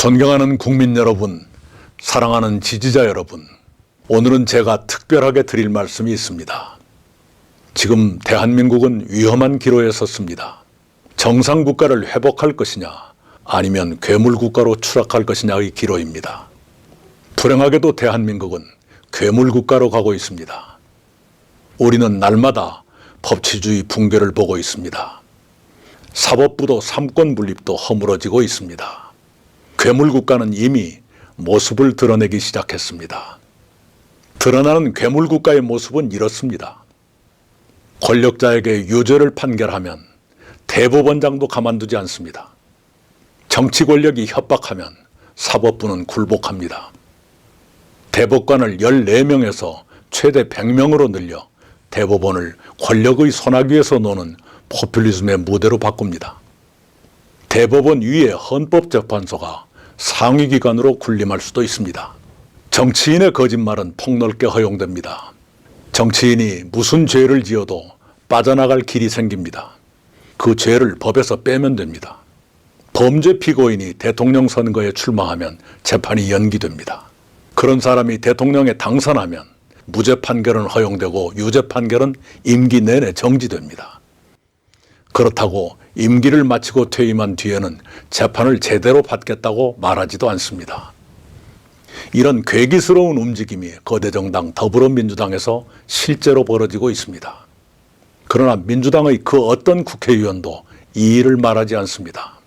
존경하는 국민 여러분, 사랑하는 지지자 여러분, 오늘은 제가 특별하게 드릴 말씀이 있습니다. 지금 대한민국은 위험한 기로에 섰습니다. 정상국가를 회복할 것이냐 아니면 괴물국가로 추락할 것이냐의 기로입니다. 불행하게도 대한민국은 괴물국가로 가고 있습니다. 우리는 날마다 법치주의 붕괴를 보고 있습니다. 사법부도 삼권 분립도 허물어지고 있습니다. 괴물국가는 이미 모습을 드러내기 시작했습니다. 드러나는 괴물국가의 모습은 이렇습니다. 권력자에게 유죄를 판결하면 대법원장도 가만두지 않습니다. 정치 권력이 협박하면 사법부는 굴복합니다. 대법관을 14명에서 최대 100명으로 늘려 대법원을 권력의 손아귀에서 노는 포퓰리즘의 무대로 바꿉니다. 대법원 위에 헌법재판소가 상위기관으로 군림할 수도 있습니다. 정치인의 거짓말은 폭넓게 허용됩니다. 정치인이 무슨 죄를 지어도 빠져나갈 길이 생깁니다. 그 죄를 법에서 빼면 됩니다. 범죄 피고인이 대통령 선거에 출마하면 재판이 연기됩니다. 그런 사람이 대통령에 당선하면 무죄 판결은 허용되고 유죄 판결은 임기 내내 정지됩니다. 그렇다고 임기를 마치고 퇴임한 뒤에는 재판을 제대로 받겠다고 말하지도 않습니다. 이런 괴기스러운 움직임이 거대 정당 더불어민주당에서 실제로 벌어지고 있습니다. 그러나 민주당의 그 어떤 국회의원도 이 일을 말하지 않습니다.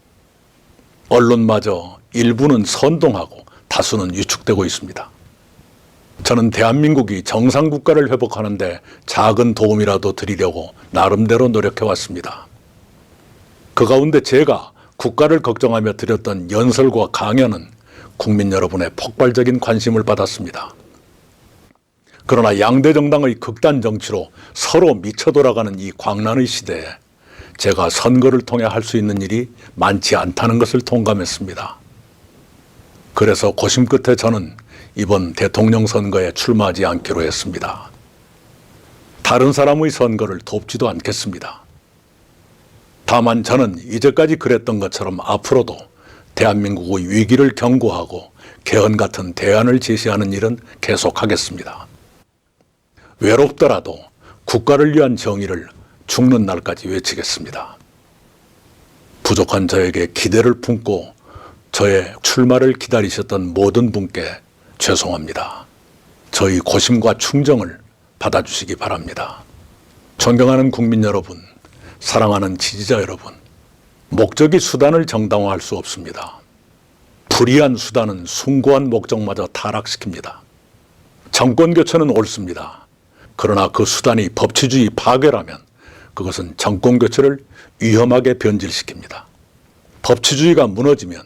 언론마저 일부는 선동하고 다수는 위축되고 있습니다. 저는 대한민국이 정상국가를 회복하는데 작은 도움이라도 드리려고 나름대로 노력해왔습니다. 그 가운데 제가 국가를 걱정하며 드렸던 연설과 강연은 국민 여러분의 폭발적인 관심을 받았습니다. 그러나 양대 정당의 극단 정치로 서로 미쳐 돌아가는 이 광란의 시대에 제가 선거를 통해 할 수 있는 일이 많지 않다는 것을 통감했습니다. 그래서 고심 끝에 저는 이번 대통령 선거에 출마하지 않기로 했습니다. 다른 사람의 선거를 돕지도 않겠습니다. 다만 저는 이제까지 그랬던 것처럼 앞으로도 대한민국의 위기를 경고하고 개헌 같은 대안을 제시하는 일은 계속하겠습니다. 외롭더라도 국가를 위한 정의를 죽는 날까지 외치겠습니다. 부족한 저에게 기대를 품고 저의 출마를 기다리셨던 모든 분께 죄송합니다. 저희 고심과 충정을 받아주시기 바랍니다. 존경하는 국민 여러분, 사랑하는 지지자 여러분, 목적이 수단을 정당화할 수 없습니다. 불의한 수단은 숭고한 목적마저 타락시킵니다. 정권 교체는 옳습니다. 그러나 그 수단이 법치주의 파괴라면 그것은 정권 교체를 위험하게 변질시킵니다. 법치주의가 무너지면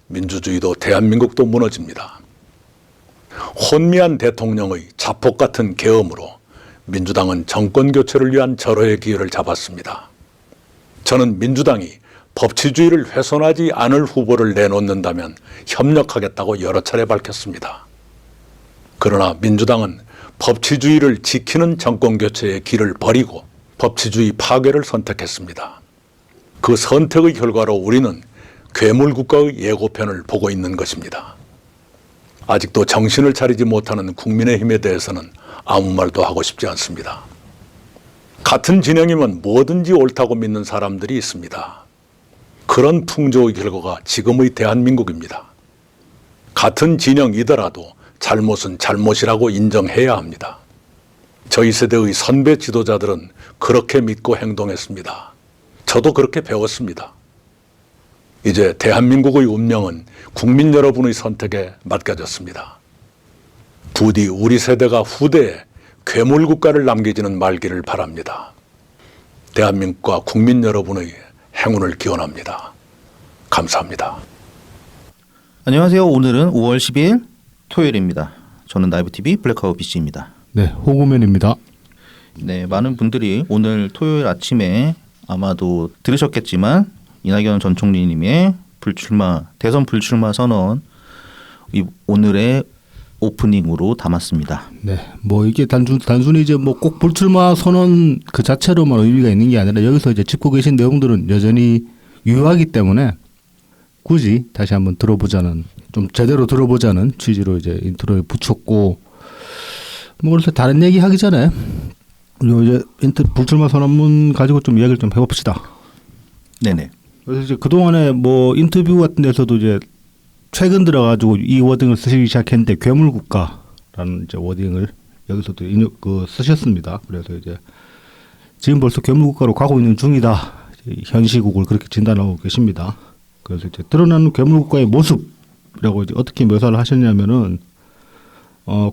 민주주의도 대한민국도 무너집니다. 혼미한 대통령의 자폭 같은 계엄으로 민주당은 정권 교체를 위한 절호의 기회를 잡았습니다. 저는 민주당이 법치주의를 훼손하지 않을 후보를 내놓는다면 협력하겠다고 여러 차례 밝혔습니다. 그러나 민주당은 법치주의를 지키는 정권 교체의 길을 버리고 법치주의 파괴를 선택했습니다. 그 선택의 결과로 우리는 괴물국가의 예고편을 보고 있는 것입니다. 아직도 정신을 차리지 못하는 국민의힘에 대해서는 아무 말도 하고 싶지 않습니다. 같은 진영이면 뭐든지 옳다고 믿는 사람들이 있습니다. 그런 풍조의 결과가 지금의 대한민국입니다. 같은 진영이더라도 잘못은 잘못이라고 인정해야 합니다. 저희 세대의 선배 지도자들은 그렇게 믿고 행동했습니다. 저도 그렇게 배웠습니다. 이제 대한민국의 운명은 국민 여러분의 선택에 맡겨졌습니다. 부디 우리 세대가 후대에 괴물국가를 남기지는 말기를 바랍니다. 대한민국과 국민 여러분의 행운을 기원합니다. 감사합니다. 안녕하세요. 오늘은 5월 12일 토요일입니다. 저는 나이브TV 블랙하우 BC입니다. 네, 호구맨입니다. 네, 많은 분들이 오늘 토요일 아침에 아마도 들으셨겠지만 이낙연 전 총리님의 대선 불출마 선언 오늘의 오프닝으로 담았습니다. 네, 뭐 이게 단순히 이제 뭐 꼭 불출마 선언 그 자체로만 의미가 있는 게 아니라 여기서 이제 짚고 계신 내용들은 여전히 유효하기 때문에 굳이 다시 한번 들어보자는 좀 제대로 들어보자는 취지로 이제 인트로에 붙였고 뭐 그래서 다른 얘기 하기 전에 요 이제 불출마 선언문 가지고 좀 이야기를 좀 해봅시다. 네네. 그래서 이제 그 동안에 뭐 인터뷰 같은 데서도 이제 최근 들어가지고 이 워딩을 쓰시기 시작했는데 괴물국가라는 이제 워딩을 여기서도 쓰셨습니다. 그래서 이제 지금 벌써 괴물국가로 가고 있는 중이다. 현 시국을 그렇게 진단하고 계십니다. 그래서 이제 드러나는 괴물국가의 모습이라고 이제 어떻게 묘사를 하셨냐면은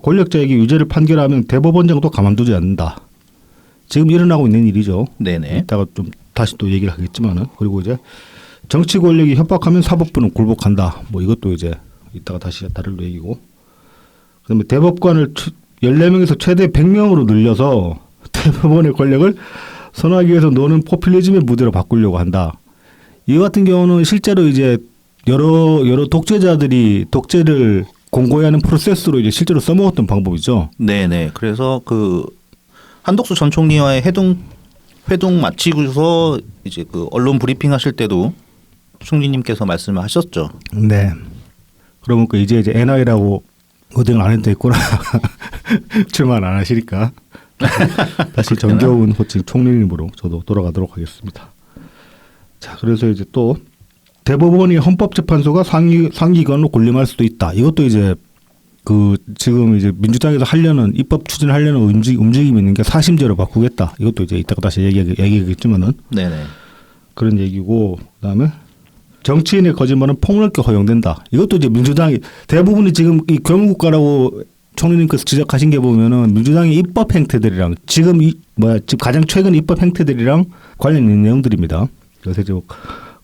권력자에게 유죄를 판결하면 대법원장도 가만두지 않는다. 지금 일어나고 있는 일이죠. 네네. 이따가 좀 다시 또 얘기를 하겠지만은 그리고 이제 정치 권력이 협박하면 사법부는 굴복한다. 뭐 이것도 이제 이따가 다시 다룰 얘기고. 그다음에 대법관을 14명에서 최대 100명으로 늘려서 대법원의 권력을 선호하기 위해서 노는 포퓰리즘의 무대로 바꾸려고 한다. 이 같은 경우는 실제로 이제 여러 독재자들이 독재를 공고히 하는 프로세스로 이제 실제로 써먹었던 방법이죠. 네네. 그래서 그 한덕수 전 총리와의 회동 마치고서 이제 그 언론 브리핑 하실 때도 총리님께서 말씀을 하셨죠. 네. 그러니까 이제 NI라고 어딩 안 해도 됐구나. 출마는 안 하시니까. 다시 정겨운 호칭 총리님으로 저도 돌아가도록 하겠습니다. 자, 그래서 이제 또 대법원이 헌법재판소가 상기관으로 군림할 수도 있다. 이것도 이제 그 지금 이제 민주당에서 하려는 입법 추진하려는 움직임이 있는 게 사심제로 바꾸겠다. 이것도 이제 이따가 다시 얘기하겠지만은 네네. 그런 얘기고 그다음에 정치인의 거짓말은 폭넓게 허용된다. 이것도 이제 민주당이 대부분이 지금 이 괴물국가라고 총리님께서 지적하신 게 보면은 민주당의 입법 행태들이랑 지금 지금 가장 최근 입법 행태들이랑 관련 있는 내용들입니다. 그래서 이제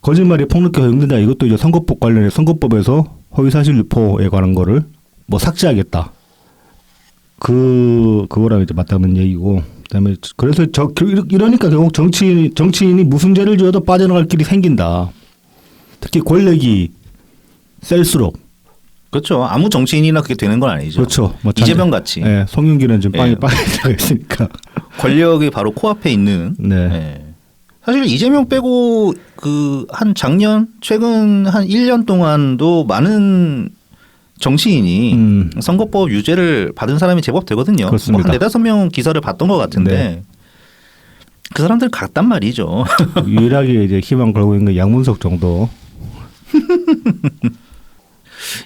거짓말이 폭넓게 허용된다. 이것도 이제 선거법 관련해 선거법에서 허위사실 유포에 관한 거를 뭐 삭제하겠다. 그거랑 이제 맞닿는 얘기고. 그다음에 그래서 이러니까 결국 정치인이 무슨 죄를 지어도 빠져나갈 길이 생긴다. 특히 권력이 셀수록. 그렇죠. 아무 정치인이나 그게 되는 건 아니죠. 그렇죠. 뭐 이재명 같이. 네, 송영기는 좀 빵이 들어가 있으니까. 권력이 바로 코앞에 있는. 네. 네. 사실 이재명 빼고 그 한 최근 한 1년 동안도 많은 정치인이 선거법 유죄를 받은 사람이 제법 되거든요. 그렇습니다. 뭐 한 4-5명 기사를 봤던 것 같은데 네. 그 사람들 같단 말이죠. 유일하게 이제 희망 걸고 있는 건 양문석 정도.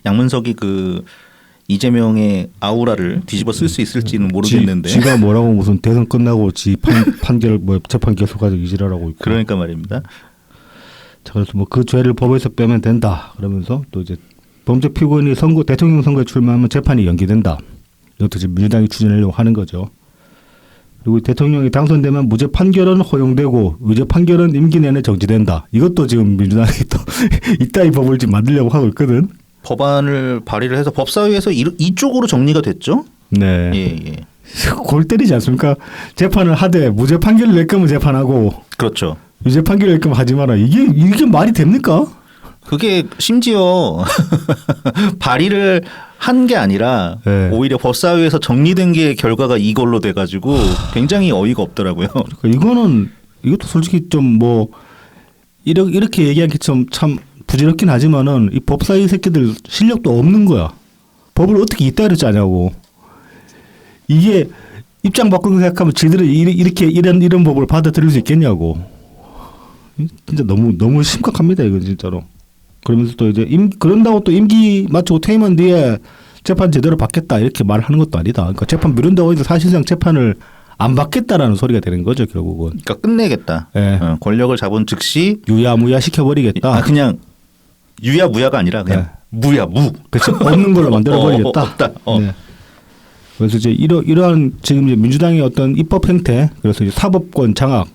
양문석이 그 이재명의 아우라를 뒤집어 쓸 수 있을지는 모르겠는데. 지가 뭐라고 무슨 대선 끝나고 지 판결 뭐 재판 계속하자고 이지랄하고 있고. 그러니까 말입니다. 자, 그래서 뭐 그 죄를 법에서 빼면 된다. 그러면서 또 이제 범죄 피고인이 대통령 선거에 출마하면 재판이 연기된다. 이것도 지금 민주당이 추진하려고 하는 거죠. 그리고 대통령이 당선되면 무죄 판결은 허용되고 유죄 판결은 임기 내내 정지된다. 이것도 지금 민주당이 또 이따위 법을 지금 만들려고 하고 있거든. 법안을 발의를 해서 법사위에서 이쪽으로 정리가 됐죠. 네. 예. 골 때리지 않습니까? 재판을 하되 무죄 판결을 낼 거면 재판하고 그렇죠. 유죄 판결을 낼 거면 하지 마라. 이게 말이 됩니까? 그게 심지어 발의를 한 게 아니라 네. 오히려 법사위에서 정리된 게 결과가 이걸로 돼가지고 굉장히 어이가 없더라고요. 그러니까 이것도 솔직히 좀 뭐 이렇게 얘기하기 참 부질없긴 하지만은 이 법사위 새끼들 실력도 없는 거야. 법을 어떻게 이따위로 짜냐고. 이게 입장 바꾸는 생각하면 지들은 이렇게 이런 법을 받아들일 수 있겠냐고. 진짜 너무 심각합니다 이건 진짜로. 그러면서 또 이제 그런다고 또 임기 마치고 퇴임한 뒤에 재판 제대로 받겠다 이렇게 말하는 것도 아니다. 그러니까 재판 미룬다고 해서 사실상 재판을 안 받겠다라는 소리가 되는 거죠 결국은. 그러니까 끝내겠다. 네. 권력을 잡은 즉시 유야무야 시켜버리겠다. 그냥 유야무야가 아니라 그냥 무야무. 그렇죠. 없는 걸로 만들어버리겠다. 없다. 네. 그래서 이제 이러한 지금 이제 민주당의 어떤 입법 행태, 그래서 이제 사법권 장악,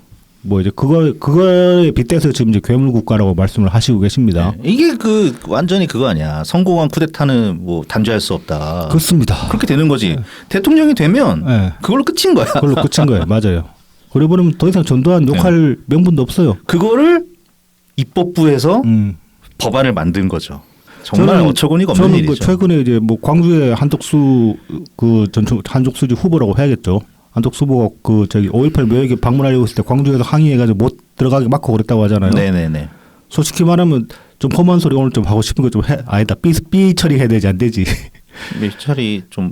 뭐 이제 그거에 빗대서 지금 이제 괴물국가라고 말씀을 하시고 계십니다. 네. 이게 그 완전히 그거 아니야. 성공한 쿠데타는 뭐 단죄할 수 없다. 그렇습니다. 그렇게 되는 거지. 대통령이 되면 네. 그걸로 끝인 거야. 그걸로 끝인 거예요. 맞아요. 그래 버리면 더 이상 전두환 욕할 명분도 없어요. 그거를 입법부에서 법안을 만든 거죠. 정말 저는 어처구니가 없는 일이죠. 최근에 이제 뭐 광주의 한덕수 한족수지 후보라고 해야겠죠. 한덕수 후보가 그 저기 5.18 묘역에 방문하려고 했을 때 광주에서 항의해가지고 못 들어가게 막고 그랬다고 하잖아요. 네네네. 솔직히 말하면 좀 험한 소리 오늘 좀 하고 싶은 거 좀 해. 아니다. 삐 처리해야 되지 안 되지. 차라리 좀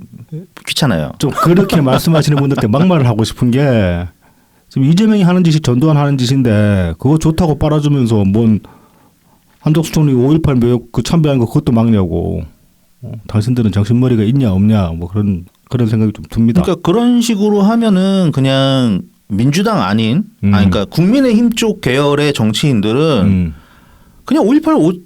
귀찮아요. 좀 그렇게 말씀하시는 분들한테 막말을 하고 싶은 게 지금 이재명이 하는 짓이 전두환 하는 짓인데 그거 좋다고 빨아주면서 뭔 한덕수 총리 5.18 묘역 그 참배한 거 그것도 막냐고. 당신들은 정신머리가 있냐 없냐 뭐 그런 생각이 좀 듭니다. 그러니까 그런 식으로 하면은 그냥 민주당 아닌 그러니까 국민의힘 쪽 계열의 정치인들은 그냥 5.18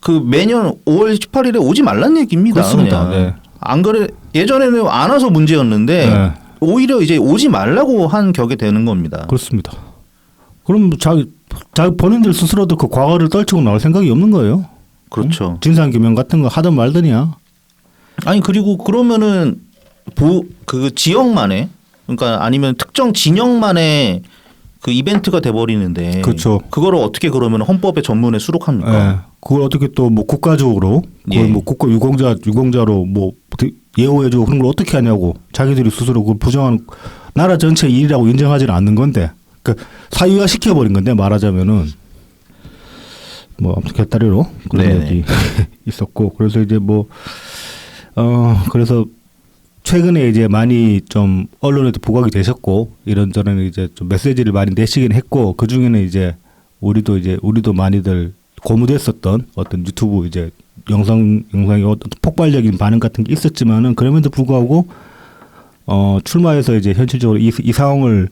그 매년 5월 18일에 오지 말란 얘기입니다. 그렇습니다. 그냥. 네. 안 그래 예전에는 안 와서 문제였는데 네. 오히려 이제 오지 말라고 한 격이 되는 겁니다. 그렇습니다. 그럼 자기 본인들 스스로도 그 과거를 떨치고 나올 생각이 없는 거예요. 그렇죠. 진상규명 같은 거 하든 말든이야. 아니 그리고 그러면은 그 지역만의 그러니까 아니면 특정 진영만의 그 이벤트가 돼버리는데 그렇죠. 그거를 어떻게 그러면 헌법에 전문에 수록합니까? 네. 그걸 어떻게 또 뭐 국가적으로 그걸 예. 뭐 국가 유공자로 뭐 예우해주고 그런 걸 어떻게 하냐고 자기들이 스스로 그걸 부정하는 나라 전체 일이라고 인정하지는 않는 건데 그 사유화 시켜버린 건데 말하자면은 뭐 아무튼 곁다리로 그런 네네. 얘기 있었고 그래서 이제 뭐 그래서 최근에 이제 많이 좀 언론에도 부각이 되셨고 이런저런 이제 좀 메시지를 많이 내시긴 했고 그 중에는 이제 우리도 많이들 고무됐었던 어떤 유튜브 이제 영상이 어떤 폭발적인 반응 같은 게 있었지만은 그럼에도 불구하고 출마해서 이제 현실적으로 이 상황을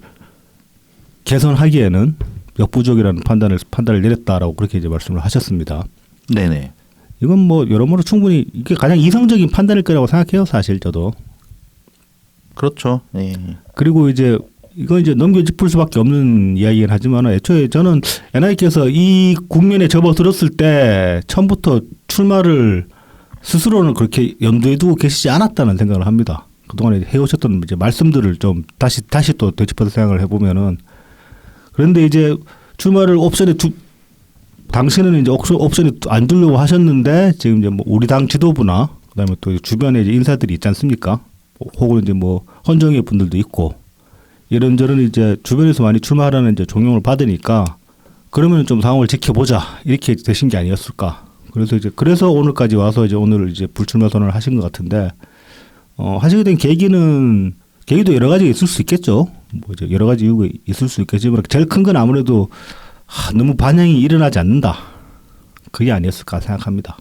개선하기에는 역부족이라는 판단을 내렸다라고 그렇게 이제 말씀을 하셨습니다. 네네. 이건 뭐 여러모로 충분히 이게 가장 이성적인 판단일 거라고 생각해요, 사실 저도. 그렇죠. 네. 그리고 이제 이건 이제 넘겨짚을 수밖에 없는 이야기긴 하지만 애초에 저는 NI께서 이 국면에 접어들었을 때 처음부터 출마를 스스로는 그렇게 염두에 두고 계시지 않았다는 생각을 합니다. 그동안에 해오셨던 이제 말씀들을 좀 다시 또 되짚어서 생각을 해보면은 그런데 이제 출마를 당시에는 이제 옵션이 안 두려고 하셨는데 지금 이제 뭐 우리 당 지도부나 그다음에 또 주변에 이제 인사들이 있지 않습니까? 혹은 이제 뭐 헌정의 분들도 있고 이런저런 이제 주변에서 많이 출마하라는 이제 종용을 받으니까 그러면 좀 상황을 지켜보자 이렇게 되신 게 아니었을까. 그래서 오늘까지 와서 이제 오늘 이제 불출마 선언을 하신 것 같은데 하시게 된 계기도 여러 가지 있을 수 있겠죠. 뭐 이제 여러 가지 이유가 있을 수 있겠지만 제일 큰 건 아무래도 너무 반향이 일어나지 않는다. 그게 아니었을까 생각합니다.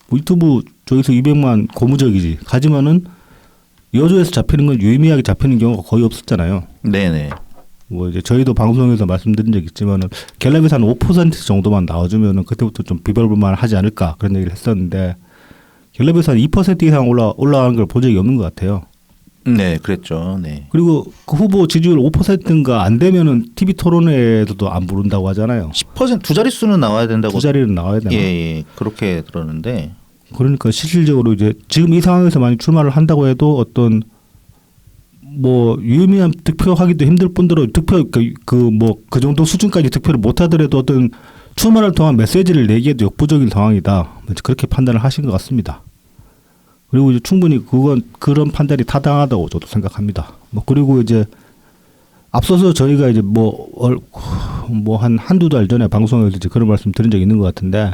뭐 유튜브 조회수 200만 고무적이지. 하지만은 여조에서 잡히는 건 유의미하게 잡히는 경우가 거의 없었잖아요. 네네. 뭐 이제 저희도 방송에서 말씀드린 적 있지만은 갤럽에서 한 5% 정도만 나와주면은 그때부터 좀 비벼볼만 하지 않을까 그런 얘기를 했었는데 갤럽에서 한 2% 이상 올라가는 걸 본 적이 없는 것 같아요. 네, 그랬죠. 네. 그리고 그 후보 지지율 5%인가 안 되면은 TV 토론회에서도 안 부른다고 하잖아요. 10% 두 자릿수는 나와야 된다고. 두 자리는 나와야 되나? 예, 그렇게 들었는데. 그러니까 실질적으로 이제 지금 이 상황에서 만약 출마를 한다고 해도 어떤 뭐 유의미한 득표하기도 힘들 뿐더러 그 정도 수준까지 득표를 못 하더라도 어떤 출마를 통한 메시지를 내기에도 역부족인 상황이다. 그렇게 판단을 하신 것 같습니다. 그리고 이제 충분히 그런 판단이 타당하다고 저도 생각합니다. 뭐 그리고 이제 앞서서 저희가 이제 한두 달 전에 방송에서 이제 그런 말씀 드린 적이 있는 것 같은데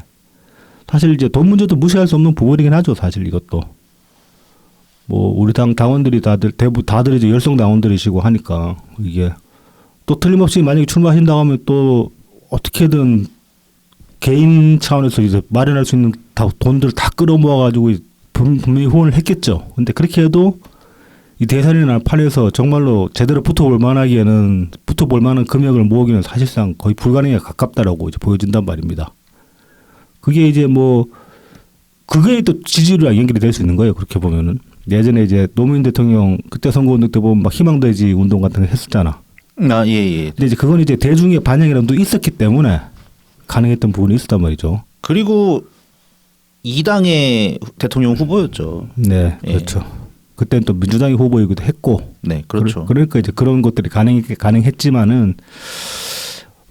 사실 이제 돈 문제도 무시할 수 없는 부분이긴 하죠. 사실 이것도. 뭐 우리 당 당원들이 다들 이제 열성 당원들이시고 하니까 이게 또 틀림없이 만약에 출마하신다고 하면 또 어떻게든 개인 차원에서 이제 마련할 수 있는 돈들 다 끌어모아가지고 분명히 후원을 했겠죠. 근데 그렇게 해도 이 대선이나 판에서 정말로 제대로 붙어볼 만한 금액을 모으기는 사실상 거의 불가능에 가깝다라고 이제 보여진단 말입니다. 그게 이제 그게 또 지지율이랑 연결이 될 수 있는 거예요. 그렇게 보면은. 예전에 이제 노무현 대통령 그때 선거운동 때 보면 막 희망돼지 운동 같은 거 했었잖아. 아, 예. 근데 이제 그건 이제 대중의 반영이라도 있었기 때문에 가능했던 부분이 있었단 말이죠. 그리고 이 당의 대통령 후보였죠. 네, 예. 그렇죠. 그때는 또 민주당이 후보이기도 했고. 네, 그렇죠. 그러니까 이제 그런 것들이 가능했지만은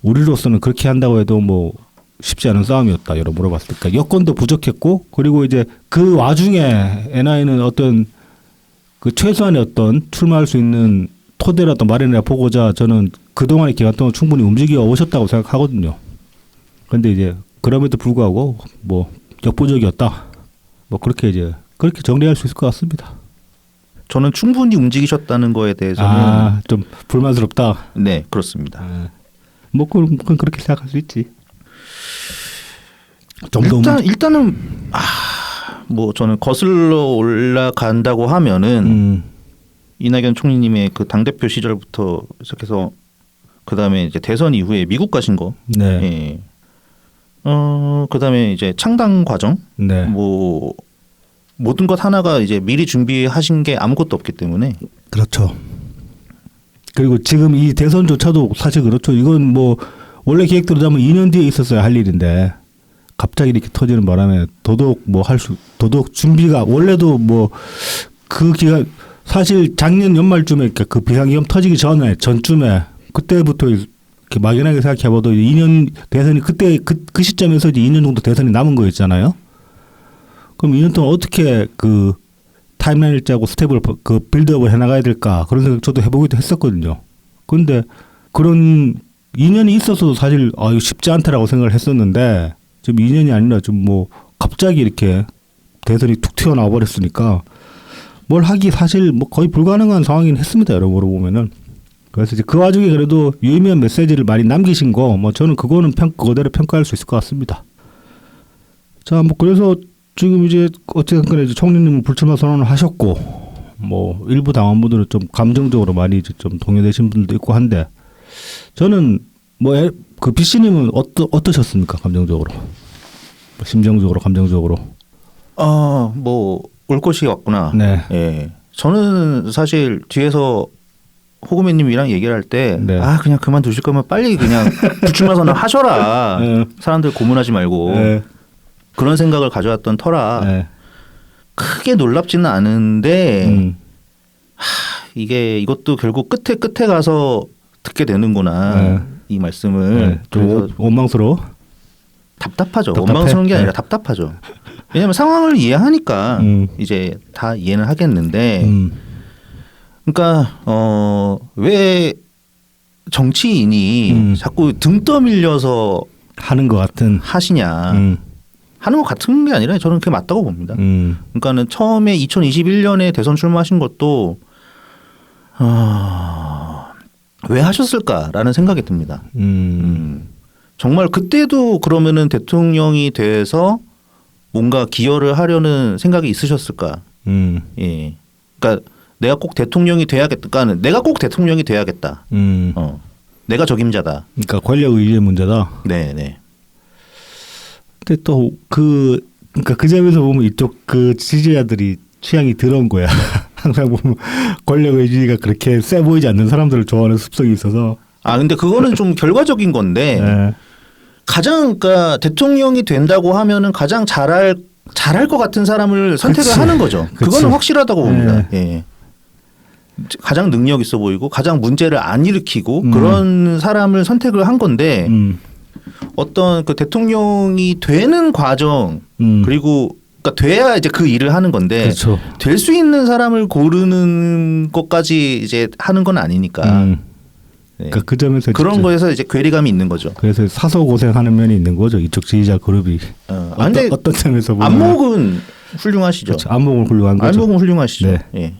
우리로서는 그렇게 한다고 해도 뭐 쉽지 않은 싸움이었다. 여러모로 봤을 때. 그러니까 여건도 부족했고 그리고 이제 그 와중에 NI는 어떤 그 최소한의 어떤 출마할 수 있는 토대라도 마련해 보고자 저는 그동안의 기간 동안 충분히 움직여 오셨다고 생각하거든요. 그런데 이제 그럼에도 불구하고 뭐 역부족이었다. 뭐 그렇게 정리할 수 있을 것 같습니다. 저는 충분히 움직이셨다는 거에 대해서는 좀 불만스럽다. 네, 그렇습니다. 뭐 그건 그렇게 생각할 수 있지. 일단은 뭐 저는 거슬러 올라간다고 하면은 이낙연 총리님의 그 당대표 시절부터 시작해서 그다음에 이제 대선 이후에 미국 가신 거. 네. 예. 그다음에 이제 창당 과정. 네. 뭐 모든 것 하나가 이제 미리 준비하신 게 아무것도 없기 때문에. 그렇죠. 그리고 지금 이 대선조차도 사실 그렇죠. 이건 뭐 원래 계획대로 자면 2년 뒤에 있었어야 할 일인데 갑자기 이렇게 터지는 바람에 더더욱 준비가 원래도 뭐 그 기간 사실 작년 연말쯤에 그 비상계엄 터지기 전쯤에 그때부터 이렇게 막연하게 생각해봐도 2년 대선이 그때 그 시점에서 이제 2년 정도 대선이 남은 거였잖아요. 그럼 2년 동안 어떻게 그 타임라인을 짜고 스텝을 그 빌드업을 해나가야 될까 그런 생각 저도 해보기도 했었거든요. 그런데 그런 2년이 있어서도 사실 이거 쉽지 않다라고 생각을 했었는데 지금 2년이 아니라 좀 뭐 갑자기 이렇게 대선이 툭 튀어나와 버렸으니까 뭘 하기 사실 뭐 거의 불가능한 상황이긴 했습니다. 여러모로 보면은. 그래서 이제 그 와중에 그래도 유의미한 메시지를 많이 남기신 거 뭐 저는 그거는 그거대로 평가할 수 있을 것 같습니다. 자, 뭐 그래서 지금 이제 어쨌든 이제 총리님은 불출마 선언을 하셨고 뭐 일부 당원분들은 좀 감정적으로 많이 이제 좀 동요되신 분들도 있고 한데 저는 뭐 그 BC님은 어떠셨습니까? 감정적으로, 심정적으로, 감정적으로. 뭐 올 것이 왔구나. 네. 예. 저는 사실 뒤에서 호구매님이랑 얘기를 할 때 네. 그냥 그만두실 거면 빨리 그냥 불출마 선언 하셔라. 네. 사람들 고문하지 말고. 네. 그런 생각을 가져왔던 터라 네. 크게 놀랍지는 않은데 이것도 결국 끝에 가서 듣게 되는구나. 네. 이 말씀을. 좀 원망스러워. 답답하죠. 답답해? 원망스러운 게 아니라 네. 답답하죠. 왜냐하면 상황을 이해하니까 이제 다 이해는 하겠는데 그러니까 왜 정치인이 자꾸 등 떠밀려서 하는 것 같은 하시냐. 하는 것 같은 게 아니라 저는 그게 맞다고 봅니다. 그러니까는 처음에 2021년에 대선 출마하신 것도 왜 하셨을까라는 생각이 듭니다. 정말 그때도 그러면은 대통령이 돼서 뭔가 기여를 하려는 생각이 있으셨을까? 예. 그러니까 내가 꼭 대통령이 돼야겠다. 그러니까 내가 꼭 대통령이 돼야겠다. 내가 적임자다. 그러니까 권력 의지의 문제다. 네, 네. 근데 또 그러니까 그 점에서 보면 이쪽 그 지지자들이 취향이 더러운 거야. 항상 보면 권력 의지가 그렇게 세 보이지 않는 사람들을 좋아하는 습성이 있어서. 근데 그거는 좀 결과적인 건데 네. 가장 그러니까 대통령이 된다고 하면은 가장 잘할 것 같은 사람을 선택을 그치. 하는 거죠. 그치. 그거는 확실하다고 봅니다. 네. 예. 가장 능력 있어 보이고 가장 문제를 안 일으키고 그런 사람을 선택을 한 건데 어떤 그 대통령이 되는 과정 그리고 그러니까 돼야 이제 그 일을 하는 건데 그렇죠. 될 수 있는 사람을 고르는 것까지 이제 하는 건 아니니까. 네. 그러니까 그 점에서 그런 거에서 이제 괴리감이 있는 거죠. 그래서 사서 고생하는 면이 있는 거죠. 이쪽 지지자 그룹이. 어떤 점에서 보면 안목은 훌륭하시죠. 그렇죠. 안목은 훌륭한 거죠. 안목은 훌륭하시죠. 네. 예.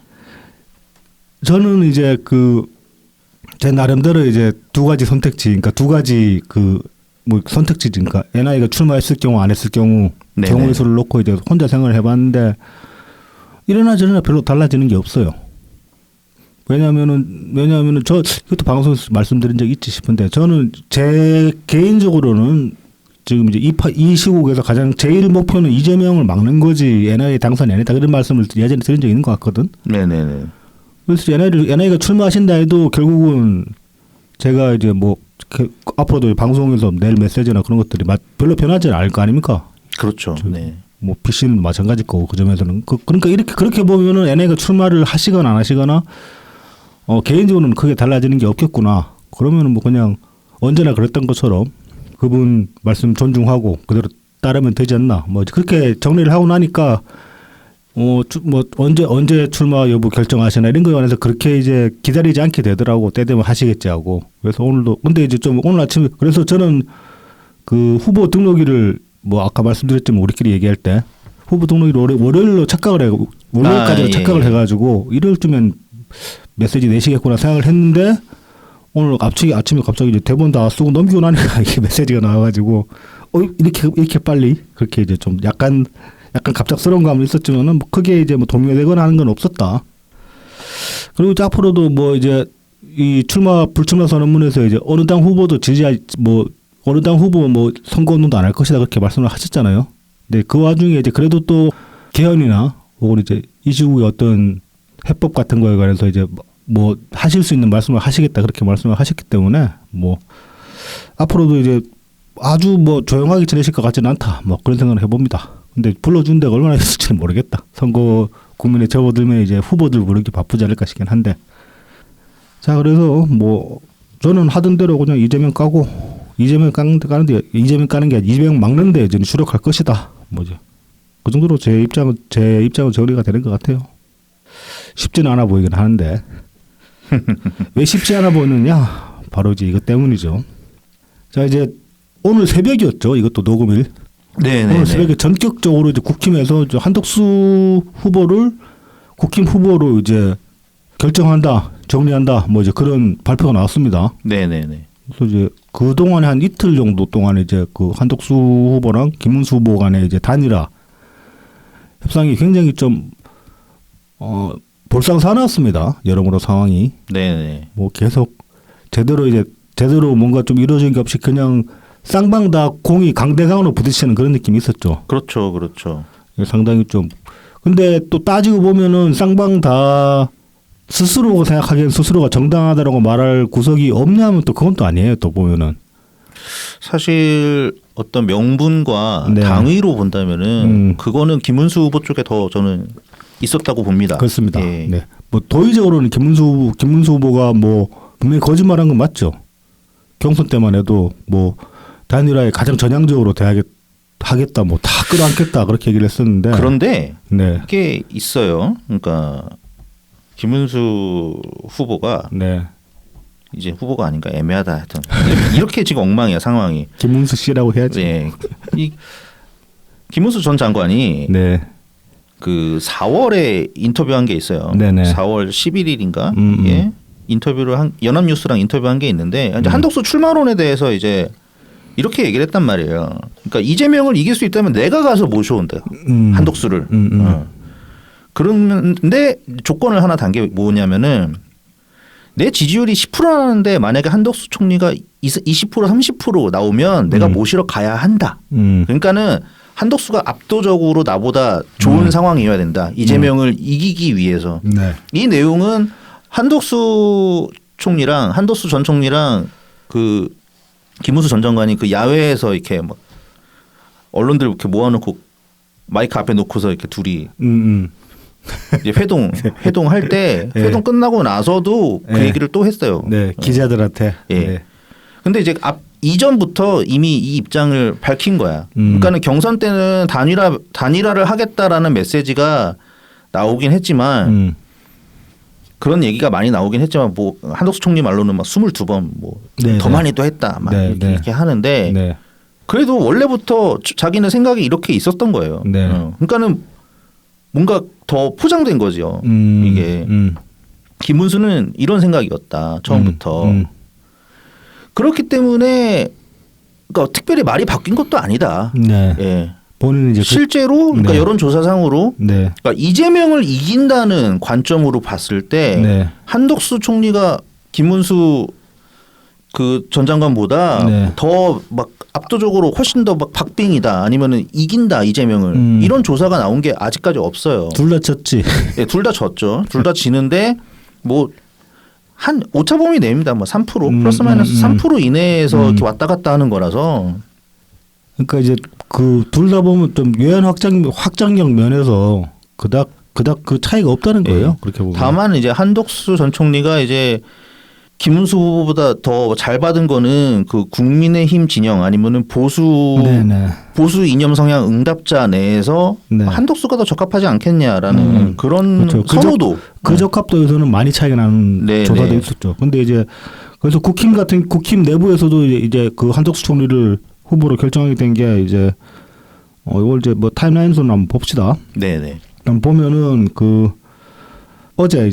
저는 이제 제 나름대로 이제 두 가지 선택지, 그러니까 두 가지 뭐 선택지, 그러니까 NI가 출마했을 경우 안 했을 경우 네네. 경우의 수를 놓고 이제 혼자 생각을 해봤는데 이러나 저러나 별로 달라지는 게 없어요. 왜냐하면은 저 이것도 방송에서 말씀드린 적 있지 싶은데 저는 제 개인적으로는 지금 이제 이 시국에서 가장 제일 목표는 이재명을 막는 거지 NI 당선이 아니다 그런 말씀을 예전에 드린 적 있는 것 같거든. 네네네. 그래서 NI가 출마하신다 해도 결국은 제가 이제 뭐 앞으로도 방송에서 낼 메시지나 그런 것들이 별로 변하지 않을 거 아닙니까? 그렇죠. 네. 뭐 PC는 마찬가지일 거고 그 점에서는 그러니까 그렇게 보면은 NI가 출마를 하시거나 안 하시거나 개인적으로는 크게 달라지는 게 없겠구나. 그러면은 뭐 그냥 언제나 그랬던 것처럼 그분 말씀 존중하고 그대로 따르면 되지 않나. 뭐 그렇게 정리를 하고 나니까 뭐 언제 출마 여부 결정하시나 이런 거에 관해서 그렇게 이제 기다리지 않게 되더라고. 때 되면 하시겠지 하고. 그래서 오늘도 근데 이제 좀 오늘 아침에 그래서 저는 그 후보 등록일을 뭐 아까 말씀드렸지만 우리끼리 얘기할 때 후보 등록일 월요일로 착각을 해 월요일까지로 착각을 해가지고 일요일쯤엔 메시지 내시겠구나 생각을 했는데 오늘 아침에 갑자기 이제 대본 다 쓰고 넘기고 나니까 이게 메시지가 나와가지고 이렇게 빨리 그렇게 이제 좀 약간 갑작스러운 감은 있었지만은 뭐 크게 이제 뭐 동요되거나 하는 건 없었다. 그리고 이제 앞으로도 뭐 이제 이 불출마 선언문에서 이제 어느 당 후보도 어느 당 후보 뭐 선거운동도 안 할 것이다 그렇게 말씀을 하셨잖아요. 근데 그 와중에 이제 그래도 또 개헌이나 혹은 이제 이시국의 어떤 해법 같은 거에 관해서 이제 뭐 하실 수 있는 말씀을 하시겠다 그렇게 말씀을 하셨기 때문에 뭐 앞으로도 이제 아주 뭐 조용하게 지내실 것 같지는 않다 뭐 그런 생각을 해봅니다. 근데 불러준 데가 얼마나 있을지는 모르겠다. 선거 국민에 접어들면 이제 후보들 부르기 바쁘지 않을까 싶긴 한데 자 그래서 뭐 저는 하던 대로 그냥 이재명 까고 이재명 까는 게 아니라 이재명 막는데 저는 주력할 것이다. 뭐죠? 그 정도로 제 입장은 정리가 되는 것 같아요. 쉽지는 않아 보이긴 하는데 왜 쉽지 않아 보이느냐? 바로 이제 이것 때문이죠. 자 이제 오늘 새벽이었죠. 이것도 녹음일. 네. 오늘 새벽에 전격적으로 이제 국힘에서 한덕수 후보를 국힘 후보로 이제 결정한다, 정리한다, 뭐 이제 그런 발표가 나왔습니다. 네네네. 그래서 이제 그 동안에 한 이틀 정도 동안에 이제 그 한덕수 후보랑 김문수 후보 간의 이제 단일화 협상이 굉장히 좀 볼상사나웠습니다. 여러모로 상황이. 네네. 뭐 계속 제대로 뭔가 좀 이루어진 게 없이 그냥 쌍방 다 공이 강대강으로 부딪히는 그런 느낌이 있었죠. 그렇죠. 상당히 좀 근데 또 따지고 보면은 쌍방 다 스스로가 생각하기엔 스스로가 정당하다라고 말할 구석이 없냐면 또 그건 또 아니에요. 또 보면은 사실 어떤 명분과 네. 당위로 본다면은 그거는 김문수 후보 쪽에 더 저는 있었다고 봅니다. 그렇습니다. 예. 네. 뭐 도의적으로는 김문수 후보가 뭐 분명히 거짓말한 건 맞죠. 경선 때만 해도 뭐 단일화에 가장 전향적으로 하겠다, 뭐 다 끌어안겠다 그렇게 얘기를 했었는데. 그런데 네. 이게 있어요. 그러니까 김문수 후보가 네. 이제 후보가 아닌가 애매하다 하여튼 이렇게 지금 엉망이야 상황이. 김문수 씨라고 해야지. 네. 이 김문수 전 장관이 네. 그 4월에 인터뷰한 게 있어요. 네네. 4월 11일인가? 예. 인터뷰를 연합뉴스랑 인터뷰한 게 있는데 이제 한덕수 출마론에 대해서 이제 이렇게 얘기를 했단 말이에요. 그러니까 이재명을 이길 수 있다면 내가 가서 모셔온다. 한덕수를. 그런데 조건을 하나 단 게 뭐냐면은 내 지지율이 10%라는데 만약에 한덕수 총리가 20% 30% 나오면 내가 모시러 가야 한다. 그러니까는 한덕수가 압도적으로 나보다 좋은 상황이어야 된다. 이재명을 이기기 위해서. 네. 이 내용은 한덕수 전 총리랑 그 김문수 전 장관이 그 야외에서 이렇게 막 언론들 이렇게 모아놓고 마이크 앞에 놓고서 이렇게 둘이 이제 회동할 때 회동 끝나고 나서도 그 얘기를 또 했어요. 네, 기자들한테. 예. 네. 근데 이제 이전부터 이미 이 입장을 밝힌 거야. 그러니까는 경선 때는 단일화를 하겠다라는 메시지가 나오긴 했지만 그런 얘기가 많이 나오긴 했지만 뭐 한덕수 총리 말로는 막 22번 뭐 더 많이 또 했다 막 이렇게 하는데 네. 그래도 원래부터 자기는 생각이 이렇게 있었던 거예요. 네. 그러니까는 뭔가 더 포장된 거죠. 이게 김문수는 이런 생각이었다 처음부터. 그렇기 때문에 그러니까 특별히 말이 바뀐 것도 아니다. 네. 예. 본인은 이제 실제로 그러니까 네. 여론조사상으로 네. 그러니까 이재명을 이긴다는 관점으로 봤을 때 네. 한덕수 총리가 김문수 그 전 장관보다 네. 더 막 압도적으로 훨씬 더 막 박빙이다 아니면은 이긴다 이재명을 이런 조사가 나온 게 아직까지 없어요. 둘 다 쳤지. 네, 둘 다 졌죠. 둘 다 지는데 뭐 한 오차범위 내입니다. 뭐 3% 플러스 마이너스 3% 이내에서 이렇게 왔다 갔다 하는 거라서. 그러니까 이제 그 둘 다 보면 좀 외연 확장력 면에서 그닥 그 차이가 없다는 거예요. 네. 그렇게 보면. 다만 이제 한덕수 전 총리가 이제 김문수 후보보다 더 잘 받은 거는 그 국민의힘 진영 아니면은 보수 이념 성향 응답자 내에서 네. 한덕수가 더 적합하지 않겠냐라는 그런 그렇죠. 선호도. 그 적합도에서는 많이 차이가 나는 네, 조사도 네. 있었죠. 근데 이제 그래서 국힘 내부에서도 이제 그 한덕수 총리를 후보로 결정하게 된 게 이제 이걸 이제 뭐 타임라인으로 한번 봅시다. 네네. 일단 보면은 그 어제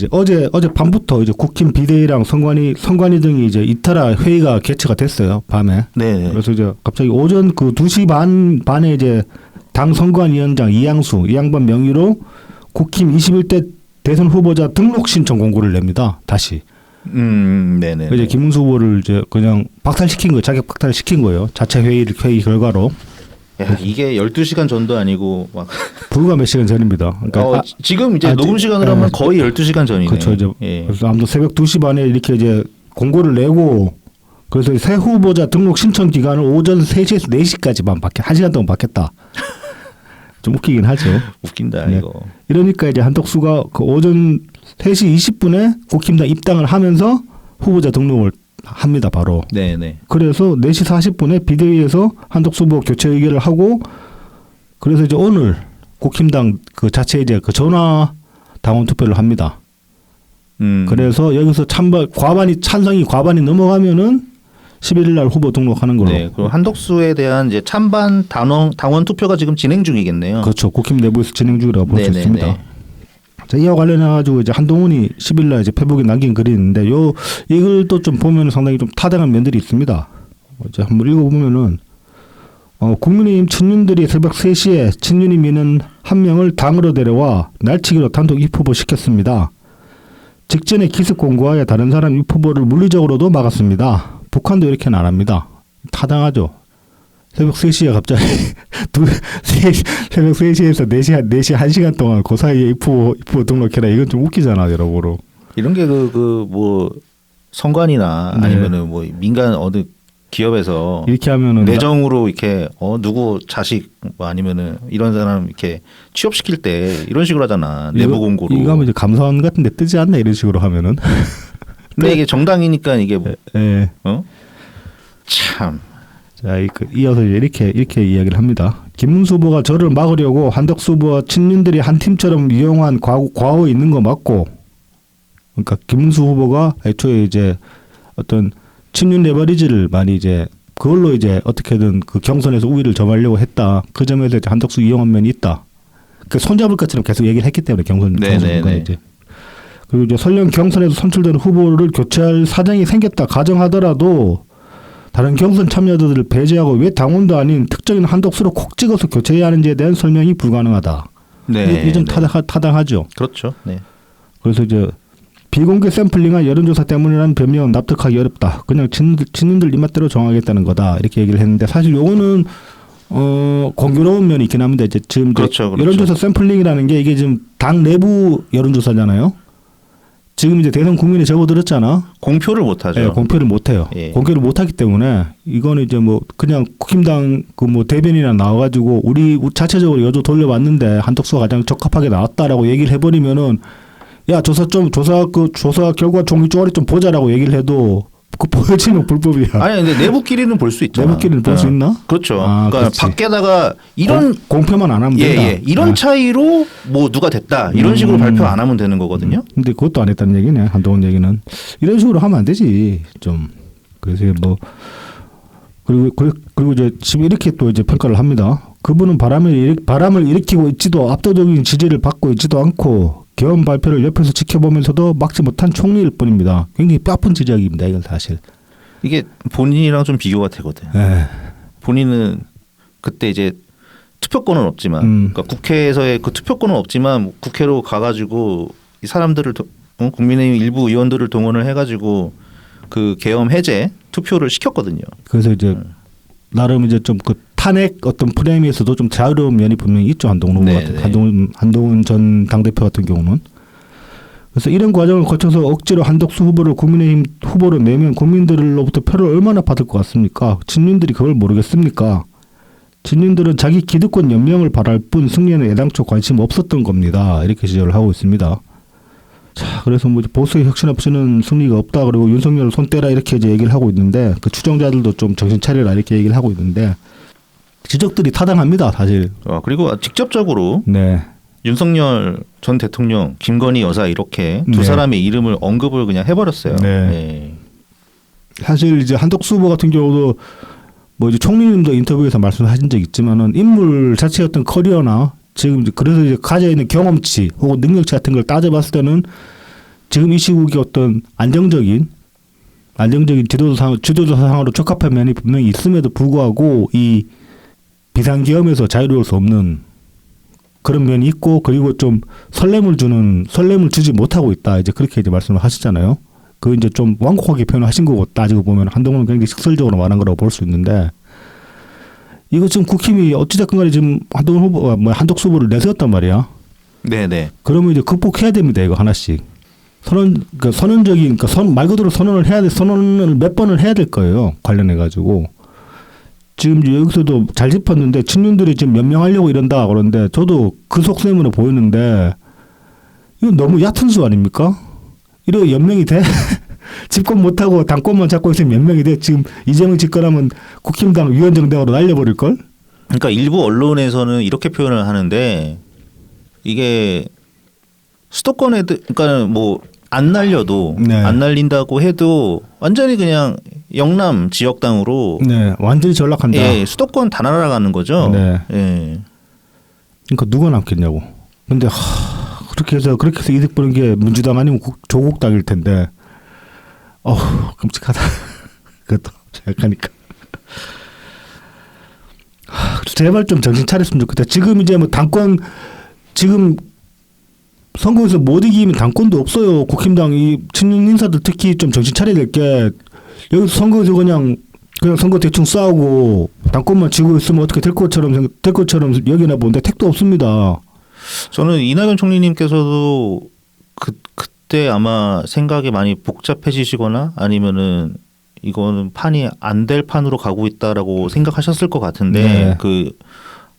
밤부터 이제 국힘 비대위랑 선관위 등이 이제 이탈화 회의가 개최가 됐어요. 밤에. 네. 그래서 이제 갑자기 오전 그 2시 반에 이제 당 선관위원장 이양수 이 양반 명의로 국힘 21대 대선 후보자 등록 신청 공고를 냅니다. 다시. 네네. 이제 김문수 후보를 이제 그냥 박탈시킨 거예요. 자격 박탈시킨 거예요. 자체 회의 결과로. 야, 이게 12시간 전도 아니고 막 불과 몇 시간 전입니다. 그러니까 지금 이제 녹음 시간으로 하면 거의 12시간 전이네. 그렇죠. 이제 예. 그래서 아무튼 새벽 2시 반에 이렇게 이제 공고를 내고 그래서 새 후보자 등록 신청 기간을 오전 3시에서 4시까지만 1시간 동안 받겠다. 좀 웃기긴 하죠. 웃긴다 네. 이거. 이러니까 이제 한덕수가 그 오전 3시 20분에 국힘당 입당을 하면서 후보자 등록을 합니다. 바로. 네네. 그래서 4시 40분에 비대위에서 한덕수 후보 교체 의결을 하고 그래서 이제 오늘 국힘당 그 자체 이제 그 전화 당원 투표를 합니다. 그래서 여기서 찬성이 과반이 넘어가면은 11일 날 후보 등록하는 걸로. 네. 그리고 한덕수에 대한 이제 찬반 당원 투표가 지금 진행 중이겠네요. 그렇죠. 국힘 내부에서 진행 중이라고 볼 수 네네네. 있습니다. 자, 이와 관련해 가지고 이제 한동훈이 10일 날 이제 페북에 남긴 글이 있는데 이걸 또 좀 보면 상당히 좀 타당한 면들이 있습니다. 이제 한번 읽어보면은 국민의힘 친윤들이 새벽 3시에 친윤이 미는 한 명을 당으로 데려와 날치기로 단독 입후보 시켰습니다. 직전에 기습 공고하여 다른 사람 입후보를 물리적으로도 막았습니다. 북한도 이렇게는 안 합니다. 타당하죠. 새벽 3시에 갑자기 새벽 3시에서 4시 1시간 동안 그 사이에 입후보 등록해라. 이건 좀 웃기잖아, 여러모로. 이런 게 뭐 선관이나 네. 아니면은 뭐 민간 어느 기업에서 이렇게 하면은 내정으로 이렇게 누구 자식 뭐 아니면은 이런 사람 이렇게 취업시킬 때 이런 식으로 하잖아. 내부 공고로. 이거 하면 이제 감사원 같은 데 뜨지 않나 이런 식으로 하면은. 근데 이게 정당이니까 이게 뭐, 예. 참. 자, 이어서 이렇게 이야기를 합니다. 김문수 후보가 저를 막으려고 한덕수 후보와 친윤들이 한 팀처럼 이용한 과거 있는 거 맞고, 그러니까 김문수 후보가 애초에 이제 어떤 친윤 레버리지를 많이 이제 그걸로 이제 어떻게든 그 경선에서 우위를 점하려고 했다. 그 점에서 이제 한덕수 이용한 면이 있다. 그 손잡을 것처럼 계속 얘기를 했기 때문에 경선과 이제. 그리고 이제 설령 경선에서 선출된 후보를 교체할 사정이 생겼다 가정하더라도 다른 경선 참여자들을 배제하고 왜 당원도 아닌 특정인 한덕수로 콕 찍어서 교체해야 하는지에 대한 설명이 불가능하다. 네. 이게 좀 타당하죠. 그렇죠. 네. 그래서 이제 비공개 샘플링한 여론조사 때문이라는 변명은 납득하기 어렵다. 그냥 친윤들 입맛대로 정하겠다는 거다. 이렇게 얘기를 했는데 사실 요거는 공교로운 면이 있긴 합니다. 이제 지금 그렇죠. 여론조사 샘플링이라는 게 이게 지금 당 내부 여론조사잖아요. 지금 이제 대선 국민이 접어들었잖아. 공표를 못 하죠. 네, 공표를 못 해요. 예. 공표를 못 하기 때문에 이거는 이제 뭐 그냥 국힘당 그 뭐 대변이나 나와가지고 우리 자체적으로 여조 돌려봤는데 한덕수가 가장 적합하게 나왔다라고 얘기를 해버리면은 야 조사 결과 종이 쪼가리 좀 보자라고 얘기를 해도 그 보여지는 불법이야. 아니 근데 내부끼리는 볼 수 있잖아. 내부끼리는 볼 수 있나? 그렇죠. 아, 그러니까 그렇지. 밖에다가 이런 공표만 안 하면 된다. 이런 차이로 뭐 누가 됐다 이런 식으로 발표 안 하면 되는 거거든요. 근데 그것도 안 했다는 얘기네. 한동훈 얘기는 이런 식으로 하면 안 되지. 좀 그래서 뭐 그리고 이제 지금 이렇게 또 이제 평가를 합니다. 그분은 바람을 일으키고 있지도 압도적인 지지를 받고 있지도 않고 계엄 발표를 옆에서 지켜보면서도 막지 못한 총리일 뿐입니다. 굉장히 뼈아픈 지적입니다. 이건 사실. 이게 본인이랑 좀 비교가 되거든. 에. 본인은 그때 이제 투표권은 없지만, 그러니까 국회에서의 그 투표권은 없지만 국회로 가가지고 이 사람들을 국민의힘 일부 의원들을 동원을 해가지고 그 계엄 해제 투표를 시켰거든요. 그래서 이제 나름 이제 좀 그 탄핵 어떤 프레임에서도 좀 자유로운 면이 분명히 있죠. 한동훈 전 당대표 같은 경우는. 그래서 이런 과정을 거쳐서 억지로 한덕수 후보를 국민의힘 후보로 내면 국민들로부터 표를 얼마나 받을 것 같습니까? 친윤들이 그걸 모르겠습니까? 친윤들은 자기 기득권 연명을 바랄 뿐 승리에는 애당초 관심 없었던 겁니다. 이렇게 지적을 하고 있습니다. 자, 그래서 뭐 보수의 혁신 없이는 승리가 없다. 그리고 윤석열을 손 떼라 이렇게 이제 얘기를 하고 있는데 그 추정자들도 좀 정신 차려라 이렇게 얘기를 하고 있는데 지적들이 타당합니다, 사실. 그리고 직접적으로 네. 윤석열 전 대통령, 김건희 여사 이렇게 두 네. 사람의 이름을 언급을 그냥 해버렸어요. 네. 네. 사실 이제 한덕수 후보 같은 경우도 뭐 이제 총리님도 인터뷰에서 말씀하신 적 있지만은 인물 자체의 어떤 커리어나 지금 이제 그래서 이제 가져 있는 경험치 혹은 능력치 같은 걸 따져봤을 때는 지금 이 시국이 어떤 안정적인 지도자상으로 적합한 면이 분명히 있음에도 불구하고 이 비상계엄에서 자유로울 수 없는 그런 면이 있고 그리고 좀 설렘을 주지 못하고 있다. 이제 그렇게 이제 말씀을 하시잖아요. 그 이제 좀 완곡하게 표현하신 거고 따지고 보면 한동훈은 굉장히 식설적으로 말한 거라고 볼 수 있는데 이거 지금 국힘이 어찌됐건 간에 지금 한동훈 후보가 한덕수 후보를 내세웠단 말이야. 네네. 그러면 이제 극복해야 됩니다. 이거 하나씩. 선언적인 말 그대로 선언을 몇 번을 해야 될 거예요. 관련해 가지고. 지금 여기서도 잘 짚었는데 친윤들이 지금 연명하려고 이런다 그러는데 저도 그 속셈으로 보이는데 이건 너무 얕은 수 아닙니까? 이러고 연명이 돼? 집권 못하고 당권만 잡고 있으면 연명이 돼? 지금 이재명 집권하면 국힘당 위원정당으로 날려버릴걸? 그러니까 일부 언론에서는 이렇게 표현을 하는데 이게 수도권에 그러니까 뭐 안 날려도 네. 안 날린다고 해도 완전히 그냥 영남 지역당으로 네, 완전히 전락한다. 예, 수도권 다 날아가는 거죠. 네. 예. 그러니까 누가 남겠냐고. 근데 그렇게 해서 이득 보는 게 민주당 아니면 조국당일 텐데. 끔찍하다. 그것도 생각하니까. 제발 좀 정신 차렸으면 좋겠다. 지금 이제 뭐 당권 지금 선거에서 못 이기면 당권도 없어요. 국힘당 이 친윤 인사들 특히 좀 정신 차려야 될 게 여기서 선거에서 그냥 선거 대충 싸우고 당권만 쥐고 있으면 어떻게 될 것처럼 여기나 보는데 택도 없습니다. 저는 이낙연 총리님께서도 그때 아마 생각이 많이 복잡해지시거나 아니면은 이거는 판이 안 될 판으로 가고 있다라고 생각하셨을 것 같은데 네. 그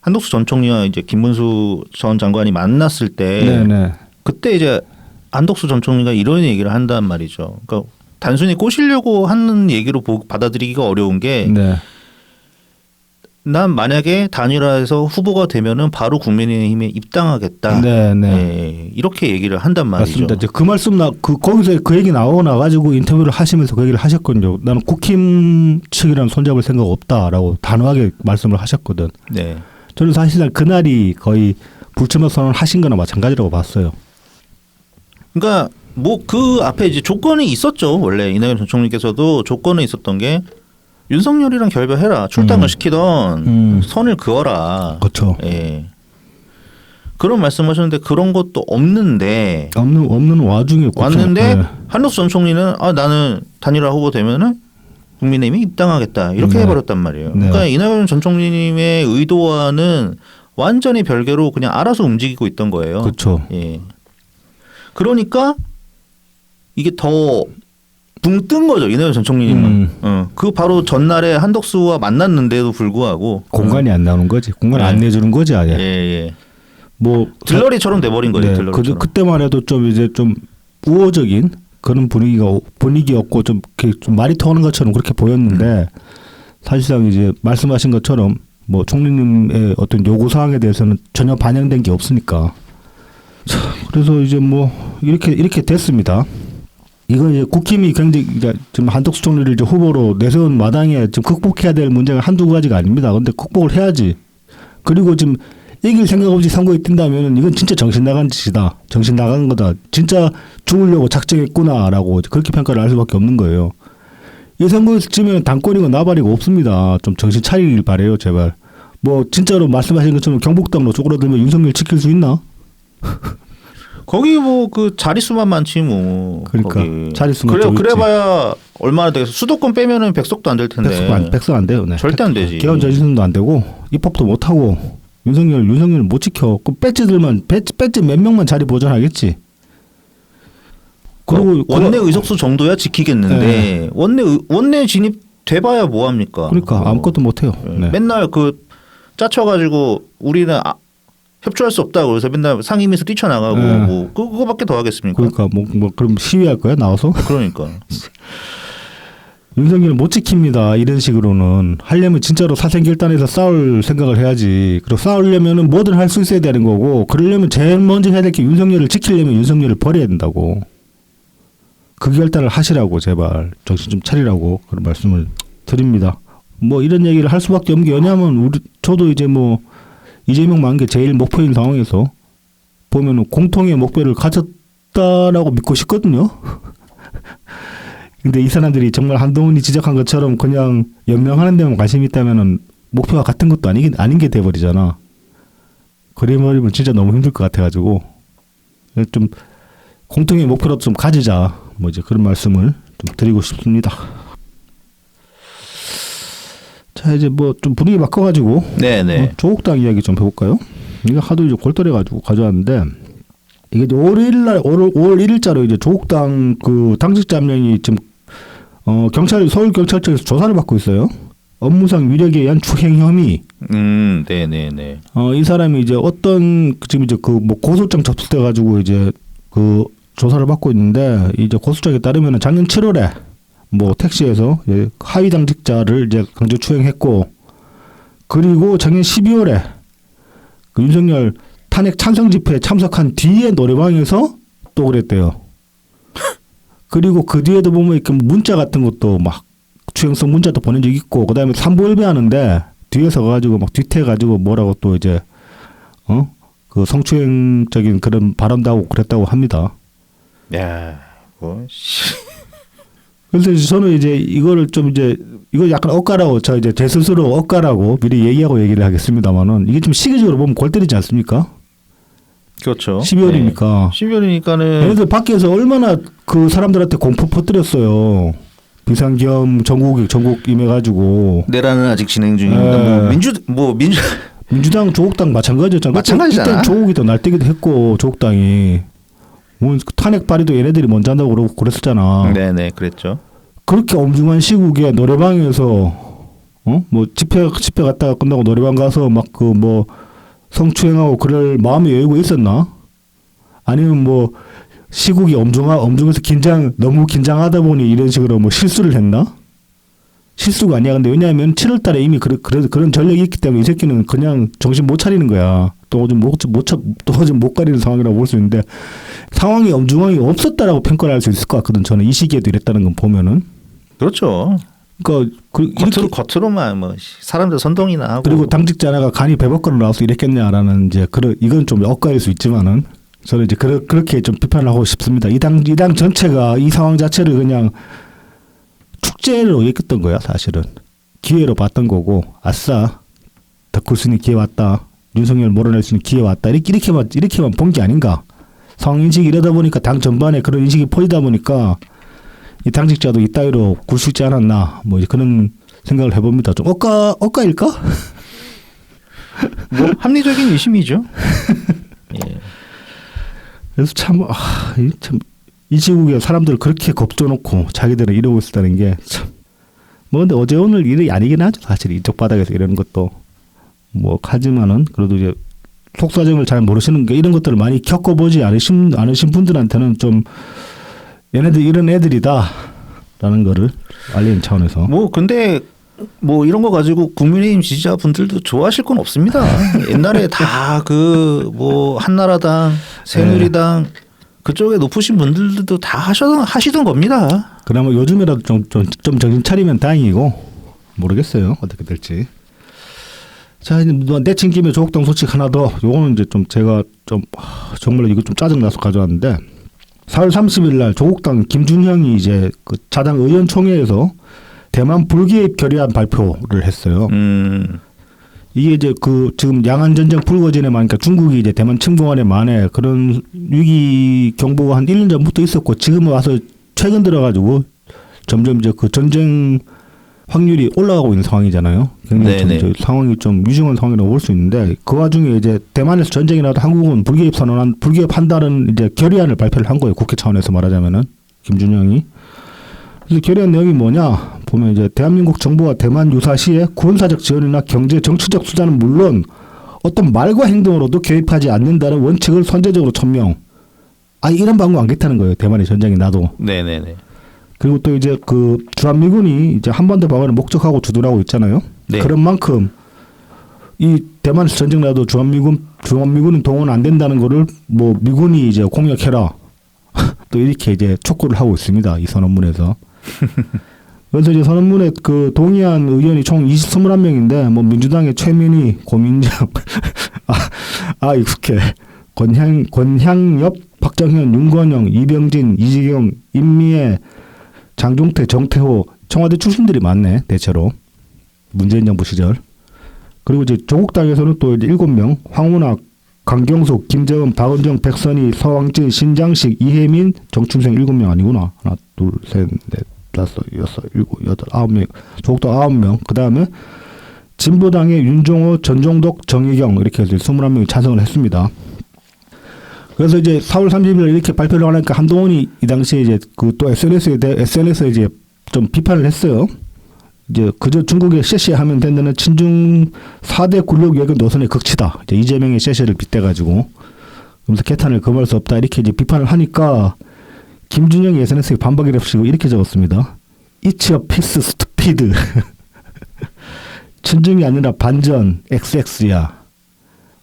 한덕수 전 총리와 이제 김문수 전 장관이 만났을 때 네네. 그때 이제 한덕수 전 총리가 이런 얘기를 한단 말이죠. 그러니까 단순히 꼬시려고 하는 얘기로 받아들이기가 어려운 게 네. 난 만약에 단일화해서 후보가 되면은 바로 국민의힘에 입당하겠다. 네네. 예, 이렇게 얘기를 한단 말이죠. 맞습니다. 이제 그 말씀 거기서 그 얘기 나가지고 인터뷰를 하시면서 그 얘기를 하셨거든요. 나는 국힘 측이랑 손잡을 생각 없다라고 단호하게 말씀을 하셨거든. 네. 저는 사실상 그날이 거의 불출마 선언을 하신 거나 마찬가지라고 봤어요. 그러니까 뭐 그 앞에 이제 조건이 있었죠. 원래 이낙연 전 총리께서도 조건은 있었던 게 윤석열이랑 결별해라. 출당을 시키던 선을 그어라. 그렇죠. 예. 그런 말씀하셨는데 그런 것도 없는데 없는 와중에 왔는데 네. 한덕수 전 총리는 나는 단일화 후보 되면은 국민의힘이 입당하겠다 이렇게 네. 해버렸단 말이에요. 네. 그러니까 이낙연 전 총리님의 의도와는 완전히 별개로 그냥 알아서 움직이고 있던 거예요. 그렇죠. 예. 그러니까 이게 더 붕 뜬 거죠 이낙연 전 총리님은. 그 바로 전날에 한덕수와 만났는데도 불구하고 공간이 안 나오는 거지. 공간 네. 안 내주는 거지 아예. 예. 뭐 들러리처럼 돼버린 거죠. 네. 들러리처럼. 그때만 해도 좀 이제 좀 우호적인 그런 분위기였고 좀 말이 통하는 것처럼 그렇게 보였는데 사실상 이제 말씀하신 것처럼 뭐 총리님의 어떤 요구 사항에 대해서는 전혀 반영된 게 없으니까. 자, 그래서 이제 뭐 이렇게 됐습니다. 이거 이제 국힘이 굉장히 지금 한덕수 총리를 이제 후보로 내세운 마당에 지금 극복해야 될 문제가 한두 가지가 아닙니다. 근데 극복을 해야지. 그리고 지금 이길 생각 없이 선거에 뛴다면 이건 진짜 정신 나간 짓이다. 정신 나간 거다. 진짜 죽으려고 작정했구나라고 그렇게 평가를 할 수밖에 없는 거예요. 이 선거에서 지면 당권이고 나발이고 없습니다. 좀 정신 차리길 바래요, 제발. 뭐 진짜로 말씀하신 것처럼 경북당으로 쪼그라들면 윤석열 지킬 수 있나? 거기 뭐 그 자릿수만 많지 뭐. 그러니까 거기. 자릿수만 더 있지. 그래봐야 얼마나 되겠어. 수도권 빼면은 백석도 안 될 텐데. 백석 안 돼요. 네. 절대 안 되지. 개헌 전신도 안 되고 입법도 못 하고 윤석열 못 지켜. 그 배지 몇 명만 자리 보존하겠지. 그리고 원내 의석수 정도야 지키겠는데 네. 원내 진입 돼봐야 뭐 합니까? 그러니까 아무것도 못 해요. 네. 맨날 그 짜쳐가지고 우리는 협조할 수 없다고 그래서 맨날 상임위에서 뛰쳐나가고 네. 뭐 그거밖에 더 하겠습니까? 그러니까 뭐 그럼 시위할 거야 나와서? 그러니까. 윤석열 못 지킵니다. 이런 식으로는 하려면 진짜로 사생결단에서 싸울 생각을 해야지. 그리고 싸우려면은 뭐든 할 수 있어야 되는 거고 그러려면 제일 먼저 해야 될 게 윤석열을 지키려면 윤석열을 버려야 된다고. 그 결단을 하시라고 제발 정신 좀 차리라고 그런 말씀을 드립니다. 뭐 이런 얘기를 할 수밖에 없는 게 왜냐하면 저도 이제 뭐 이재명만 게 제일 목표인 상황에서 보면은 공통의 목표를 가졌다라고 믿고 싶거든요. 근데 이 사람들이 정말 한동훈이 지적한 것처럼 그냥 연명하는 데만 관심이 있다면은 목표가 같은 것도 아닌 게 돼버리잖아. 그래버리면 진짜 너무 힘들 것 같아가지고 좀 공통의 목표라도 좀 가지자. 뭐 이제 그런 말씀을 좀 드리고 싶습니다. 자 이제 뭐 좀 분위기 바꿔가지고 네네. 조국당 이야기 좀 해볼까요? 이거 하도 이제 골똘해가지고 가져왔는데 이게 5월 1일자로 이제 조국당 그 당직자 한 명이 지금 서울 경찰청에서 조사를 받고 있어요. 업무상 위력에 의한 추행 혐의. 네네네. 이 사람이 이제 지금 이제 그 뭐 고소장 접수돼 가지고 이제 그 조사를 받고 있는데 이제 고소장에 따르면 작년 7월에 뭐 택시에서 하위 당직자를 이제 강제 추행했고 그리고 작년 12월에 그 윤석열 탄핵 찬성 집회에 참석한 뒤에 노래방에서 또 그랬대요. 그리고 그 뒤에도 보면 이렇게 문자 같은 것도 막 추행성 문자도 보낸 적 있고 그다음에 삼보일배하는데 뒤에서 가지고 막 뒤태가지고 뭐라고 또 이제 그 성추행적인 그런 발언도 하고 그랬다고 합니다. 야, 뭐. 그래서 이제 저는 이제 이거를 좀 이제 이거 약간 억까라고 저 이제 제 스스로 억까라고 미리 얘기를 하겠습니다만은 이게 좀 시기적으로 보면 골 때리지 않습니까? 그렇죠. 12월이니까. 네. 12월이니까는 얘네들 밖에서 얼마나 그 사람들한테 공포 퍼뜨렸어요. 비상겸 전국 임해가지고. 내란은 아직 진행 중입니다. 민주당 조국당 마찬가지였잖아. 마찬가지잖아. 그때 조국이 더 날뛰기도 했고 조국당이 뭐 탄핵 발의도 얘네들이 먼저 한다고 그러고 그랬었잖아. 네네 그랬죠. 그렇게 엄중한 시국에 노래방에서 뭐 집회 갔다가 끝나고 노래방 가서 막 그 뭐 성추행하고 그럴 마음의 여유가 있었나? 아니면 뭐 시국이 엄중해서 너무 긴장하다 보니 이런 식으로 뭐 실수를 했나? 실수가 아니야. 근데 왜냐하면 7월달에 이미 그런 전력이 있기 때문에 이 새끼는 그냥 정신 못 차리는 거야. 또 좀 못 가리는 상황이라고 볼 수 있는데 상황이 엄중함이 없었다라고 평가를 할 수 있을 것 같거든. 저는 이 시기에도 이랬다는 건 보면은. 그렇죠. 그러니까 겉으로만 뭐 사람들 선동이나 하고 그리고 당직자 하나가 간이 배벗거려 나와서 이랬겠냐라는 이제 이건 좀 엇갈릴 수 있지만은 저는 이제 그렇게 좀 비판을 하고 싶습니다. 이 당 전체가 이 상황 자체를 그냥 축제로 여겼던 거야 사실은. 기회로 봤던 거고 아싸 덕후 스님 기회 왔다. 윤석열 몰아낼 수 있는 기회 왔다. 이렇게만 본 게 아닌가. 상황 인식이 이러다 보니까 당 전반에 그런 인식이 퍼지다 보니까 이 당직자도 이따위로 굴 수 있지 않았나. 뭐 그런 생각을 해봅니다. 좀 억까일까? 뭐 합리적인 의심이죠. 예. 그래서 이 시국에 사람들을 그렇게 겁줘놓고 자기들은 이러고 있었다는 게 참. 뭐 근데 어제 오늘 일이 아니긴 하죠. 사실 이쪽 바닥에서 이러는 것도 뭐 하지만은 그래도 이제 속사정을 잘 모르시는 게 이런 것들을 많이 겪어보지 않으신 분들한테는 좀 얘네들 이런 애들이다라는 거를 알리는 차원에서. 뭐 근데 뭐 이런 거 가지고 국민의힘 지지자분들도 좋아하실 건 없습니다. 옛날에 다 그 뭐 한나라당, 새누리당 그쪽에 높으신 분들도 다 하시던 겁니다. 그나마 요즘이라도 좀 정신 차리면 다행이고 모르겠어요 어떻게 될지. 자 이제 내친 김에 조국당 소식 하나 더. 요거는 이제 좀 제가 좀 정말 이거 좀 짜증 나서 가져왔는데 4월 30일 날 조국당 김준형이 이제 그 자당 의원총회에서 대만 불개입 결의안 발표를 했어요. 이게 이제 그 지금 양안 전쟁 불거진에 그러니까 중국이 이제 대만 침공안에 만에 그런 위기 경보가 한 1년 전부터 있었고 지금 와서 최근 들어가지고 점점 이제 그 전쟁 확률이 올라가고 있는 상황이잖아요. 굉장히 좀 상황이 좀 위중한 상황이라고 볼 수 있는데 그 와중에 이제 대만에서 전쟁이 나도 한국은 불개입한다는 이제 결의안을 발표를 한 거예요. 국회 차원에서 말하자면은 김준영이. 그래서 결의안 내용이 뭐냐 보면 이제 대한민국 정부와 대만 유사시에 군사적 지원이나 경제 정치적 수단은 물론 어떤 말과 행동으로도 개입하지 않는다는 원칙을 선제적으로 천명. 이런 방법 안 겠다는 거예요. 대만의 전쟁이 나도. 네네네. 그리고 또 이제 그 주한미군이 이제 한반도 방어를 목적하고 주둔하고 있잖아요. 네. 그런 만큼 이 대만에서 전쟁 나도 주한미군은 동원 안 된다는 거를 뭐 미군이 이제 공략해라. 또 이렇게 이제 촉구를 하고 있습니다. 이 선언문에서. 그래서 이제 선언문에 그 동의한 의원이 총 21명인데 뭐 민주당의 최민희, 고민정, 익숙해. 권향엽, 박정현, 윤건영, 이병진, 이지경, 임미애, 장종태, 정태호 청와대 출신들이 많네 대체로 문재인 정부 시절. 그리고 이제 조국 당에서는 또 이제 7명 황운하, 강경숙, 김재원, 박은정, 백선희, 서왕진, 신장식, 이혜민, 정충생 7명 아니구나. 하나, 둘, 셋, 넷, 다섯, 여섯, 일곱, 여덟, 9명. 조국도 9명. 그 다음에 진보당의 윤종호, 전종덕, 정의경 이렇게 해서 21명이 찬성을 했습니다. 그래서 이제 4월 30일 이렇게 발표를 하니까 한동훈이 이 당시에 이제 그 또 SNS에 이제 좀 비판을 했어요. 이제 그저 중국에 셰시하면 된다는 친중 4대 군력 외교 노선의 극치다. 이제 이재명의 셰시를 빗대가지고 그러면서 개탄을 금할 수 없다 이렇게 이제 비판을 하니까 김준영이 SNS에 반박을 해주시고 이렇게 적었습니다. It's a piece stupid. 친중이 아니라 반전 XX야.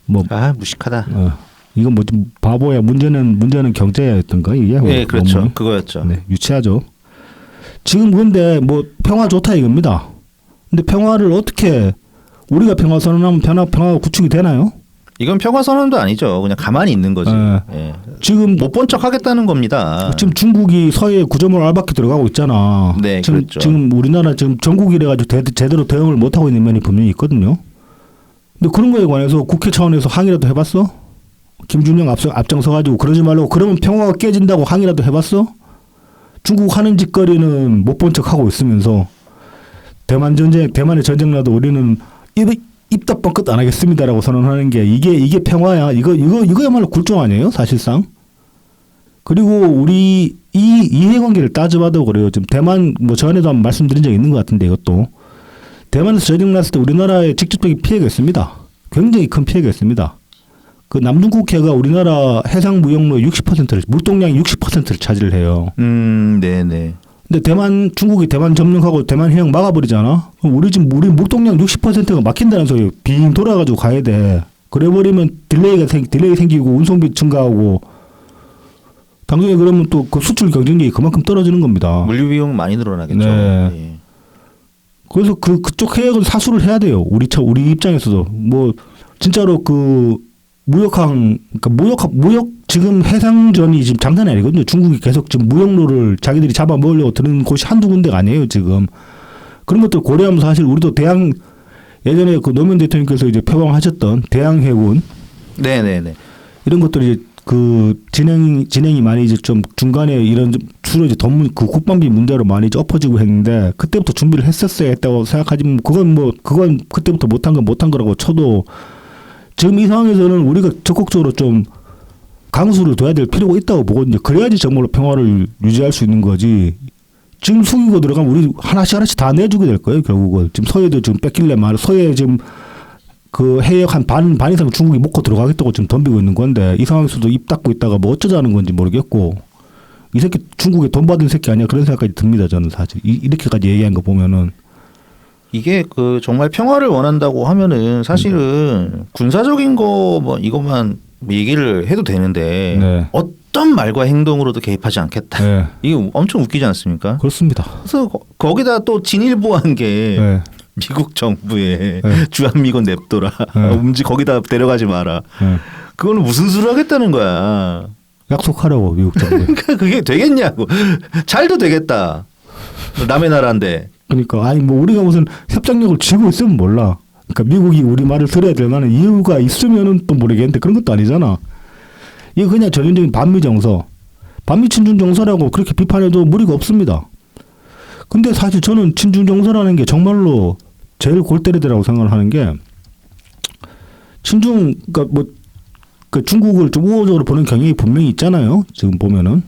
뭐 무식하다. 이건 뭐 좀 바보야. 문제는 경제였던가 이게? 네, 그렇죠. 업무는? 그거였죠. 네, 유치하죠. 지금 근데 뭐 평화 좋다 이겁니다. 근데 평화를 어떻게 우리가 평화 선언하면 평화가 구축이 되나요? 이건 평화 선언도 아니죠. 그냥 가만히 있는 거지. 예. 지금 못 본 척 하겠다는 겁니다. 지금 중국이 서해 구조물 알바퀴 들어가고 있잖아. 네, 지금, 그렇죠. 지금 우리나라 지금 전국이래 가지고 제대로 대응을 못 하고 있는 면이 분명히 있거든요. 근데 그런 거에 관해서 국회 차원에서 항의라도 해봤어? 김준영 앞장서가지고 그러지 말라고 그러면 평화가 깨진다고 항의라도 해봤어? 중국 하는 짓거리는 못 본 척하고 있으면서 대만의 전쟁 나도 우리는 입답 뻥끗 안 하겠습니다라고 선언하는 게 이게 평화야. 이거야말로 굴종 아니에요 사실상. 그리고 우리 이 이해관계를 따져봐도 그래요. 지금 대만 뭐 전에도 한번 말씀드린 적이 있는 것 같은데 이것도 대만에서 전쟁 났을 때 우리나라에 직접적인 피해가 있습니다. 굉장히 큰 피해가 있습니다. 그 남중국해가 우리나라 해상 무역로의 60%를 물동량의 60%를 차지를 해요. 네네. 근데 중국이 대만 점령하고 대만 해역 막아버리잖아. 그럼 우리 물동량 60%가 막힌다는 소리예요. 빙 돌아가지고 가야 돼. 그래버리면 딜레이 생기고 운송비 증가하고 당장에 그러면 또 그 수출 경쟁력이 그만큼 떨어지는 겁니다. 물류 비용 많이 늘어나겠죠. 네. 예. 그래서 그쪽 해역은 사수를 해야 돼요. 우리 입장에서도 뭐 진짜로 그 무역 지금 해상전이 지금 장난이 아니거든요. 중국이 계속 지금 무역로를 자기들이 잡아 먹으려고 드는 곳이 한두 군데가 아니에요, 지금. 그런 것들 고려하면서 사실 우리도 예전에 그 노무현 대통령께서 이제 표방하셨던 대양해군. 네네네. 이런 것들이 그 진행이 많이 이제 좀 중간에 이런 주로 이제 그 국방비 문제로 많이 이제 엎어지고 했는데 그때부터 준비를 했었어야 했다고 생각하지만 그건 그때부터 못한 거라고 쳐도 지금 이 상황에서는 우리가 적극적으로 좀 강수를 둬야 될 필요가 있다고 보거든요. 그래야지 정말로 평화를 유지할 수 있는 거지. 지금 숙이고 들어가면 우리 하나씩 다 내주게 될 거예요, 결국은. 지금 서해도 지금 뺏길래 서해 지금 그 해역 한 반 이상 중국이 먹고 들어가겠다고 지금 덤비고 있는 건데 이 상황에서도 입 닫고 있다가 뭐 어쩌자는 건지 모르겠고 이 새끼 중국에 돈 받은 새끼 아니야 그런 생각까지 듭니다, 저는 사실. 이렇게까지 얘기한 거 보면은. 이게 그 정말 평화를 원한다고 하면은 사실은 군사적인 거 뭐 이것만 얘기를 해도 되는데 네. 어떤 말과 행동으로도 개입하지 않겠다. 네. 이게 엄청 웃기지 않습니까? 그렇습니다. 그래서 거기다 또 진일보한 게 네. 미국 정부의 네. 주한미군 냅둬라. 네. 거기다 데려가지 마라. 네. 그거는 무슨 수를 하겠다는 거야. 약속하라고 미국 정부에. 그러니까 그게 되겠냐고. 잘도 되겠다. 남의 나라인데. 그러니까 아니 뭐 우리가 무슨 협상력을 쥐고 있으면 몰라. 그러니까 미국이 우리 말을 들어야 될 만한 이유가 있으면은 또 모르겠는데 그런 것도 아니잖아. 이거 그냥 전형적인 반미 정서, 반미 친중 정서라고 그렇게 비판해도 무리가 없습니다. 근데 사실 저는 친중 정서라는 게 정말로 제일 골 때리더라고 생각을 하는 게 친중 그러니까 뭐 그 중국을 좀 우호적으로 보는 경향이 분명히 있잖아요. 지금 보면은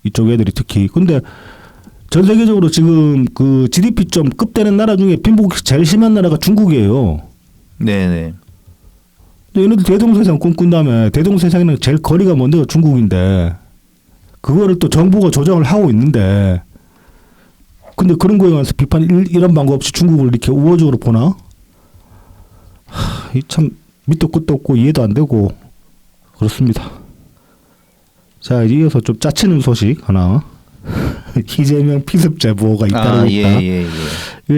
이쪽 애들이 특히. 근데 전 세계적으로 지금 그 GDP 좀 급되는 나라 중에 빈부격차 제일 심한 나라가 중국이에요. 네네. 근데 얘네들 대동세상 꿈꾼 다음에 대동세상이랑 제일 거리가 먼 데가 중국인데 그거를 또 정부가 조정을 하고 있는데 근데 그런 거에 관해서 비판 이런 방법 없이 중국을 이렇게 우호적으로 보나? 이 참 밑도 끝도 없고 이해도 안 되고 그렇습니다. 자, 이어서 좀 짜치는 소식 하나. 이재명 피습 제보가 잇따르고 있다. 이게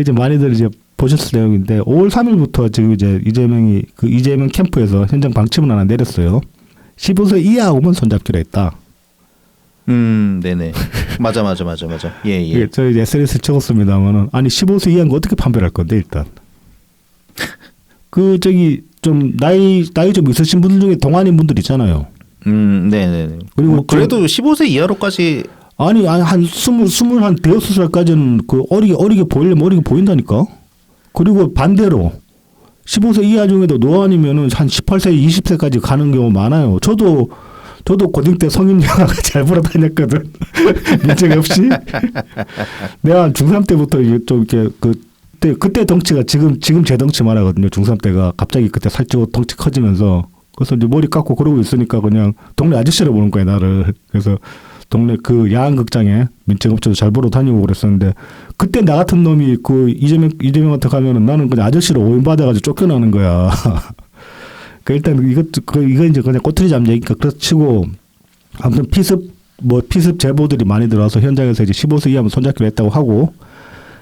이제 많이들 이제 보셨을 내용인데 5월 3일부터 지금 이제 이재명이 그 이재명 캠프에서 현장 방침을 하나 내렸어요. 15세 이하하고만 손잡기로 했다. 네네. 맞아. 예. 저 이제 SNS에 적었습니다만은 아니 15세 이하인 거 어떻게 판별할 건데 일단. 그 저기 좀 나이 좀 있으신 분들 중에 동안인 분들 있잖아요. 네네. 그리고 그래도 15세 이하로까지 아니 한 20, 한 대여섯 살까지는 그 어리게 보이려면 어리게 보인다니까. 그리고 반대로 15세 이하 중에도 노안이면은 한 18세, 20세까지 가는 경우 많아요. 저도 고등 때 성인 영화가 잘 보러 다녔거든. 민증 없이. 내가 중3 때부터 이게 좀 이렇게 그때 덩치가 지금 제 덩치 말하거든요. 중3 때가 갑자기 그때 살찌고 덩치 커지면서 그래서 이제 머리 깎고 그러고 있으니까 그냥 동네 아저씨를 보는 거야 나를. 그래서 동네 그 야한극장에 민증업체도 잘 보러 다니고 그랬었는데 그때 나 같은 놈이 그 이재명한테 가면은 나는 그냥 아저씨로 오인받아가지고 쫓겨나는 거야. 그 일단 이거 이제 그냥 꼬투리 잡는 얘기니까 그렇다 치고 아무튼 피습 제보들이 많이 들어와서 현장에서 이제 15세 이하면 손잡기로 했다고 하고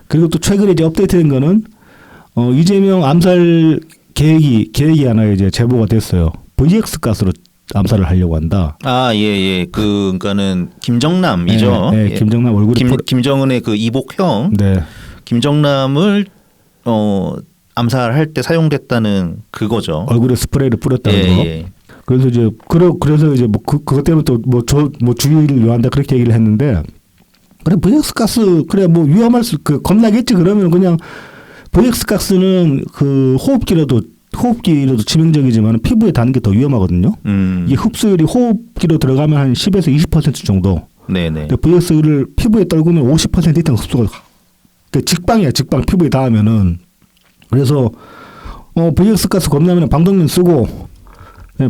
그리고 또 최근에 이제 업데이트된 거는 이재명 암살 계획이 하나 이제 제보가 됐어요. VX 가스로 암살을 하려고 한다. 예. 그러니까는 김정남이죠. 네, 김정남 얼굴이 김정은의 그 이복형. 네. 김정남을 암살할 때 사용됐다는 그거죠. 얼굴에 스프레이를 뿌렸다는 거. 그래서 이제 그래서 이제 뭐 그것 때문에 또 뭐 주의를 요한다 그렇게 얘기를 했는데 그래 VX 가스 그래 뭐 위험할 그 겁나겠지 그러면 그냥 VX 가스는 그 호흡기로도 치명적이지만 피부에 닿는 게 더 위험하거든요. 이 흡수율이 호흡기로 들어가면 한 10에서 20% 정도. 네네. VX를 피부에 떨구면 50% 이상 흡수가 그러니까 직방이야 직방 피부에 닿으면은 그래서 VX 가스 겁나면 방독면 쓰고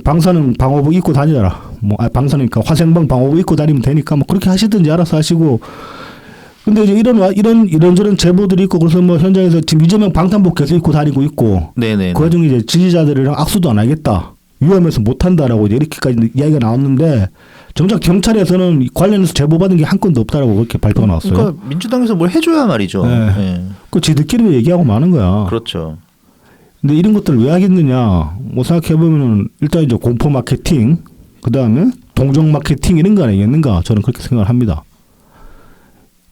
방사능 방호복 입고 다니더라. 방사능이니까 화생방 방호복 입고 다니면 되니까 뭐 그렇게 하시든지 알아서 하시고. 근데 이제 이런저런 제보들이 있고 그래서 뭐 현장에서 지금 이재명 방탄복 계속 입고 다니고 있고. 네네. 그 와중에 이제 지지자들이랑 악수도 안 하겠다. 위험해서 못 한다라고 이제 이렇게까지 이야기가 나왔는데 정작 경찰에서는 관련해서 제보받은 게 한 건도 없다라고 그렇게 발표가 나왔어요. 그러니까 민주당에서 뭘 해줘야 말이죠. 네. 그 지들끼리 얘기하고 마는 거야. 그렇죠. 근데 이런 것들을 왜 하겠느냐? 뭐 생각해보면은 일단 이제 공포 마케팅, 그 다음에 동정 마케팅 이런 거 아니겠는가? 저는 그렇게 생각을 합니다.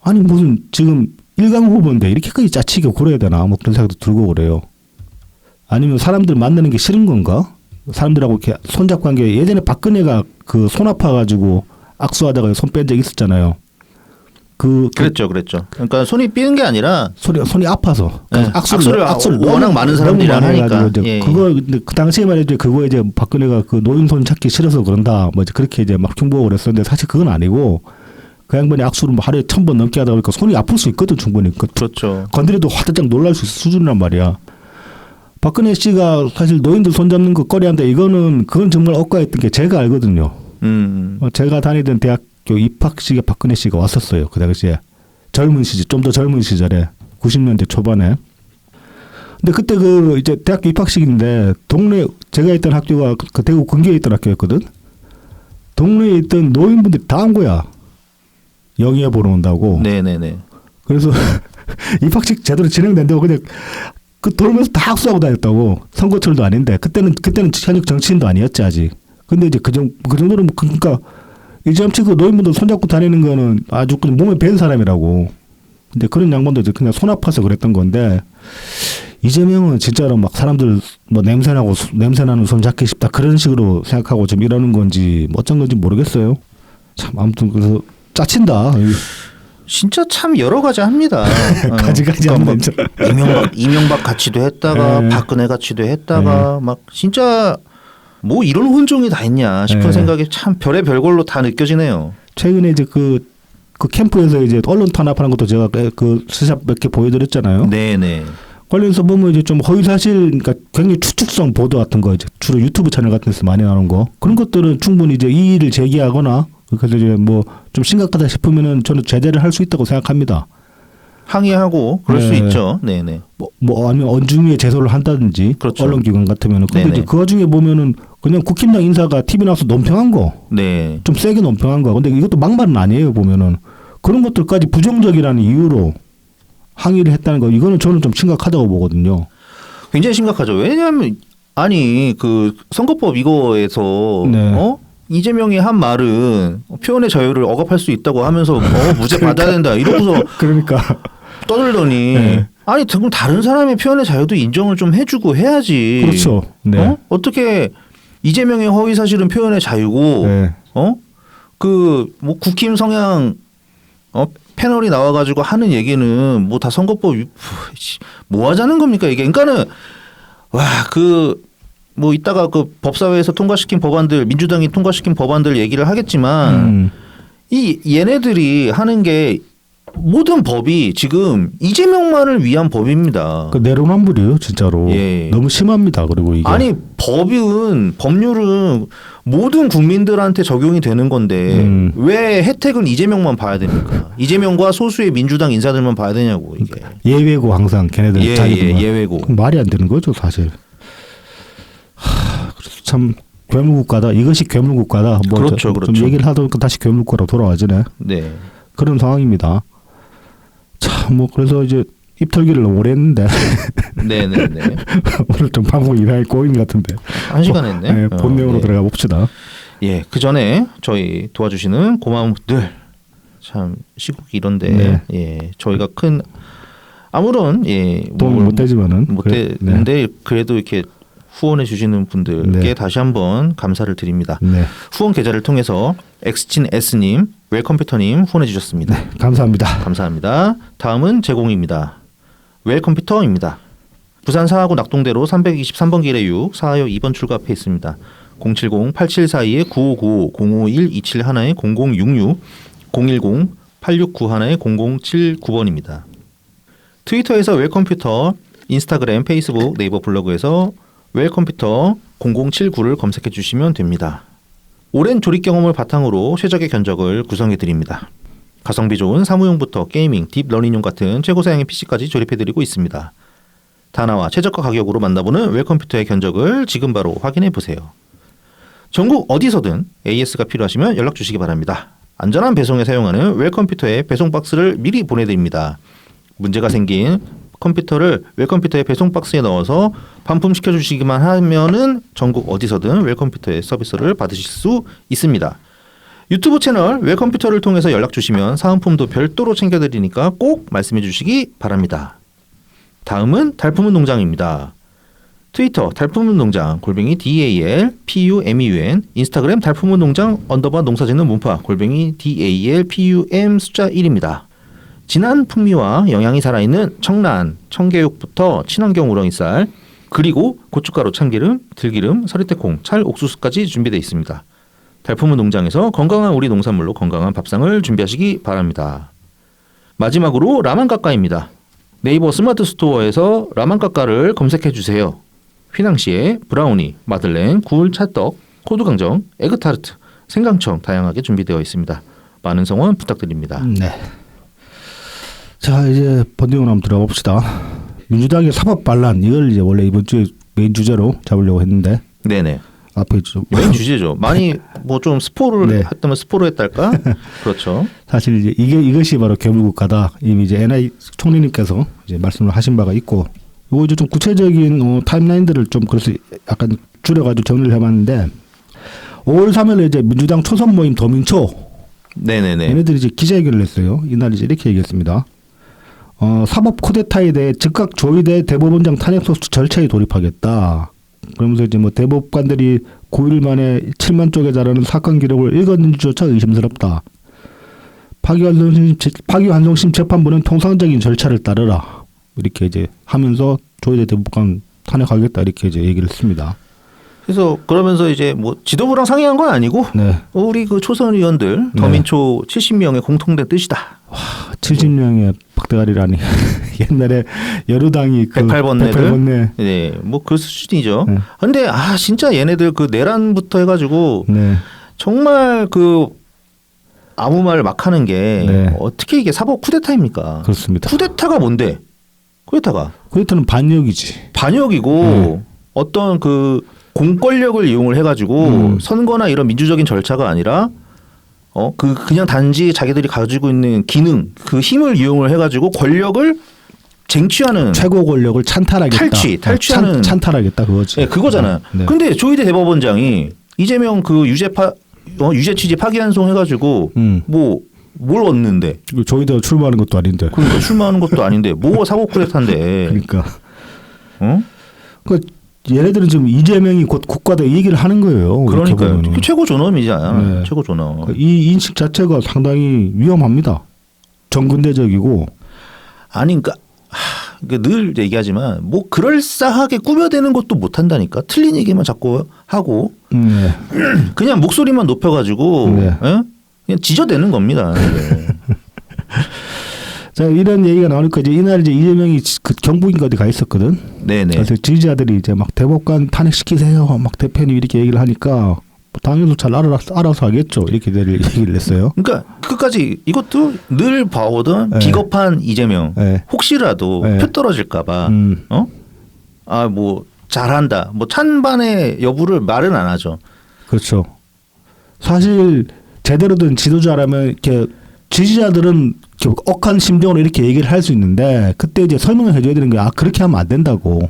아니 무슨 지금 1강 후보인데 이렇게까지 짜치게 굴어야 되나? 뭐 그런 생각도 들고 그래요. 아니면 사람들 만나는 게 싫은 건가? 사람들하고 이렇게 손잡고 한 게 예전에 박근혜가 그 손 아파가지고 악수하다가 손 뺀 적 있었잖아요. 그랬죠. 그러니까 손이 삐는 게 아니라 손이 아파서 네. 악수를 워낙 많은 사람들이 하니까. 그거 근데 그 당시에 말이죠. 그거 이제 박근혜가 그 노인 손 찾기 싫어서 그런다. 뭐 이제 그렇게 이제 막 흉보고 그랬었는데 사실 그건 아니고 그 양반이 악수를 뭐 하루에 1000번 넘게 하다 보니까 손이 아플 수 있거든 충분히. 그렇죠. 건드려도 화들짝 놀랄 수 있을 수준이란 말이야. 박근혜 씨가 사실 노인들 손잡는 거 꺼려한데 그건 정말 억까했던 게 제가 알거든요. 제가 다니던 대학교 입학식에 박근혜 씨가 왔었어요. 그 당시에 좀 더 젊은 시절에 90년대 초반에. 근데 그때 그 이제 대학교 입학식인데 제가 있던 학교가 그 대구 근교에 있던 학교였거든. 동네에 있던 노인분들이 다 온 거야. 영예 보러 온다고. 네네네. 그래서 입학식 제대로 진행된다고 그냥 돌면서 다 악수하고 다녔다고. 선거철도 아닌데 그때는 현역 정치인도 아니었지 아직. 근데 이제 그 정도는 그러니까 이재명치 그 노인분들 손잡고 다니는 거는 아주 그냥 몸에 밴 사람이라고. 근데 그런 양반도 이제 그냥 손 아파서 그랬던 건데 이재명은 진짜로 막 사람들 뭐 냄새나는 손 잡기 싶다 그런 식으로 생각하고 좀 이러는 건지 뭐 어쩐 건지 모르겠어요. 참 아무튼 그래서 짜친다. 진짜 참 여러 가지 합니다. 가지가지 하면 이명박 같이도 했다가 박근혜 같이도 했다가 막 진짜 뭐 이런 혼종이 다 있냐 싶은 생각이 참 별의 별걸로 다 느껴지네요. 최근에 이제 그 캠프에서 이제 언론 탄압하는 것도 제가 그 스샷 몇 개 보여드렸잖아요. 네네. 관련해서 보면 이제 좀 허위사실, 그러니까 굉장히 추측성 보도 같은 거 이제 주로 유튜브 채널 같은 데서 많이 나오는 거 그런 것들은 충분히 이제 이의를 제기하거나 그래서 이제 뭐 좀 심각하다 싶으면은 저는 제재를 할 수 있다고 생각합니다. 항의하고 그럴 수 있죠. 네네. 뭐 아니면 언중위에 제소를 한다든지 그렇죠. 언론기관 같으면은 근데 이제 그 와중에 보면은 그냥 국힘당 인사가 TV 나와서 논평한 거, 좀 세게 논평한 거. 근데 이것도 막말은 아니에요 보면은 그런 것들까지 부정적이라는 이유로 항의를 했다는 거 이거는 저는 좀 심각하다고 보거든요. 굉장히 심각하죠. 왜냐하면 아니 그 선거법 이거에서 네. 이재명이 한 말은 표현의 자유를 억압할 수 있다고 하면서 무죄 받아야 된다 이러고서 그러니까 떠들더니 네. 아니 그럼 다른 사람의 표현의 자유도 인정을 좀 해주고 해야지. 그렇죠. 네. 어떻게 이재명의 허위 사실은 표현의 자유고 네. 그 뭐 국힘 성향 패널이 나와가지고 하는 얘기는 뭐 다 선거법 뭐 하자는 겁니까 이게. 그러니까는 와 뭐 이따가 그 법사위에서 통과시킨 법안들 민주당이 통과시킨 법안들 얘기를 하겠지만 이 얘네들이 하는 게 모든 법이 지금 이재명만을 위한 법입니다. 그 내로남불이에요, 진짜로. 예. 너무 심합니다. 그리고 이게 아니 법률은 모든 국민들한테 적용이 되는 건데 왜 혜택은 이재명만 봐야 됩니까? 이재명과 소수의 민주당 인사들만 봐야 되냐고 이게. 예외고 항상 걔네들 자기들만. 예외고. 말이 안 되는 거죠, 사실. 그래서 참 괴물국가다. 이것이 괴물국가다. 뭐 그렇죠, 좀 그렇죠. 얘기를 하다 보니까 다시 괴물국가로 돌아와지네. 네. 그런 상황입니다. 참 뭐 그래서 이제 입털기를 너무 오래 했는데 네네네. 오늘 좀 방송 이상하게 꼬인 것 같은데 1시간 했네. 네, 본내용으로 네. 들어가 봅시다. 예, 그 전에 저희 도와주시는 고마운 분들 참 시국이 이런데 네. 예, 저희가 큰 아무런 도움이 못 되지만은 못 그래, 되는데 그래도 이렇게 후원해 주시는 분들께 네. 다시 한번 감사를 드립니다. 네. 후원 계좌를 통해서 엑스친 S님, 웰컴퓨터님 후원해 주셨습니다. 네, 감사합니다. 감사합니다. 다음은 제공입니다. 웰컴퓨터입니다. 부산 사하구 낙동대로 323번 길의 6 사하역 2번 출구 앞에 있습니다. 070-8742-9595 051-271-0066 010-8691-0079번입니다. 트위터에서 웰컴퓨터, 인스타그램, 페이스북, 네이버 블로그에서 웰컴퓨터 0079를 검색해 주시면 됩니다. 오랜 조립 경험을 바탕으로 최적의 견적을 구성해 드립니다. 가성비 좋은 사무용부터 게이밍, 딥러닝용 같은 최고 사양의 PC까지 조립해 드리고 있습니다. 다나와 최저가 가격으로 만나보는 웰컴퓨터의 견적을 지금 바로 확인해 보세요. 전국 어디서든 AS가 필요하시면 연락 주시기 바랍니다. 안전한 배송에 사용하는 웰컴퓨터의 배송 박스를 미리 보내드립니다. 문제가 생긴 컴퓨터를 웰컴퓨터의 배송 박스에 넣어서 반품시켜 주시기만 하면은 전국 어디서든 웰컴퓨터의 서비스를 받으실 수 있습니다. 유튜브 채널 웰컴퓨터를 통해서 연락 주시면 사은품도 별도로 챙겨드리니까 꼭 말씀해 주시기 바랍니다. 다음은 달품은 농장입니다. 트위터 달품은 농장 골뱅이 DALPUMEUN 인스타그램 달품은 농장 _ 농사짓는 문파 골뱅이 DALPUM 숫자 1입니다. 진한 풍미와 영양이 살아있는 청란, 청개육부터 친환경 우렁이쌀 그리고 고춧가루, 참기름, 들기름, 서리태콩, 찰, 옥수수까지 준비되어 있습니다. 달품은 농장에서 건강한 우리 농산물로 건강한 밥상을 준비하시기 바랍니다. 마지막으로 라만가까입니다. 네이버 스마트 스토어에서 라만가까를 검색해 주세요. 휘낭시에 브라우니, 마들렌, 굴, 찰떡, 코드강정, 에그타르트, 생강청 다양하게 준비되어 있습니다. 많은 성원 부탁드립니다. 네. 자 이제 본내용으로 한번 들어가 봅시다. 민주당의 사법 반란 이걸 이제 원래 이번 주에 메인 주제로 잡으려고 했는데 네네. 앞에 좀 메인 주제죠. 많이 뭐 좀 스포를 네. 했다면 스포를 했달까? 그렇죠. 사실 이제 이것이 바로 괴물국가다. 이미 이제 NI 총리님께서 이제 말씀을 하신 바가 있고, 이거 이제 좀 구체적인 타임라인들을 좀 그래서 약간 줄여가지고 정리를 해봤는데, 5월 3일에 이제 민주당 초선 모임 더민초, 네네네. 얘네들이 이제 기자회견을 했어요. 이날 이제 이렇게 얘기했습니다. 사법 쿠데타에 대해 즉각 조의대 대법원장 탄핵 소수 절차에 돌입하겠다. 그러면서 이제 뭐 대법관들이 9일 만에 7만 쪽에 달하는 사건 기록을 읽었는지조차 의심스럽다. 파기환송심 재판부는 통상적인 절차를 따르라. 이렇게 이제 하면서 조의대 대법관 탄핵하겠다 이렇게 이제 얘기를 했습니다. 그래서 그러면서 이제 뭐 지도부랑 상의한 건 아니고 네. 우리 그 초선 의원들 더민초 70명의 공통된 뜻이다. 70명의 박대가리라니. 옛날에 여루당이 그 108번뇌들. 108번뇌. 네, 뭐 그 수준이죠. 네. 근데 진짜 얘네들 그 내란부터 해가지고 네. 정말 그 아무 말 막 하는 게 네. 어떻게 이게 사법 쿠데타입니까? 그렇습니다. 쿠데타가 뭔데? 쿠데타가 쿠데타는 반역이지. 반역이고 어떤 그 공권력을 이용을 해가지고 선거나 이런 민주적인 절차가 아니라 그냥 단지 자기들이 가지고 있는 기능, 그 힘을 이용을 해가지고 권력을 쟁취하는 최고 권력을 찬탈하겠다. 탈취하는 찬탈하겠다 그거지. 네, 그거잖아. 네. 근데 조희대 대법원장이 이재명 그 유죄 취지 파기환송 해가지고 뭐 뭘 얻는데? 조희대가 출마하는 것도 아닌데. 그러니까 출마하는 것도 아닌데 뭐 사법 쿠데타인데. 그러니까. 어? 그러니까 얘네들은 지금 이재명이 곧 국가다 이 얘기를 하는 거예요. 그러니까요. 그 최고 존엄이잖아. 네. 최고 존엄. 그러니까 이 인식 자체가 상당히 위험합니다. 정근대적이고. 아니 그러니까 늘 얘기하지만 뭐 그럴싸하게 꾸며대는 것도 못한다니까. 틀린 얘기만 자꾸 하고 네. 그냥 목소리만 높여가지고 네. 예? 그냥 지저대는 겁니다. 이게. 자 이런 얘기가 나오니까 이제 이날 이제 이재명이 그 경북인가 어디 가 있었거든. 네네. 그래서 지지자들이 이제 막 대법관 탄핵시키세요. 막 대표님 이렇게 얘기를 하니까 당연히 잘 알아서 하겠죠. 이렇게 얘기를 했어요. 그러니까 끝까지 이것도 늘 봐오던 네. 비겁한 이재명. 네. 혹시라도 네. 표 떨어질까봐 뭐 잘한다. 뭐 찬반의 여부를 말은 안 하죠. 그렇죠. 사실 제대로 된 지도자라면 이렇게 지지자들은 이렇게 억한 심정으로 이렇게 얘기를 할 수 있는데 그때 이제 설명을 해줘야 되는 거야. 그렇게 하면 안 된다고.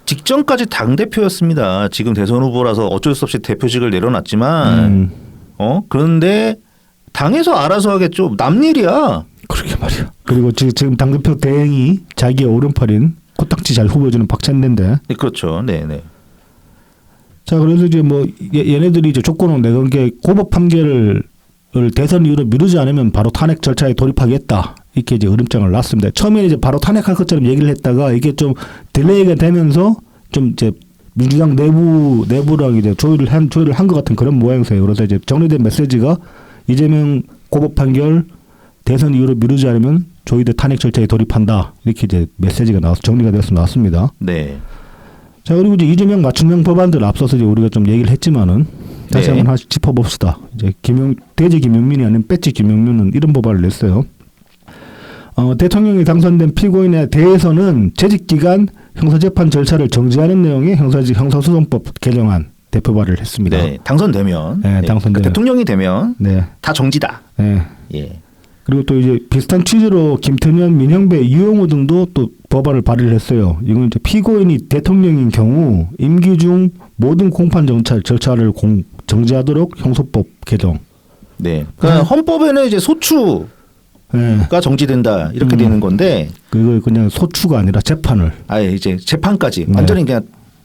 직전까지 당 대표였습니다. 지금 대선 후보라서 어쩔 수 없이 대표직을 내려놨지만 그런데 당에서 알아서 하겠죠. 남 일이야. 그러게 말이야. 그리고 지금 당 대표 대행이 자기의 오른팔인 코딱지 잘 후보해주는 박찬대인데. 네, 그렇죠. 네네. 자 그래서 이제 뭐 얘네들이 이제 조건을 내건 게 고법 판결을 대선 이후로 미루지 않으면 바로 탄핵 절차에 돌입하겠다. 이렇게 이제 으름장을 놨습니다. 처음에 이제 바로 탄핵할 것처럼 얘기를 했다가 이게 좀 딜레이가 되면서 좀 이제 민주당 내부랑 이제 조율을 한 것 같은 그런 모양새예요. 그래서 이제 정리된 메시지가 이재명 고법 판결 대선 이후로 미루지 않으면 조희대 탄핵 절차에 돌입한다. 이렇게 이제 메시지가 나와서 나왔습니다. 네. 자 그리고 이제 이재명 맞춤형 법안들 앞서서 이제 우리가 좀 얘기를 했지만은 다시 네. 한번 하나씩 짚어봅시다. 이제 대제 김용민이 아닌 배지 김용민은 이런 법안을 냈어요. 대통령이 당선된 피고인에 대해서는 재직기간 형사재판 절차를 정지하는 내용의 형사소송법 개정안 대표 발의를 했습니다. 네. 당선되면. 네, 당선되면. 그러니까 대통령이 되면 네. 다 정지다. 네. 예. 그리고 또 이제 비슷한 취지로 김태년, 민형배, 이용호 등도 또 법안을 발의를 했어요. 이건 이제 피고인이 대통령인 경우 임기 중 모든 공판 절차를 정지하도록 형소법 개정. 네. 그러니까 헌법에는 이제 소추가 네. 정지된다 이렇게 되는 건데. 그거 그냥 소추가 아니라 재판을. 아예 이제 재판까지 네. 완전히 그냥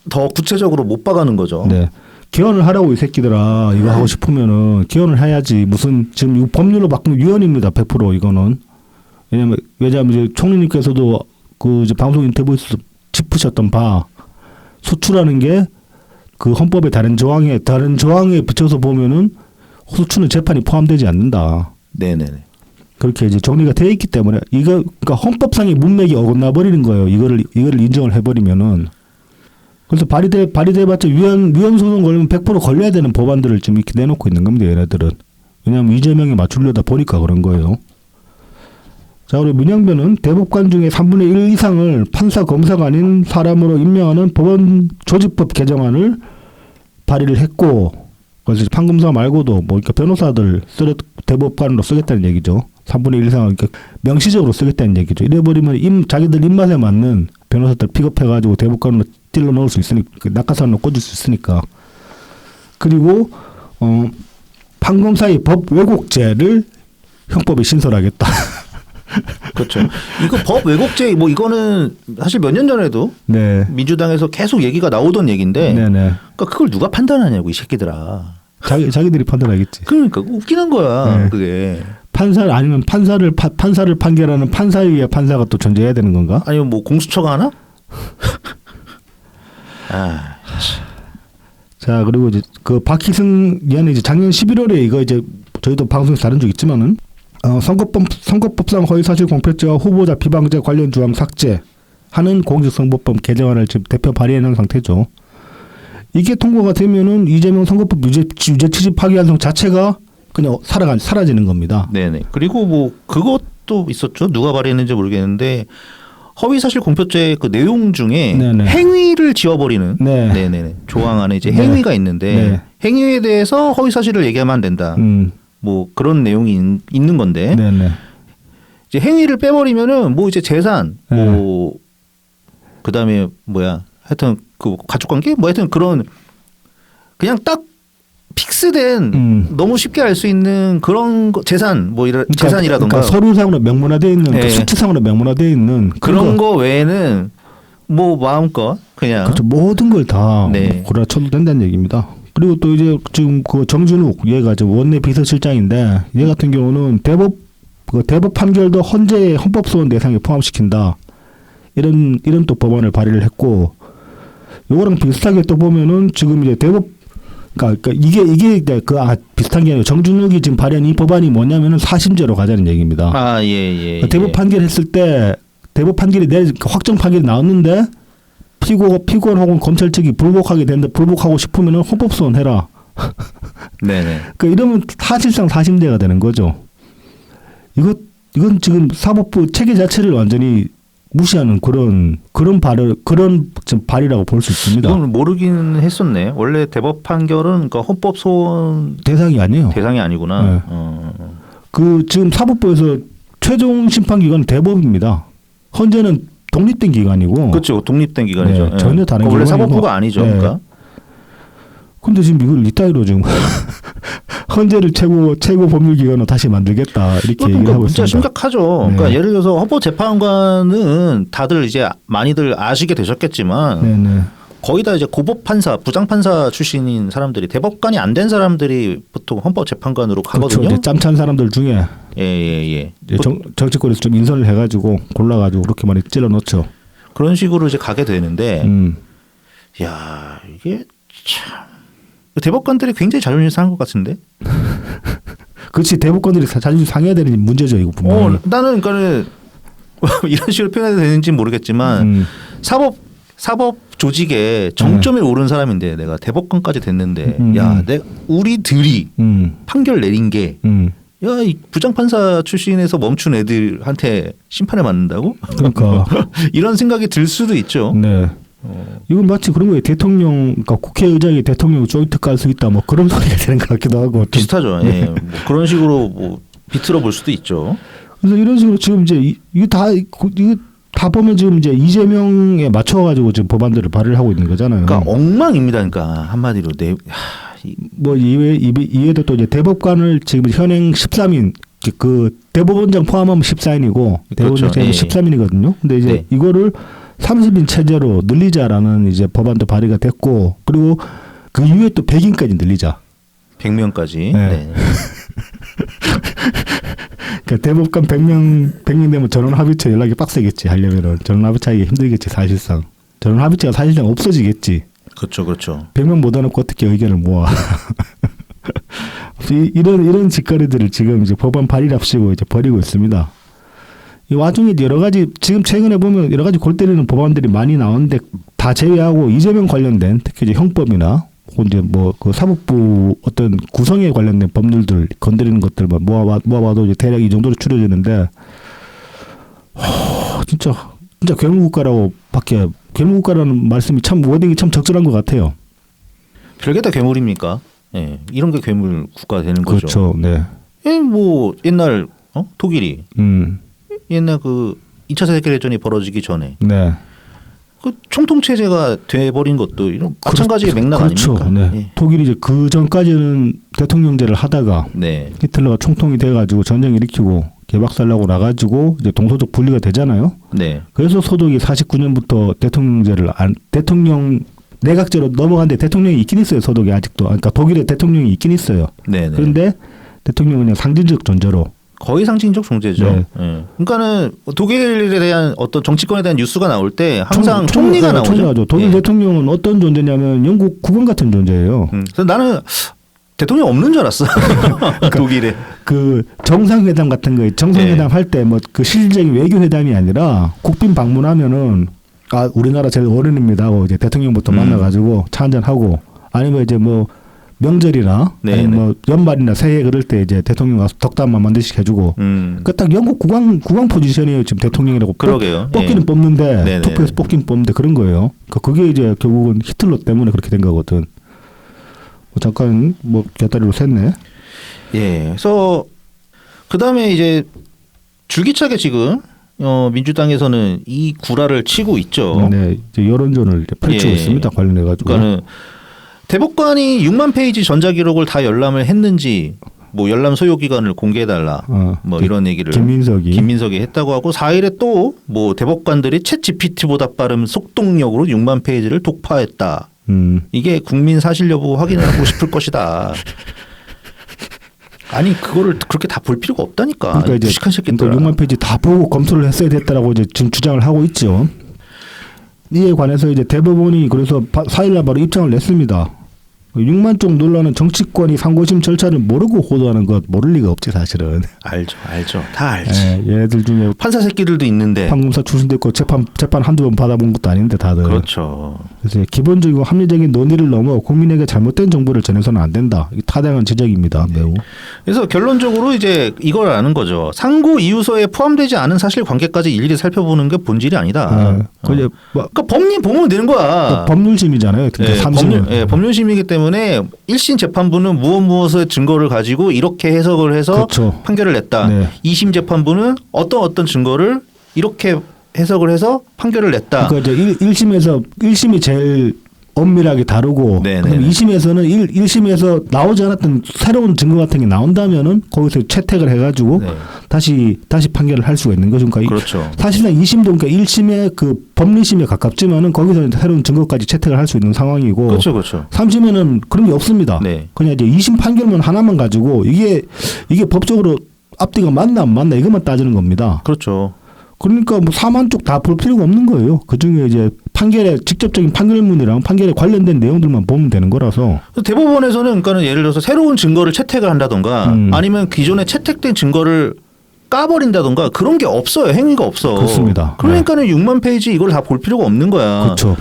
더 구체적으로 못 박아는 거죠. 네. 개헌을 하라고 이 새끼들아. 이거 하고 싶으면은 개헌을 해야지. 무슨 지금 이거 법률로 바꾸면 위헌입니다. 100% 이거는. 왜냐면 이제 총리님께서도 그 이제 방송 인터뷰에서 짚으셨던 바 소추라는 게 그 헌법의 다른 조항에 붙여서 보면은 소추는 재판이 포함되지 않는다. 네네네. 그렇게 이제 정리가 되어 있기 때문에 이거 그러니까 헌법상의 문맥이 어긋나 버리는 거예요. 이거를 인정을 해버리면은. 그래서 발의돼봤자 위헌 소송 걸리면 100% 걸려야 되는 법안들을 지금 이렇게 내놓고 있는 겁니다. 얘네들은. 왜냐하면 이재명에 맞추려다 보니까 그런 거예요. 자, 그리고 민영배는 대법관 중에 3분의 1 이상을 판사, 검사가 아닌 사람으로 임명하는 법원 조직법 개정안을 발의를 했고, 그래서 판검사 말고도 뭐 그러니까 변호사들 대법관으로 쓰겠다는 얘기죠. 3분의 1 이상을 그러니까 명시적으로 쓰겠다는 얘기죠. 이래버리면 자기들 입맛에 맞는 변호사들 픽업해가지고 대법관으로 찔러 넣을 수 있으니까, 낙하산으로 꽂을 수 있으니까. 그리고 판검사의 법 왜곡죄를 형법에 신설하겠다. 그렇죠. 이거 법 왜곡죄 뭐 이거는 사실 몇 년 전에도 네. 민주당에서 계속 얘기가 나오던 얘기인데, 네네. 그러니까 그걸 누가 판단하냐고 이 새끼들아. 자기들이 판단하겠지. 그러니까 웃기는 거야. 네. 그게. 판사 아니면 판사를 판결하는 판사 위에 판사가 또 존재해야 되는 건가? 아니면 뭐 공수처가 하나? 자 그리고 이제 그 박희승 의원이 이제 작년 11월에 이거 이제 저희도 방송에서 다룬 적 있지만은 선거법상 허위사실 공표죄와 후보자 비방죄 관련 조항 삭제하는 공직선거법 개정안을 지금 대표 발의해놓은 상태죠. 이게 통과가 되면은 이재명 선거법 유죄 취지 파기환송 자체가 그냥 사라지는 겁니다. 네네. 그리고 뭐 그것도 있었죠. 누가 발의했는지 모르겠는데 허위사실 공표죄 그 내용 중에 네네. 행위를 지워버리는 네. 네네 조항 안에 이제 네. 행위가 있는데 네. 행위에 대해서 허위사실을 얘기하면 안 된다. 뭐 그런 내용이 있는 건데 네네. 이제 행위를 빼버리면은 뭐 이제 재산 뭐 그다음에 뭐야 하여튼 그 가족관계 뭐 하여튼 그런 그냥 딱 픽스된 너무 쉽게 알 수 있는 그런 재산 뭐 이런 재산이라던가 그러니까 서류상으로 명문화되어 있는 네. 그 수치상으로 명문화되어 있는 그런 거 외에는 뭐 마음껏 그냥 그렇죠. 모든 걸 다 네. 구라쳐도 된다는 얘기입니다. 그리고 또 이제 지금 그 정준욱 얘가 지금 원내 비서실장인데 얘 같은 경우는 대법 판결도 헌법소원 대상에 포함시킨다. 이런 또 법안을 발의를 했고 요거랑 비슷하게 또 보면은 지금 이제 그러니까 이게 비슷한 게 아니고 정준욱이 지금 발의한 이 법안이 뭐냐면은 사심죄로 가자는 얘기입니다. 아, 예. 대법 판결했을 때 대법 판결이 확정 판결이 나왔는데 피고원 혹은 검찰 측이 불복하게 되는데 불복하고 싶으면은 헌법소원 해라. 네네. 그러니까 이러면 사실상 사심죄가 되는 거죠. 이건 지금 사법부 체계 자체를 완전히 무시하는 그런 발이라고 볼 수 있습니다. 이건 모르긴 했었네. 원래 대법 판결은 그러니까 헌법 소원 대상이 아니에요. 대상이 아니구나. 네. 그 지금 사법부에서 최종 심판 기관은 대법입니다. 헌재는 독립된 기관이고. 그렇죠. 독립된 기관이죠. 네, 전혀 다른 원래 기관이고. 사법부가 아니죠. 네. 그러니까. 근데 지금 이걸 이따위로 지금 헌재를 최고 법률 기관으로 다시 만들겠다 이렇게 얘기를 그러니까 하고 진짜 있습니다. 심각하죠. 네. 그러니까 예를 들어서 헌법재판관은 다들 이제 많이들 아시게 되셨겠지만 네네. 거의 다 이제 고법 판사, 부장 판사 출신인 사람들이 대법관이 안 된 사람들이 보통 헌법재판관으로 가거든요. 그렇죠. 이제 짬찬 사람들 중에 예. 이제 정치권에서 좀 인선을 해가지고 골라가지고 그렇게 많이 찔러 넣죠. 그런 식으로 이제 가게 되는데, 음. 야 이게 참 대법관들이 굉장히 자존심 상한 것 같은데. 그렇지 대법관들이 자존심 상해야 되는 문제죠 이거 분명히. 나는 그러니까는 이런 식으로 표현해도 되는지 모르겠지만 사법 조직에 정점에 오른 사람인데 내가 대법관까지 됐는데 우리들이 판결 내린 게 이 부장판사 출신에서 멈춘 애들한테 심판을 받는다고? 그러니까 이런 생각이 들 수도 있죠. 네. 이건 마치 그런 거예요. 그러니까 국회의장이 대통령 조인트 깔 수 있다 뭐 그런 소리가 되는 것 같기도 하고. 비슷하죠. 예. 뭐 그런 식으로 뭐 비틀어 볼 수도 있죠. 그래서 이런 식으로 지금 이제 이거 다 보면 지금 이제 이재명에 맞춰가지고 지금 법안들을 발의를 하고 있는 거잖아요. 그러니까 엉망입니다. 그러니까 한마디로 뭐 이외에도 또 이제 대법관을 지금 현행 13인 그 대법원장 포함하면 14인이고 대법원장 그렇죠. 예. 13인이거든요. 근데 이제 이거를 30인 체제로 늘리자라는 이제 법안도 발의가 됐고 그리고 그 이후에 또 100인까지 늘리자. 100명까지. 네. 그러니까 대법관 100명 되면 전원합의체 연락이 빡세겠지 하려면은 전원합의체하기 힘들겠지 사실상. 전원합의체가 사실상 없어지겠지. 그렇죠. 100명 모아놓고 어떻게 의견을 모아. 이런 짓거리들을 지금 이제 법안 발의랍시고 이제 벌이고 있습니다. 이 와중에 여러 가지 지금 최근에 보면 여러 가지 골 때리는 법안들이 많이 나오는데 다 제외하고 이재명 관련된 특히 이제 형법이나 혹은 이제 뭐 그 사법부 어떤 구성에 관련된 법률들 건드리는 것들만 모아봐도 이제 대략 이 정도로 추려지는데 진짜 괴물국가라고밖에 괴물국가라는 말씀이 참 워딩이 참 적절한 것 같아요. 별게 다 괴물입니까? 예, 이런 게 괴물 국가 되는 거죠. 그렇죠. 네. 예, 뭐 옛날 독일이 옛날 그 2차 세계대전이 벌어지기 전에 네. 그 총통 체제가 돼버린 것도 이런 마찬가지의 맥락 그렇죠. 아닙니까? 네. 예. 독일이 이제 그 전까지는 대통령제를 하다가 네. 히틀러가 총통이 돼가지고 전쟁 일으키고 개박살나고 나가지고 이제 동서독 분리가 되잖아요. 네. 그래서 소독이 49년부터 대통령제를 대통령 내각제로 넘어갔는데 대통령이 있긴 있어요. 소독이 아직도. 그러니까 독일에 대통령이 있긴 있어요. 네. 그런데 대통령은 그냥 상징적 존재로. 거의 상징적 존재죠. 네. 예. 그러니까는 독일에 대한 어떤 정치권에 대한 뉴스가 나올 때 항상 총리가 나오죠. 총리하죠. 독일 예. 대통령은 어떤 존재냐면 영국 국왕 같은 존재예요. 그래서 나는 대통령 없는 줄 알았어. 독일에. 그 정상회담 같은 거 정상회담 네. 할 때 뭐 그 실질적인 외교회담이 아니라 국빈 방문하면은 우리나라 제일 어른입니다 하고 이제 대통령부터 만나가지고 차 한잔 하고 아니면 이제 뭐 명절이나 아니면 뭐 연말이나 새해 그럴 때 이제 대통령 와서 덕담만 만드씩 해주고 그 딱 영국 국왕 포지션이에요. 지금 대통령이라고 그러게요. 뽑기는 뽑는데 네네. 투표에서 뽑기는 뽑는데 그런 거예요. 그게 이제 결국은 히틀러 때문에 그렇게 된 거거든. 잠깐 뭐 곁다리로 샜네. 예. 그래서 그다음에 이제 줄기차게 지금 민주당에서는 이 구라를 치고 있죠. 네, 이제 여론전을 이제 펼치고 예. 있습니다. 관련해 가지고. 그러니까는 대법관이 6만 페이지 전자기록을 다 열람을 했는지 뭐 열람 소요 기간을 공개해달라 뭐 이런 얘기를 김민석이 했다고 하고 4일에 또 뭐 대법관들이 챗 GPT보다 빠른 속독력으로 6만 페이지를 독파했다. 이게 국민 사실 여부 확인을 하고 싶을 것이다. 아니 그거를 그렇게 다 볼 필요가 없다니까. 그러니까 이제 무식한 새끼들. 6만 페이지 다 보고 검토를 했어야 됐다라고 이제 지금 주장을 하고 있죠. 이에 관해서 이제 대법원이 그래서 4일날 바로 입장을 냈습니다. 6만 쪽 논란은 정치권이 상고심 절차를 모르고 호도하는 것 모를 리가 없지 사실은. 알죠. 다 알지. 얘네들 중에 판사 새끼들도 있는데. 판검사 출신도 있고 재판 한두 번 받아본 것도 아닌데 다들. 그렇죠. 그래서 기본적이고 합리적인 논의를 넘어 국민에게 잘못된 정보를 전해서는 안 된다. 이게 타당한 지적입니다. 매우. 그래서 결론적으로 이제 이걸 아는 거죠. 상고 이유서에 포함되지 않은 사실관계까지 일일이 살펴보는 게 본질이 아니다. 그러니까 법리 보면 되는 거야. 법률심이잖아요. 법률심이기 때문에 1심 재판부는 무엇의 증거를 가지고 이렇게 해석을 해서 그렇죠. 판결을 냈다. 네. 2심 재판부는 어떤 증거를 이렇게 해석을 해서 판결을 냈다. 그러니까 이제 1심이 제일 엄밀하게 다루고 그다음에 2심에서는 1심에서 나오지 않았던 새로운 증거 같은 게 나온다면은 거기서 채택을 해가지고 다시 판결을 할 수가 있는 거죠. 그러니까 그렇죠. 사실상 2심도 그러니까 1심의 그 법리심에 가깝지만은 거기서 새로운 증거까지 채택을 할 수 있는 상황이고. 그렇죠. 3심에는 그런 게 없습니다. 네. 그냥 이제 2심 판결문 하나만 가지고 이게 법적으로 앞뒤가 맞나 안 맞나 이것만 따지는 겁니다. 그렇죠. 그러니까 뭐 4만 쪽 다 볼 필요가 없는 거예요. 그 중에 이제 판결의 직접적인 판결문이랑 판결에 관련된 내용들만 보면 되는 거라서. 대법원에서는 그러니까 예를 들어서 새로운 증거를 채택을 한다던가 아니면 기존에 채택된 증거를 까버린다던가 그런 게 없어요. 행위가 없어. 그렇습니다. 그러니까는 6만 페이지 이걸 다 볼 필요가 없는 거야. 그렇죠.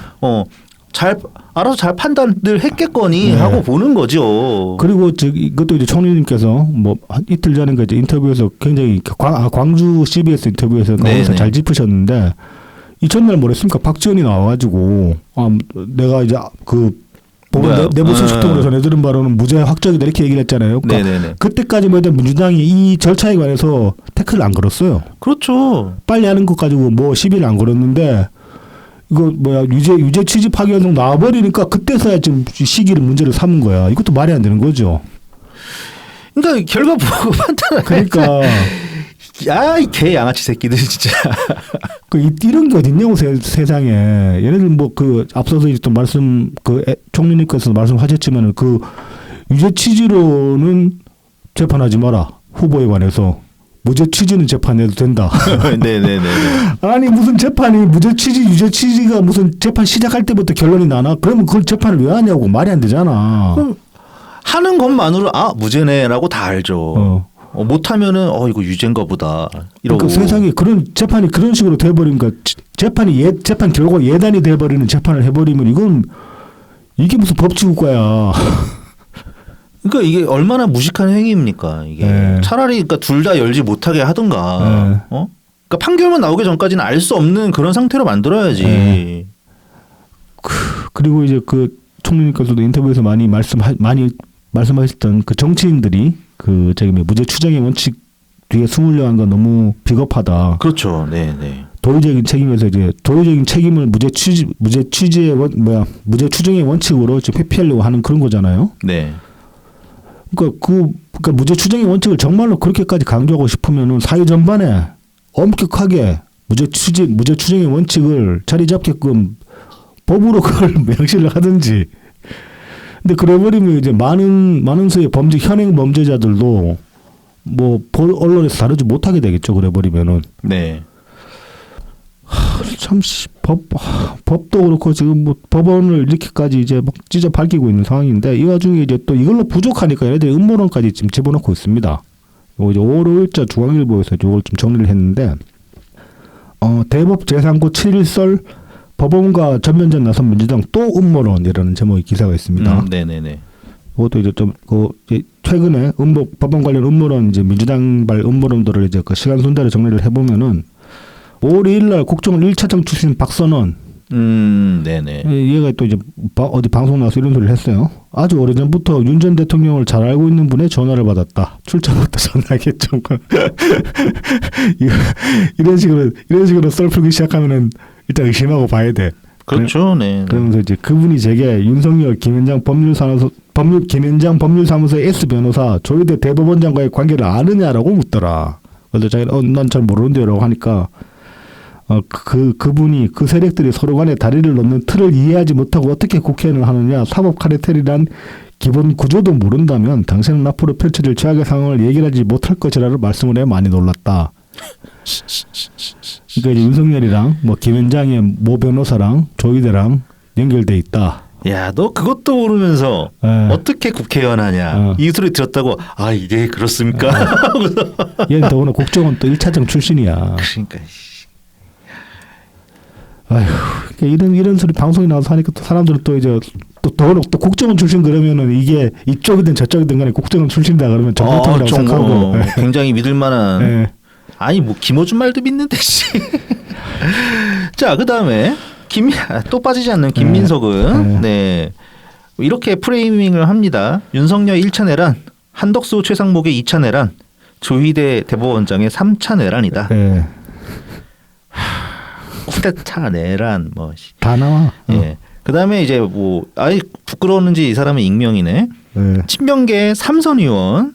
알아서 잘 판단을 했겠거니 하고 보는 거죠. 그리고 이것도 이제 총리님께서 뭐 이틀 전인가 이제 인터뷰에서 굉장히 광주 CBS 인터뷰에서 거기서 잘 짚으셨는데 이전날 뭐랬습니까? 박지원이 나와가지고 내가 이제 그 법원 내부 소식통으로 전해들은 바로는 무죄 확정이다 이렇게 얘기를 했잖아요. 그러니까 그때까지 뭐 민주당이 이 절차에 관해서 태클을 안 걸었어요. 그렇죠. 빨리 하는 것 가지고 뭐 시비를 안 걸었는데 이거 유죄 취지 파기환송 나와버리니까 그때서야 좀 시기를 문제를 삼은 거야. 이것도 말이 안 되는 거죠. 그러니까 결과 보고 판단을. 그러니까. 이 개 양아치 새끼들 진짜. 이런 게 어딨냐고 세상에. 얘네들 뭐 앞서서 또 총리님께서 말씀하셨지만은 유죄 취지로는 재판하지 마라. 후보에 관해서. 무죄 취지는 재판해도 된다. 네네네. 아니 무슨 재판이 무죄 취지 유죄 취지가 무슨 재판 시작할 때부터 결론이 나나? 그러면 그걸 재판을 왜 하냐고. 말이 안 되잖아. 그럼 하는 것만으로 무죄네라고 다 알죠. 못하면은 이거 유죄인가 보다 이러고. 그러니까 세상에 그런 재판이 그런 식으로 돼버리니까 재판 결과 예단이 돼버리는 재판을 해버리면 이게 무슨 법치국가야. 그러니까 이게 얼마나 무식한 행위입니까 이게. 차라리 그러니까 둘 다 열지 못하게 하든가. 그러니까 판결만 나오기 전까지는 알 수 없는 그런 상태로 만들어야지. 그리고 이제 총리님께서도 인터뷰에서 많이 말씀하셨던 정치인들이 무죄 추정의 원칙 뒤에 숨으려 한 건 너무 비겁하다. 그렇죠. 네네. 도의적인 책임에서 이제 도의적인 책임을 무죄 추정의 원칙으로 회피하려고 하는 그런 거잖아요. 네. 그러니까 무죄 추정의 원칙을 정말로 그렇게까지 강조하고 싶으면은 사회 전반에 엄격하게 무죄 추정의 원칙을 자리 잡게끔 법으로 그걸 명시를 하든지. 근데 그래버리면 이제 많은 수의 현행 범죄자들도 뭐 언론에서 다루지 못하게 되겠죠. 그래버리면은. 네. 참 법도 그렇고 지금 뭐 법원을 이렇게까지 이제 막 찢어 밝히고 있는 상황인데 이 와중에 이제 또 이걸로 부족하니까 얘네들이 음모론까지 지금 집어넣고 있습니다. 이거 이제 5월 5일자 중앙일보에서 이걸 좀 정리를 했는데 대법 제3구 7일설 법원과 전면전 나선 민주당 또 음모론이라는 제목의 기사가 있습니다. 네네네. 그것도 이제 최근에 법원 관련 음모론 이제 민주당발 음모론들을 이제 시간 순대로 정리를 해보면은 5월 2일 날 국정원 1차장 출신 박선원 네네. 얘가 또 이제 어디 방송 나와서 이런 소리를 했어요. 아주 오래전부터 윤 전 대통령을 잘 알고 있는 분의 전화를 받았다. 출처부터 전화하겠죠. 이런 식으로 썰 풀기 시작하면은 일단 의심하고 봐야 돼. 그렇죠. 네. 그러면서 이제 그분이 제게 윤석열 김현장 법률사무소의 S 변호사 조희대 대법원장과의 관계를 아느냐라고 묻더라. 그래서 자기가 난 잘 모르는데요라고 하니까 그분이 그 세력들이 서로 간에 다리를 놓는 틀을 이해하지 못하고 어떻게 국회의원을 하느냐, 사법 카르텔이란 기본 구조도 모른다면 당신은 앞으로 펼쳐질 최악의 상황을 얘기하지 못할 것이라고 말씀을 해 많이 놀랐다. 그러니까 이제 윤석열이랑 뭐 김현장의 모 변호사랑 조희대랑 연결돼 있다. 야, 너 그것도 모르면서 어떻게 국회의원 하냐. 이 소리 들었다고 아 이게 그렇습니까? 얘는 더구나 국정원 또 1차장 출신이야. 그러니까. 아휴, 그러니까 이런 소리 방송에 나와서 하니까 또 사람들은 또 이제 더구나 또 국정원 출신 그러면은 이게 이쪽이든 저쪽이든 간에 국정원 출신이다 그러면 정통이라고 생각하고 굉장히 믿을만한. 아니 뭐 김어준 말도 믿는데 씨. 자, 그다음에 또 빠지지 않는 김민석은 네. 이렇게 프레이밍을 합니다. 윤석열 1차 내란, 한덕수 최상목의 2차 내란, 조희대 대법원장의 3차 내란이다. 네. 쿠데타 내란 뭐 다 나와. 예. 그다음에 이제 뭐 아이 부끄러웠는지 이 사람은 익명이네. 친명계 3선 의원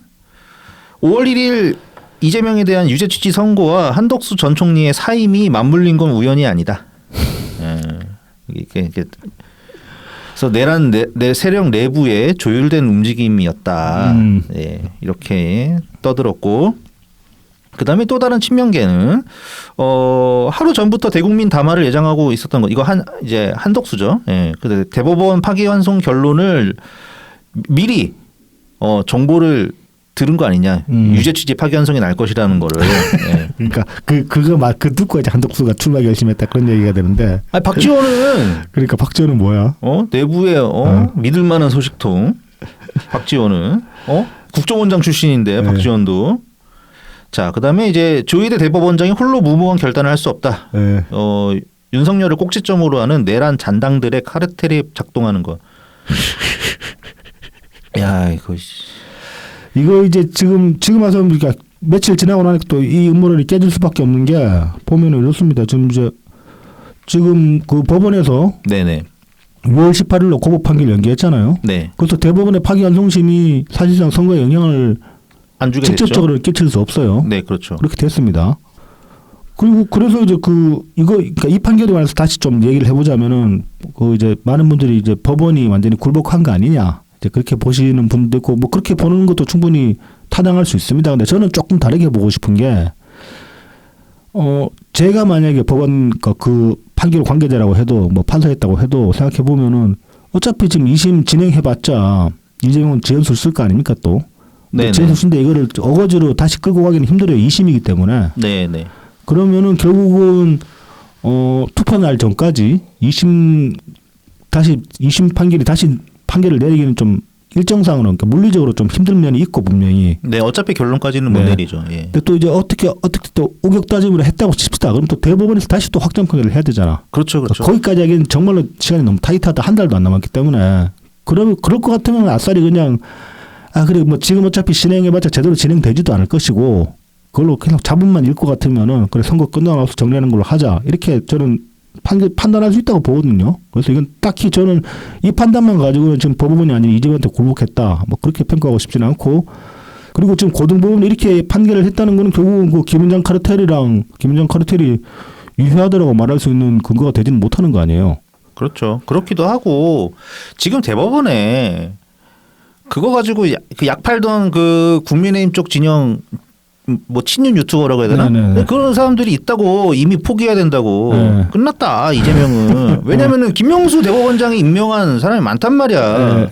5월 1일 이재명에 대한 유죄 취지 선고와 한덕수 전 총리의 사임이 맞물린 건 우연이 아니다. 그래서 내란 내 세력 내부에 조율된 움직임이었다. 예, 이렇게 떠들었고, 그다음에 또 다른 친명계는 하루 전부터 대국민 담화를 예정하고 있었던 거. 이거 이제 한덕수죠. 예, 그 대법원 파기환송 결론을 미리 정보를 들은 거 아니냐. 유죄 취지 파기환송이 날 것이라는 거를. 예. 그러니까 그 듣고 이제 한덕수가 출마 결심했다 그런 얘기가 되는데. 아니, 박지원은 그러니까 박지원은 뭐야? 내부에 믿을 만한 소식통. 박지원은 국정원장 출신인데 박지원도. 자, 그다음에 이제 조희대 대법원장이 홀로 무모한 결단을 할 수 없다. 윤석열을 꼭지점으로 하는 내란 잔당들의 카르텔이 작동하는 것. 야, 이거 이제 지금 와서 그러니까 며칠 지나고 나니까 또 이 음모론이 깨질 수밖에 없는 게 보면은 이렇습니다. 지금 그 법원에서 네네. 6월 18일로 고법 판결 연기했잖아요. 네. 그래서 대법원의 파기환송심이 사실상 선거에 영향을 안 주게 직접적으로 됐죠? 끼칠 수 없어요. 네, 그렇죠. 그렇게 됐습니다. 그리고 그래서 이제 그러니까 이 판결에 관해서 다시 좀 얘기를 해보자면은 이제 많은 분들이 이제 법원이 완전히 굴복한 거 아니냐. 이제 그렇게 보시는 분도 있고 뭐 그렇게 보는 것도 충분히 타당할 수 있습니다. 근데 저는 조금 다르게 보고 싶은 게 제가 만약에 법원 그 판결 관계자라고 해도 뭐 판사했다고 해도 생각해 보면은 어차피 지금 2심 진행해봤자 이재명은 재연술 쓸 거 아닙니까 또. 재연술 쓴데 이거를 어거지로 다시 끌고 가기는 힘들어요. 2심이기 때문에. 네네. 그러면은 결국은 투표 날 전까지 2심 판결이 다시 판결을 내리기는 좀 일정상으로 그러니까 물리적으로 좀 힘든 면이 있고 분명히. 네, 어차피 결론까지는 못 내리죠. 예. 근데 또 이제 어떻게 또 우격다짐으로 했다고 칩시다. 그럼 또 대법원에서 다시 또 확정 판결을 해야 되잖아. 그렇죠, 그렇죠. 그러니까 거기까지 하기엔 정말로 시간이 너무 타이트하다. 한 달도 안 남았기 때문에 그럴 것 같으면 아싸리 그냥 그래 뭐 지금 어차피 진행해봤자 제대로 진행되지도 않을 것이고 그걸로 그냥 자문만 읽고 같으면은 그래 선거 끝나고 나서 정리하는 걸로 하자. 이렇게 저는 판단할 수 있다고 보거든요. 그래서 이건 딱히 저는 이 판단만 가지고는 지금 법원이 아닌 이재명한테 굴복했다. 뭐 그렇게 평가하고 싶지는 않고 그리고 지금 고등법원이 이렇게 판결을 했다는 거는 결국은 그 김현장 카르텔이 유효하다라고 말할 수 있는 근거가 되지는 못하는 거 아니에요. 그렇죠. 그렇기도 하고 지금 대법원에 그거 가지고 그 약 팔던 그 국민의힘 쪽 진영 뭐 친윤 유튜버라고 해야 되나? 네네. 그런 사람들이 있다고 이미 포기해야 된다고. 네. 끝났다 이재명은. 왜냐면은 김명수 대법원장이 임명한 사람이 많단 말이야.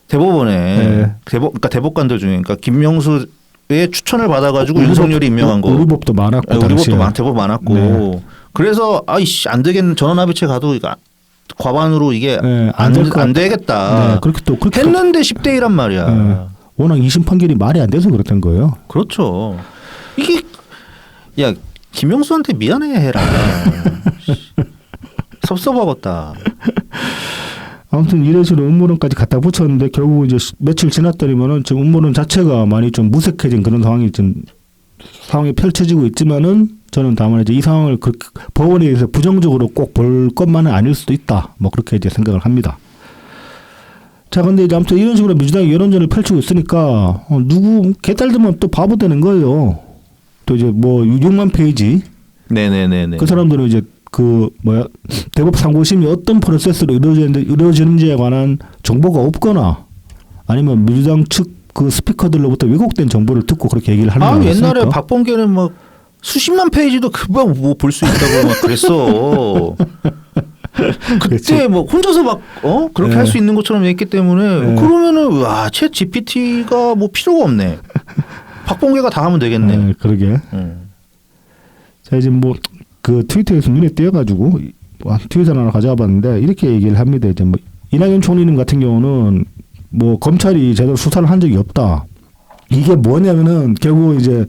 대법원에 그러니까 대법관들 중에 그러니까 김명수의 추천을 받아가지고 윤석열이 임명한 거. 우리법도 많았고. 우리법도 대법 많았고. 네. 그래서 아이씨 안 되겠는 전원합의체 가도 이거 과반으로 이게 안 되겠다. 네. 그렇게 했는데 10대 1란 말이야. 네. 워낙 2심 판결이 말이 안 돼서 그랬던 거예요. 그렇죠. 이게 야 김명수한테 미안해 해라. 섭섭하겠다. 아무튼 이런 식으로 음모론까지 갖다 붙였는데 결국 이제 며칠 지났더니만은 지금 음모론 자체가 많이 좀 무색해진 그런 상황이 펼쳐지고 있지만은 저는 다만 이제 이 상황을 법원에 의해서 부정적으로 꼭 볼 것만은 아닐 수도 있다. 뭐 그렇게 이제 생각을 합니다. 자, 근데 이제 아무튼 이런 식으로 민주당이 여론전을 펼치고 있으니까 누구 개딸들만 또 바보 되는 거예요. 또 이제 뭐 6만 페이지. 네네네네. 그 사람들은 이제 대법 상고심이 어떤 프로세스로 이루어지는지에 관한 정보가 없거나 아니면 민주당 측 그 스피커들로부터 왜곡된 정보를 듣고 그렇게 얘기를 하는 거예요. 옛날에 박범계는 막 수십만 페이지도 금방 뭐 볼 수 있다고 막 그랬어. 그때 뭐 혼자서 막 그렇게 할 수 있는 것처럼 얘기했기 때문에 그러면은 챗 GPT가 뭐 필요가 없네. 박범계가 다 하면 되겠네. 그러게. 자, 이제 뭐 그 트위터에서 눈에 띄어가지고 트위터 하나 가져와 봤는데 이렇게 얘기를 합니다. 이제 뭐 이낙연 총리님 같은 경우는 뭐 검찰이 제대로 수사를 한 적이 없다. 이게 뭐냐면은 결국 이제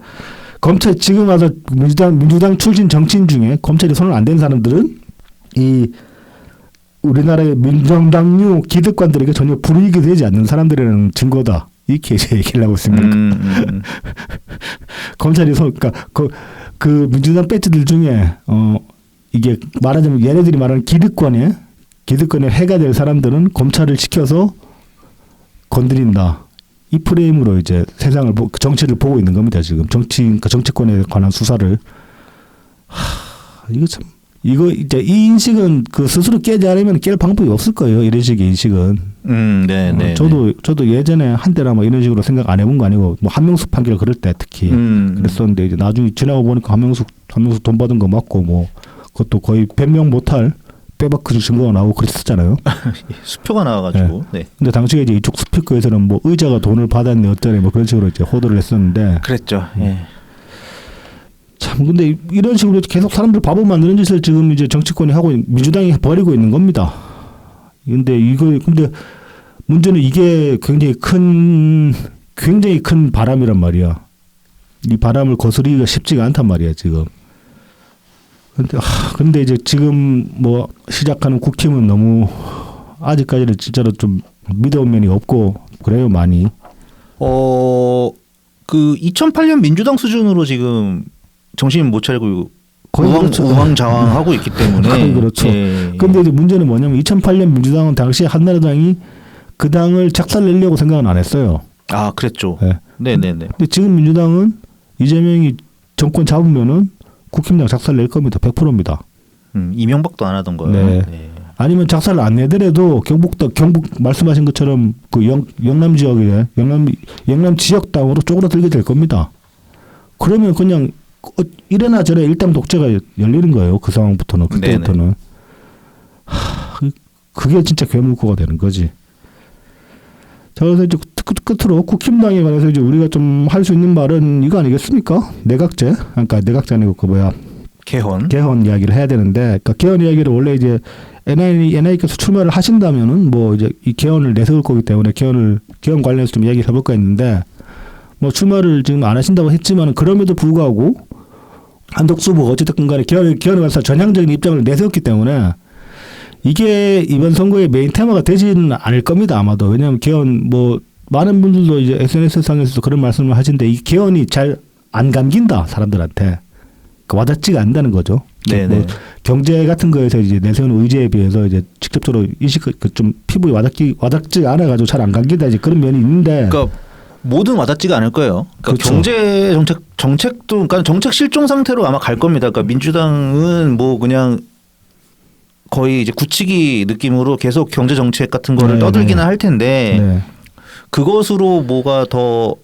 검찰 지금 와서 민주당 출신 정치인 중에 검찰이 손을 안 댄 사람들은 이 우리나라의 민정당류 기득권들에게 전혀 불이익이 되지 않는 사람들이라는 증거다. 이렇게 이제 얘기를 하고 있습니다. 검찰이 그러니까 그 민주당 배지들 중에 이게 말하자면 얘네들이 말하는 기득권에 해가 될 사람들은 검찰을 시켜서 건드린다. 이 프레임으로 이제 세상을 정치를 보고 있는 겁니다. 지금 그러니까 정치권에 관한 수사를. 이거 이제 이 인식은 그 스스로 깨지 않으면 깰 방법이 없을 거예요. 이런 식의 인식은. 네. 저도 예전에 한때나 뭐 이런 식으로 생각 안 해본 거 아니고 뭐 한명숙 판결 그럴 때 특히 그랬었는데 이제 나중에 지나고 보니까 한명숙 돈 받은 거 맞고 뭐 그것도 거의 변명 못할 빼박그 증거가 나오고 그랬었잖아요. 수표가 나와가지고. 네. 근데 당시에 이제 이쪽 스피커에서는 뭐 의자가 돈을 받았네 어쩌네 뭐 그런 식으로 이제 호도를 했었는데. 그랬죠. 예. 참 근데 이런 식으로 계속 사람들 바보 만드는 짓을 지금 이제 정치권이 하고 민주당이 벌이고 있는 겁니다. 근데 문제는 이게 굉장히 큰 바람이란 말이야. 이 바람을 거스르기가 쉽지가 않단 말이야 지금. 근데 이제 지금 뭐 시작하는 국힘은 너무 아직까지는 진짜로 좀 믿어온 면이 없고 그래요 많이. 그 2008년 민주당 수준으로 지금 정신 못 차리고 거의 그렇죠. 우왕좌왕하고 있기 때문에. 그렇죠. 예. 근데 이제 문제는 뭐냐면 2008년 민주당은 당시에 한나라당이 그 당을 작살내려고 생각은 안 했어요. 아, 그랬죠. 네. 네네네. 근데 지금 민주당은 이재명이 정권 잡으면은 국힘당 작살 낼 겁니다. 100%입니다. 이명박도 안 하던 거예요. 네. 네. 아니면 작살 안 내더라도 경북 말씀하신 것처럼 그 영남 지역에 영남 지역당으로 쪼그라들게 될 겁니다. 그러면 그냥 이래나 저래 일당 독재가 열리는 거예요. 그 상황부터는 그때부터는. 그게 진짜 괴물코가 되는 거지. 자, 그래서 이제 끝으로 국힘당에 관해서 이제 우리가 좀 할 수 있는 말은 이거 아니겠습니까? 내각제, 그러니까 내각제 아니고 개헌 이야기를 해야 되는데, 그러니까 개헌 이야기를 원래 이제 NI께서 출마를 하신다면은 뭐 이제 이 개헌을 내세울 거기 때문에 개헌 관련해서 좀 이야기를 해볼까 했는데, 뭐 출마를 지금 안 하신다고 했지만은 그럼에도 불구하고 한덕수 후보가 어쨌든 간에 개헌에 관해서 전향적인 입장을 내세웠기 때문에 이게 이번 선거의 메인 테마가 되지는 않을 겁니다. 아마도. 왜냐하면 개헌 뭐 많은 분들도 이제 SNS상에서도 그런 말씀을 하신데 이 개헌이 잘 안 감긴다 사람들한테. 와닿지가 않는다는 거죠. 뭐 경제 같은 거에서 이제 내세우는 의제에 비해서 이제 직접적으로 좀 피부에 와닿지 않아가지고 잘 안 감긴다 이제 그런 면이 있는데. 그러니까 뭐든 와닿지가 않을 거예요. 그러니까 그렇죠. 경제 정책도 그러니까 정책 실종 상태로 아마 갈 겁니다. 그러니까 민주당은 뭐 그냥 거의 이제 굳히기 느낌으로 계속 경제 정책 같은 거를 떠들기는 할 텐데 그것으로 뭐가 더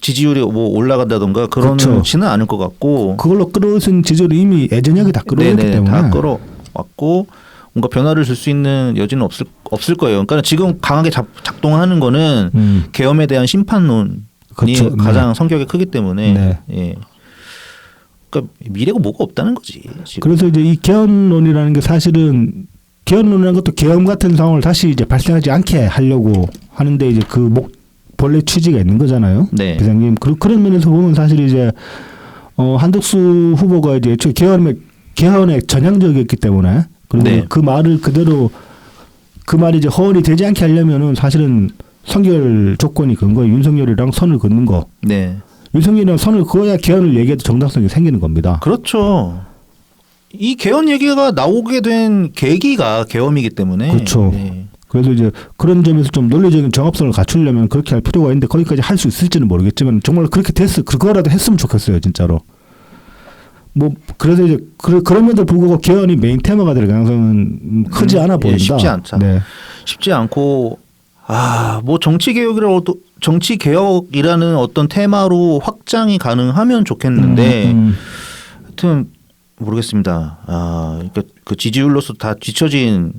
지지율이 뭐 올라간다던가 그렇지는 않을 것 같고 그걸로 끌어올린 지지율이 이미 예전역에 다 끌어올렸기 때문에 다 끌어왔고 뭔가 변화를 줄 수 있는 여지는 없을 거예요. 그러니까 지금 강하게 작동하는 거는 계엄에 대한 심판론이 가장 성격이 크기 때문에 예. 그러니까 미래가 뭐가 없다는 거지. 지금. 그래서 이제 이 개헌론이라는 게 사실은 개헌론이라는 것도 계엄 같은 상황을 다시 이제 발생하지 않게 하려고 하는데 이제 그 본래 취지가 있는 거잖아요. 네. 비상님 그런 면에서 보면 사실 이제 한덕수 후보가 이제 개헌에 전향적이었기 때문에 그리고 네. 그 말을 그대로 그 말이 이제 허언이 되지 않게 하려면은 사실은 선결 조건이 그런 거예요. 윤석열이랑 선을 긋는 거. 네. 윤석열이랑 선을 그어야 개헌을 얘기해도 정당성이 생기는 겁니다. 그렇죠. 이 개헌 얘기가 나오게 된 계기가 계엄이기 때문에. 그렇죠. 네. 그래서 이제 그런 점에서 좀 논리적인 정합성을 갖추려면 그렇게 할 필요가 있는데 거기까지 할 수 있을지는 모르겠지만 정말 그렇게 그거라도 했으면 좋겠어요, 진짜로. 뭐 그래서 이제 그럼에도 불구하고 개헌이 메인 테마가 될 가능성은 크지 않아 보인다. 쉽지 않다. 네. 쉽지 않고 뭐 정치 개혁이라는 어떤 테마로 확장이 가능하면 좋겠는데 하여튼 모르겠습니다. 그러니까 그 지지율로서 다 뒤처진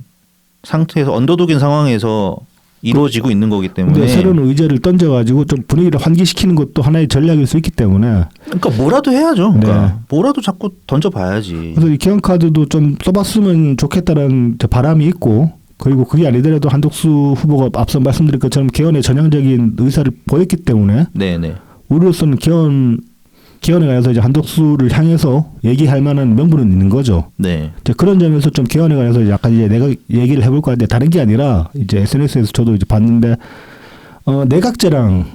상태에서 언더독인 상황에서 이루어지고 있는 거기 때문에. 근데 새로운 의제를 던져가지고 좀 분위기를 환기시키는 것도 하나의 전략일 수 있기 때문에. 그러니까 뭐라도 해야죠. 그러니까 네. 뭐라도 자꾸 던져봐야지. 그래서 이 개헌 카드도 좀 써봤으면 좋겠다라는 바람이 있고, 그리고 그게 아니더라도 한덕수 후보가 앞서 말씀드린 것처럼 개헌에 전향적인 의사를 보였기 때문에 네네. 우리로서는 개헌에 관해서 이제 한덕수를 향해서 얘기할 만한 명분은 있는 거죠. 네. 이제 그런 점에서 좀 개헌에 관해서 약간 이제 내가 얘기를 해볼까 하는데 다른 게 아니라 이제 SNS에서 저도 이제 봤는데 내각제랑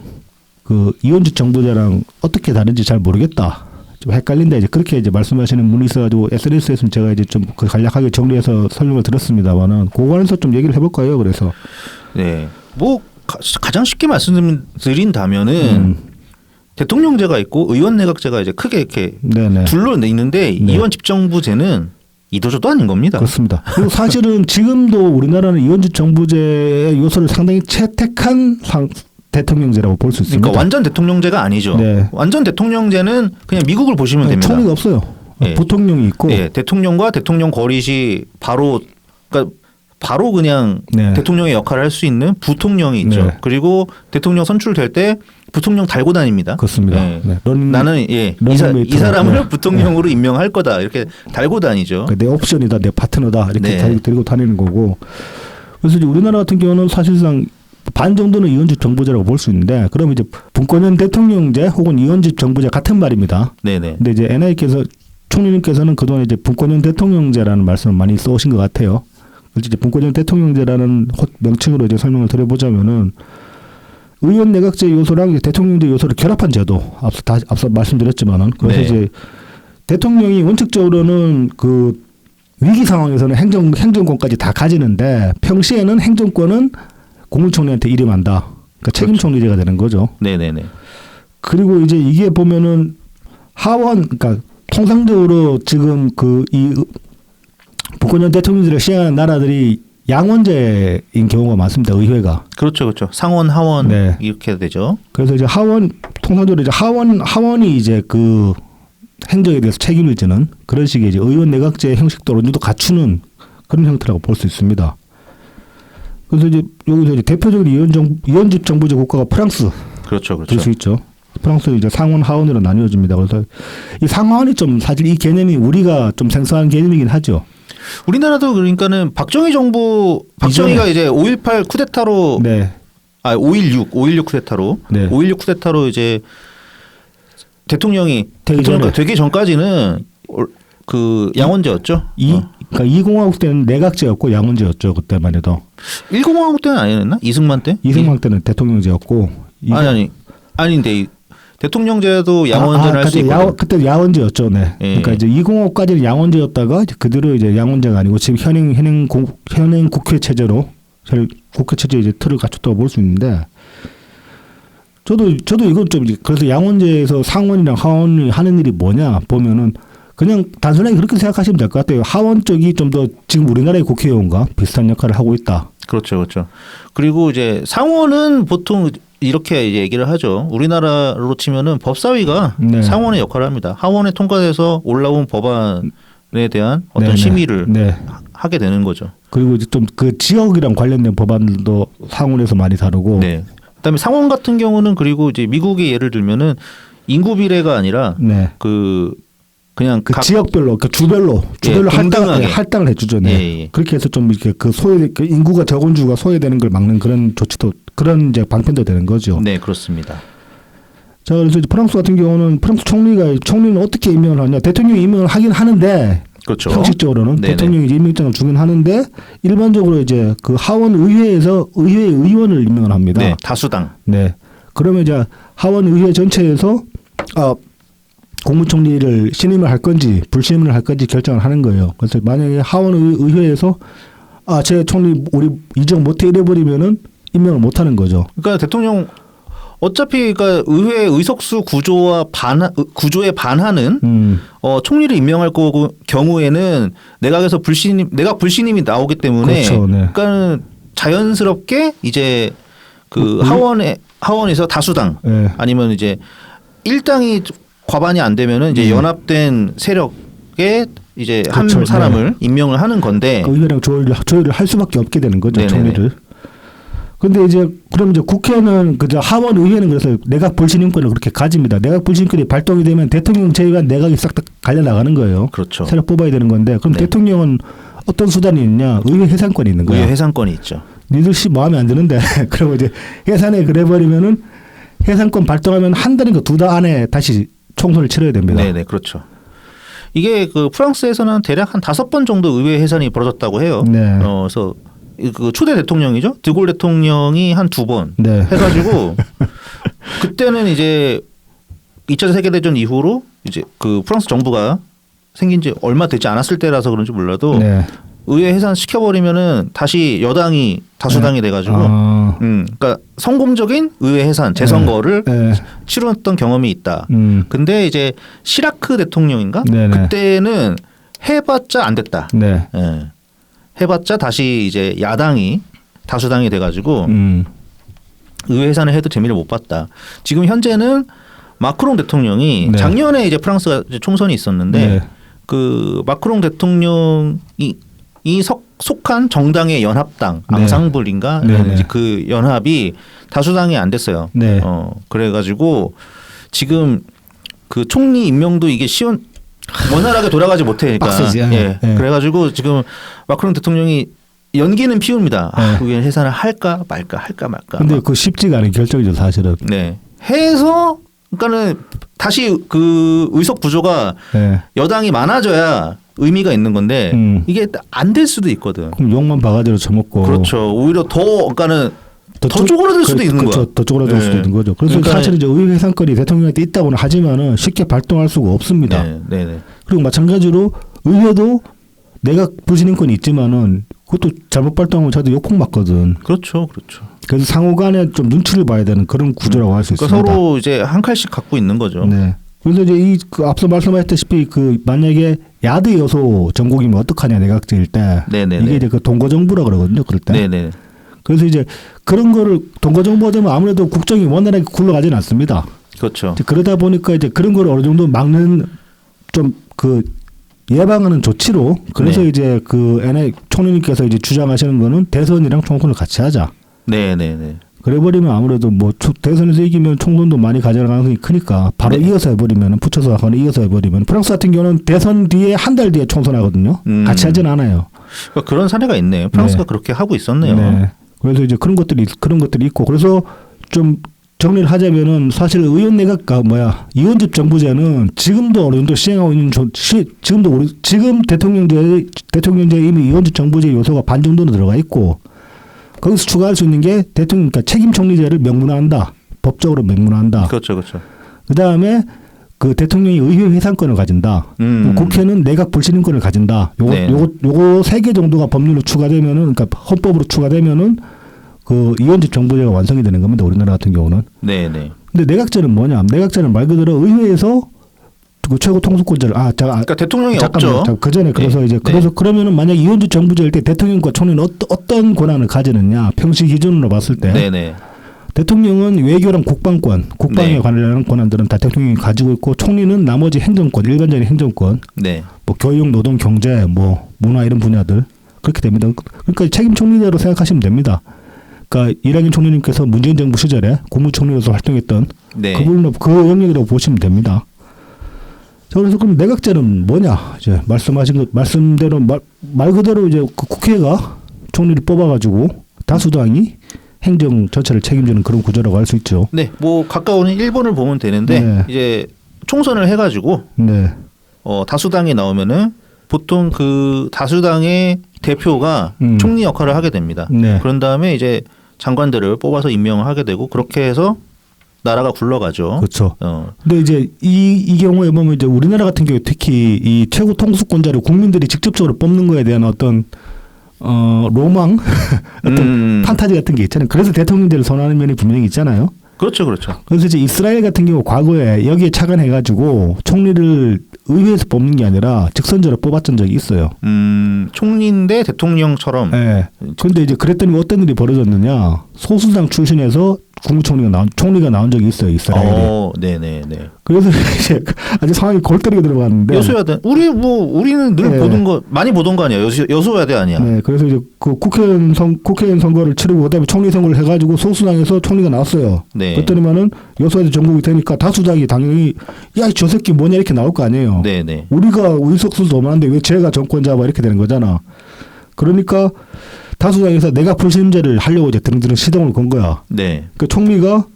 그 이원주 정부제랑 어떻게 다른지 잘 모르겠다. 좀 헷갈린다. 이제 그렇게 이제 말씀하시는 분이 있어가지고 SNS에서는 제가 이제 좀 그 간략하게 정리해서 설명을 드렸습니다만은 그거에서 좀 얘기를 해볼까요? 그래서 네. 뭐 가장 쉽게 말씀드린다면은 대통령제가 있고 의원 내각제가 이제 크게 이렇게 네네. 둘로 있는데 이원 집정부제는 이도저도 아닌 겁니다. 그렇습니다. 그리고 사실은 지금도 우리나라는 이원주 정부제의 요소를 상당히 채택한 대통령제라고 볼 수 있습니다. 그러니까 완전 대통령제가 아니죠. 네. 완전 대통령제는 그냥 미국을 보시면 됩니다. 총리가 없어요. 네. 부통령이 있고. 네. 대통령과 대통령 거릿이 바로 그냥 네. 대통령의 역할을 할 수 있는 부통령이 있죠. 네. 그리고 대통령 선출될 때 부통령 달고 다닙니다. 그렇습니다. 네. 네. 나는 이 사람을 네. 부통령으로 임명할 거다 이렇게 달고 다니죠. 내 옵션이다, 내 파트너다 이렇게 네. 들고 다니는 거고. 그래서 이제 우리나라 같은 경우는 사실상 반 정도는 이원주 정부제라고 볼 수 있는데, 그럼 이제 분권형 대통령제 혹은 이원주 정부제 같은 말입니다. 네네. 근데 이제 총리님께서는 그동안 이제 분권형 대통령제라는 말씀을 많이 써오신 것 같아요. 그래서 이제 분권형 대통령제라는 명칭으로 이제 설명을 드려보자면은 의원 내각제 요소랑 대통령제 요소를 결합한 제도. 앞서 말씀드렸지만은 그래서 네. 이제 대통령이 원칙적으로는 그 위기 상황에서는 행정권까지 다 가지는데 평시에는 행정권은 국무총리한테 일임한다. 그러니까 책임 총리제가 되는 거죠. 네네네. 그리고 이제 이게 보면은 그러니까 통상적으로 지금 이 분권형 대통령제를 시행하는 나라들이 양원제인 경우가 많습니다. 의회가. 그렇죠, 그렇죠. 상원, 하원 네. 이렇게 되죠. 그래서 이제 통상적으로 이제 하원이 이제 그 행정에 대해서 책임을 지는 그런 식의 이제 의원 내각제 형식도 어느 정도 갖추는 그런 형태라고 볼 수 있습니다. 그래서 이제 여기서 이제 대표적인 이원주 정부제 국가가 프랑스. 그렇죠, 될 그렇죠. 수 있죠. 프랑스는 이제 상원, 하원으로 나뉘어집니다. 그래서 이 상하원이 좀 사실 이 개념이 우리가 좀 생소한 개념이긴 하죠. 우리나라도 그러니까는 박정희가 이제 5.18 쿠데타로 네. 5.16 쿠데타로 네. 5.16 쿠데타로 이제 대통령이 전에. 되기 전까지는 그 양원제였죠. 그러니까 2공화국 때는 내각제였고 양원제였죠. 그때만 해도. 1공화국 때는 아니었나? 이승만 때? 이승만 때는 대통령제였고. 아닌데 대통령제도 양원제를 할 수 있고. 그때 양원제였죠. 네. 예. 그러니까 이제 2공화국까지는 양원제였다가 이제 그대로 이제 양원제가 아니고 지금 현행 국회 체제로 국회 체제 이제 틀을 갖췄다고 볼 수 있는데. 저도 이건 좀 그래서 양원제에서 상원이랑 하원이 하는 일이 뭐냐 보면은 그냥 단순하게 그렇게 생각하시면 될 것 같아요. 하원 쪽이 좀 더 지금 우리나라의 국회의원과 비슷한 역할을 하고 있다. 그렇죠, 그렇죠. 그리고 이제 상원은 보통 이렇게 이제 얘기를 하죠. 우리나라로 치면은 법사위가 네. 상원의 역할을 합니다. 하원에 통과돼서 올라온 법안에 대한 어떤 네네. 심의를 네. 하게 되는 거죠. 그리고 이제 좀 그 지역이랑 관련된 법안도 상원에서 많이 다루고. 네. 그다음에 상원 같은 경우는 그리고 이제 미국의 예를 들면은 인구 비례가 아니라 네. 그냥 그 각 지역별로, 그 주별로 동등하게. 할당을 해주죠. 네. 예. 그렇게 해서 좀 이렇게 그 인구가 적은 주가 소외되는 걸 막는 그런 조치도 그런 이제 방편도 되는 거죠. 네, 그렇습니다. 자, 그래서 이제 프랑스 같은 경우는 프랑스 총리는 어떻게 임명을 하냐? 대통령이 임명을 하긴 하는데 그렇죠. 형식적으로는 네네. 대통령이 이제 임명장을 주긴 하는데 일반적으로 이제 그 하원 의회에서 의회 의원을 임명을 합니다. 네, 다수당. 네. 그러면 이제 하원 의회 전체에서 국무총리를 신임을 할 건지 불신임을 할 건지 결정을 하는 거예요. 그래서 만약에 하원 의회에서 제 총리 우리 이정 못해 이래버리면은 임명을 못 하는 거죠. 그러니까 대통령 어차피 그러니까 의회 의석수 구조에 반하는 총리를 임명할 경우에는 내각에서 내각 불신임이 나오기 때문에 그렇죠, 네. 그러니까 자연스럽게 이제 그 하원에서 다수당 네. 아니면 이제 일당이 과반이 안 되면은 이제 연합된 세력에 이제 그렇죠, 한 사람을 임명을 하는 건데 그 의회랑 조율을 할 수밖에 없게 되는 거죠. 네네네. 총리를. 근데 이제 그럼 이제 국회는 그저 하원 의회는 그래서 내각 불신임권을 그렇게 가집니다. 내각 불신임권이 발동이 되면 대통령 제외한 내각이 싹 다 갈려 나가는 거예요. 그렇죠. 새로 뽑아야 되는 건데 그럼 네. 대통령은 어떤 수단이 있냐? 의회 해산권이 있는 거야. 의회 해산권이 있죠. 니들 씨 마음에 안 드는데 그러면 이제 해산에 그래 버리면은 해산권 발동하면 한 달인가 두 달 안에 다시 총선을 치러야 됩니다. 네네 그렇죠. 이게 그 프랑스에서는 대략 한 5번 정도 의회 해산이 벌어졌다고 해요. 네. 그래서 그 초대 대통령이죠. 드골 대통령이 한 2번 네. 해가지고 그때는 이제 2차 세계대전 이후로 이제 그 프랑스 정부가 생긴 지 얼마 되지 않았을 때라서 그런지 몰라도 네. 의회 해산 시켜버리면은 다시 여당이 다수당이 돼가지고 그러니까 성공적인 의회 해산 재선거를 네. 치렀던 경험이 있다. 근데 이제 시라크 대통령인가 네네. 그때는 해봤자 안 됐다. 네. 예. 해봤자 다시 이제 야당이 다수당이 돼가지고 의회 해산을 해도 재미를 못 봤다. 지금 현재는 마크롱 대통령이 네. 작년에 이제 프랑스가 이제 총선이 있었는데 네. 그 마크롱 대통령이 속한 정당의 연합당 네. 앙상블인가 네네. 그 연합이 다수당이 안 됐어요. 네. 그래가지고 지금 그 총리 임명도 이게 원활하게 돌아가지 못하니까. 빡세지. 예. 네. 그래가지고 지금 마크롱 대통령이 연기는 피웁니다. 의회 해산을 할까 말까 할까 말까. 근데 그 쉽지가 않은 결정이죠 사실은. 네. 해서 그러니까는 다시 그 의석 구조가 네. 여당이 많아져야 의미가 있는 건데 이게 안 될 수도 있거든. 그럼 욕만 바가지로 쳐먹고. 그렇죠. 오히려 그러니까는 더 쪼그라들 수도 있는 그렇죠. 거야. 더 쪼그라들 네. 수도 있는 거죠. 그래서 그러니까 사실 이제 의회 해산권이 대통령한테 있다고는 하지만은 쉽게 발동할 수가 없습니다. 네. 그리고 마찬가지로 의회도 내각 불신임권이 있지만은 그것도 잘못 발동하면 저도 욕폭 맞거든. 그렇죠. 그래서 상호간에 좀 눈치를 봐야 되는 그런 구조라고 할 수 그러니까 있습니다. 서로 이제 한 칼씩 갖고 있는 거죠. 네. 그래서 이제 그 앞서 말씀하셨다시피 그 만약에 야드 여소 전국이면 어떡하냐 내각제일 때 네네네. 이게 이제 그 동거정부라 그러거든요. 그럴 때. 네네. 그래서 이제 그런 거를 동거정부가 되면 아무래도 국정이 원활하게 굴러가지는 않습니다. 그렇죠. 이제 그러다 보니까 이제 그런 걸 어느 정도 막는 좀 그 예방하는 조치로 그래서 네. 이제 그 NA 총리님께서 이제 주장하시는 거는 대선이랑 총선을 같이 하자. 네네네. 그래버리면 아무래도 뭐 대선에서 이기면 총선도 많이 가져갈 가능성이 크니까 바로 네. 이어서 해버리면 붙여서 하거나 이어서 해버리면 프랑스 같은 경우는 대선 뒤에 한 달 뒤에 총선하거든요. 같이 하진 않아요. 그러니까 그런 사례가 있네요. 프랑스가 네. 그렇게 하고 있었네요. 네. 그래서 이제 그런 것들이 있고 그래서 좀 정리를 하자면은 사실 의원 내각과 이원집 정부제는 지금도 어느 정도 시행하고 있는 지금 대통령제에 이미 이원집 정부제 요소가 반 정도는 들어가 있고 거기서 추가할 수 있는 게 대통령 그러니까 책임 총리제를 명문화한다. 법적으로 명문화한다. 그렇죠. 그다음에 그 대통령이 의회 해산권을 가진다. 국회는 내각 불신임권을 가진다. 요거 3개 정도가 법률로 추가되면은 그러니까 헌법으로 추가되면은 그 이원집 정부제가 완성이 되는 겁니다. 우리나라 같은 경우는. 네네. 근데 내각제는 뭐냐? 내각제는 말 그대로 의회에서 그 최고 통수권자를 그러니까 대통령이 잠깐만요. 없죠. 그 전에 그래서 네. 이제 그러면은 만약 이원집 정부제일 때 대통령과 총리는 어떤 권한을 가지느냐? 평시 기준으로 봤을 때 네네. 대통령은 외교랑 국방권, 국방에 네. 관련한 권한들은 다 대통령이 가지고 있고 총리는 나머지 행정권, 일반적인 행정권, 네. 뭐 교육, 노동, 경제, 뭐 문화 이런 분야들 그렇게 됩니다. 그러니까 책임 총리제로 생각하시면 됩니다. 그러니까 이낙연 총리님께서 문재인 정부 시절에 국무총리로서 활동했던 네. 그 영역이라고 보시면 됩니다. 자, 그래서 그럼 내각제는 뭐냐? 이제 말씀하신 것 말씀대로 말 그대로 이제 그 국회가 총리를 뽑아가지고 다수당이 행정 전체를 책임지는 그런 구조라고 할 수 있죠. 네. 뭐 가까운 일본을 보면 되는데 네. 이제 총선을 해가지고 네. 다수당이 나오면은 보통 그 다수당의 대표가 총리 역할을 하게 됩니다. 네. 그런 다음에 이제 장관들을 뽑아서 임명을 하게 되고 그렇게 해서 나라가 굴러가죠. 그렇죠. 어. 근데 이제 이 경우에 보면 이제 우리나라 같은 경우에 특히 이 최고 통수권자를 국민들이 직접적으로 뽑는 거에 대한 어떤 로망, 어떤 판타지 같은 게 있잖아요. 그래서 대통령제를 선호하는 면이 분명히 있잖아요. 그렇죠, 그렇죠. 그래서 이제 이스라엘 같은 경우 과거에 여기에 착안해가지고 총리를 의회에서 뽑는 게 아니라 직선제로 뽑았던 적이 있어요. 총리인데 대통령처럼. 네. 그런데 이제 그랬더니 어떤 일이 벌어졌느냐? 소수당 출신에서 총리가 나온 적이 있어요, 이스라엘에. 네네네. 그래서 이제 아주 상황이 골때리게 들어갔는데. 여소야대. 우리는 늘 네. 보던 거 많이 보던 거 아니야? 여소야대 아니야? 네, 그래서 이제 그 국회의원 선거를 치르고 그다음에 총리 선거를 해가지고 소수당에서 총리가 나왔어요. 네. 그랬더니만은 여소야대 전국이 되니까 다수당이 당연히 야, 저 새끼 뭐냐 이렇게 나올 거 아니에요. 네네. 우리가 의석수도 많은데 왜 쟤가 정권 잡아 이렇게 되는 거잖아. 그러니까 다수당에서 내각 불신임제를 하려고 이제 등등을 시동을 건 거야. 네. 그 총리가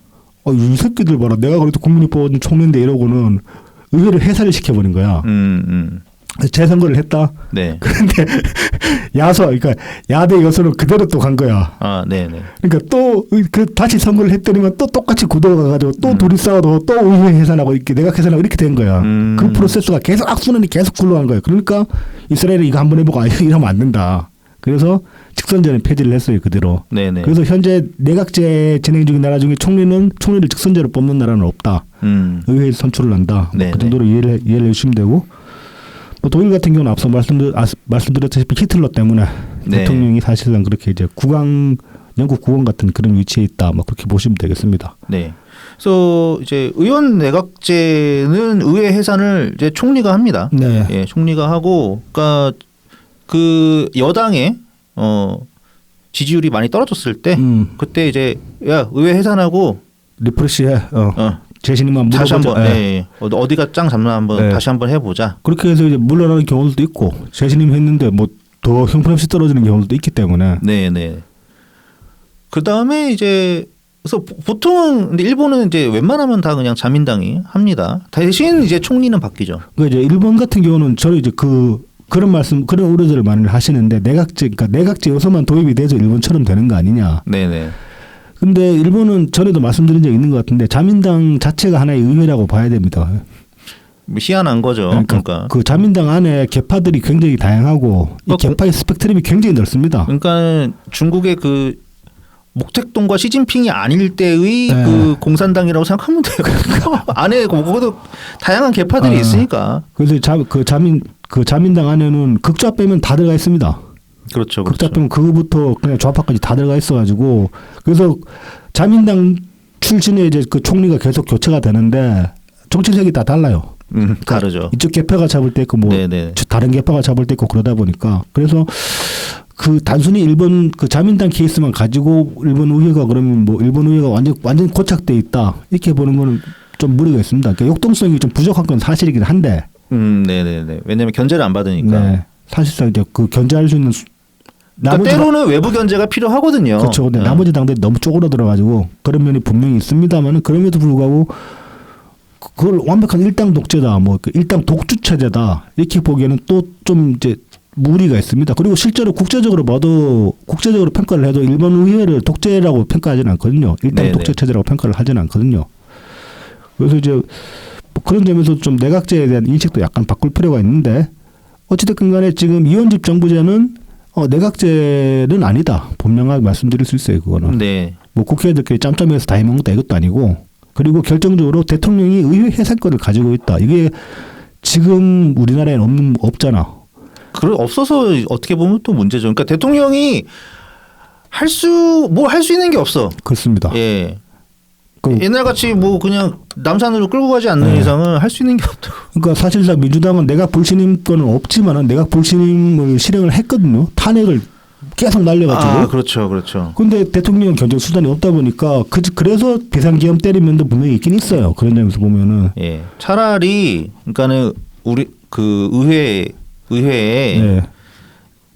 이 새끼들 봐라. 내가 그래도 국민이 뽑은 총리인데 이러고는 의회를 해산을 시켜버린 거야. 그래서 재선거를 했다. 네. 그런데 그러니까 야대 여소는 그대로 또 간 거야. 아, 네네. 그러니까 또 다시 선거를 했더니만 또 똑같이 굳어가 가지고 또 둘이 싸워도 또 의회 해산하고 이렇게 내각 해산하고 이렇게 된 거야. 그 프로세스가 계속 악순환이 계속 굴러간 거예요. 그러니까 이스라엘이 이거 한번 해보고 이러면 안 된다. 그래서 직선제는 폐지를 했어요, 그대로. 네네. 그래서 현재 내각제 진행 중인 나라 중에 총리를 직선제로 뽑는 나라는 없다. 의회에서 선출을 한다. 그 정도로 이해를 해주시면 되고. 뭐 독일 같은 경우는 앞서 말씀드렸다시피 히틀러 때문에 네. 대통령이 사실상 그렇게 이제 영국 국왕 같은 그런 위치에 있다. 뭐 그렇게 보시면 되겠습니다. 네. 그래서 이제 의원 내각제는 의회 해산을 이제 총리가 합니다. 네. 예, 총리가 하고, 그러니까 그 여당의 지지율이 많이 떨어졌을 때 그때 이제 야 의회 해산하고 리프레시해. 재신임만 다시 물어보자. 한번 어디가 짱 잡나 한번 네. 다시 한번 해보자. 그렇게 해서 이제 물러나는 경우도 있고 재신임 했는데 뭐 더 형편없이 떨어지는 경우도 있기 때문에. 네네. 그 다음에 이제 그래서 보통은 근데 일본은 이제 웬만하면 다 그냥 자민당이 합니다. 대신 이제 총리는 바뀌죠. 그 이제 일본 같은 경우는 저는 이제 그런 우려들을 많이 하시는데 그러니까 내각제 요소만 도입이 돼서 일본처럼 되는 거 아니냐. 네네. 근데 일본은 전에도 말씀드린 적이 있는 것 같은데 자민당 자체가 하나의 의회라고 봐야 됩니다. 뭐 희한한 거죠. 그러니까 그 자민당 안에 계파들이 굉장히 다양하고 이 계파의 스펙트럼이 굉장히 넓습니다. 그러니까 중국의 그 목택동과 시진핑이 아닐 때의 네. 그 공산당이라고 생각하면 돼요. 안에 거기도 다양한 계파들이 있으니까. 그래서 그 자민당 안에는 극좌 빼면 다 들어가 있습니다. 그렇죠. 극좌 빼면 그거부터 그냥 좌파까지 다 들어가 있어가지고 그래서 자민당 출신의 이제 그 총리가 계속 교체가 되는데 정치색이 다 달라요. 다르죠. 이쪽 계파가 잡을 때 있고 뭐 네네. 다른 계파가 잡을 때 있고 그러다 보니까 그래서 그 단순히 일본 그 자민당 케이스만 가지고 일본 의회가 그러면 뭐 일본 의회가 완전 고착돼 있다 이렇게 보는 거는 좀 무리가 있습니다. 그러니까 역동성이 좀 부족한 건 사실이긴 한데. 네네네. 왜냐하면 견제를 안 받으니까. 네. 사실상 이제 그 견제할 수 있는 그러니까 때로는 외부 견제가 필요하거든요. 그렇죠. 근데 나머지 당들이 너무 쪼그라들어가지고 그런 면이 분명히 있습니다만은 그럼에도 불구하고 그걸 완벽한 일당 독재다, 뭐 일당 독주 체제다 이렇게 보기에는 또 좀 이제 무리가 있습니다. 그리고 실제로 국제적으로 평가를 해도 일본 의회를 독재라고 평가하지는 않거든요. 일당 네네. 독재 체제라고 평가를 하지는 않거든요. 그래서 이제 뭐 그런 점에서 좀 내각제에 대한 인식도 약간 바꿀 필요가 있는데 어찌됐든 간에 지금 이원집 정부제는 내각제는 아니다. 분명하게 말씀드릴 수 있어요. 그거는. 네. 뭐 국회의원들끼리 짬짬해서 다 해먹는 것도 이것도 아니고 그리고 결정적으로 대통령이 의회 해산권을 가지고 있다. 이게 지금 우리나라에는 없잖아. 없어서 어떻게 보면 또 문제죠. 그러니까 대통령이 할 수 있는 게 없어. 그렇습니다. 예. 그, 옛날같이 뭐 그냥 남산으로 끌고 가지 않는 이상은 할 수 있는 게 없다. 그러니까 사실상 민주당은 내각 불신임권은 없지만은 내각 불신임을 실행을 했거든요. 탄핵을 계속 날려가지고. 그렇죠, 그렇죠. 근데 대통령 견제 수단이 없다 보니까 그래서 비상계엄 때린 면도 분명히 있긴 있어요. 그런 점에서 보면은. 예. 차라리 그러니까는 우리 그 의회에 네.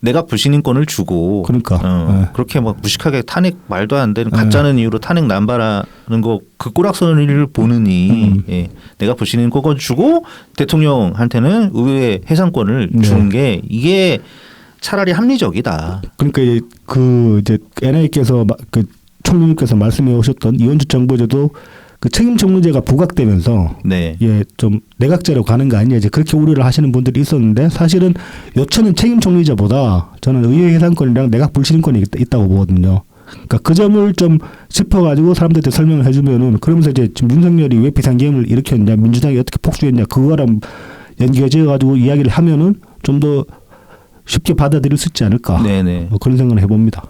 내각 불신임권을 주고 그러니까. 그렇게 막 무식하게 탄핵 말도 안 되는 가짜는 이유로 탄핵 남발하는 거 그 꼬락서리를 보느니 예. 내각 불신임권 주고 대통령한테는 의회 해산권을 주는 게 이게 차라리 합리적이다. 그러니까 그 이제 NI께서 그 총리님께서 말씀해 오셨던 이원주 정부제도 그 책임 총리제가 부각되면서 네. 예, 좀 내각제로 가는 거 아니냐 이제 그렇게 우려를 하시는 분들이 있었는데 사실은 여차는 책임 총리제보다 저는 의회 해산권이랑 내각 불신임권이 있다고 보거든요. 그러니까 그 점을 좀 짚어가지고 사람들한테 설명을 해주면은 그러면서 이제 지금 윤석열이 왜 비상계엄을 일으켰냐 민주당이 어떻게 폭주했냐 그거랑 연결지어가지고 이야기를 하면은 좀 더 쉽게 받아들일 수 있지 않을까. 네네. 그런 생각을 해봅니다.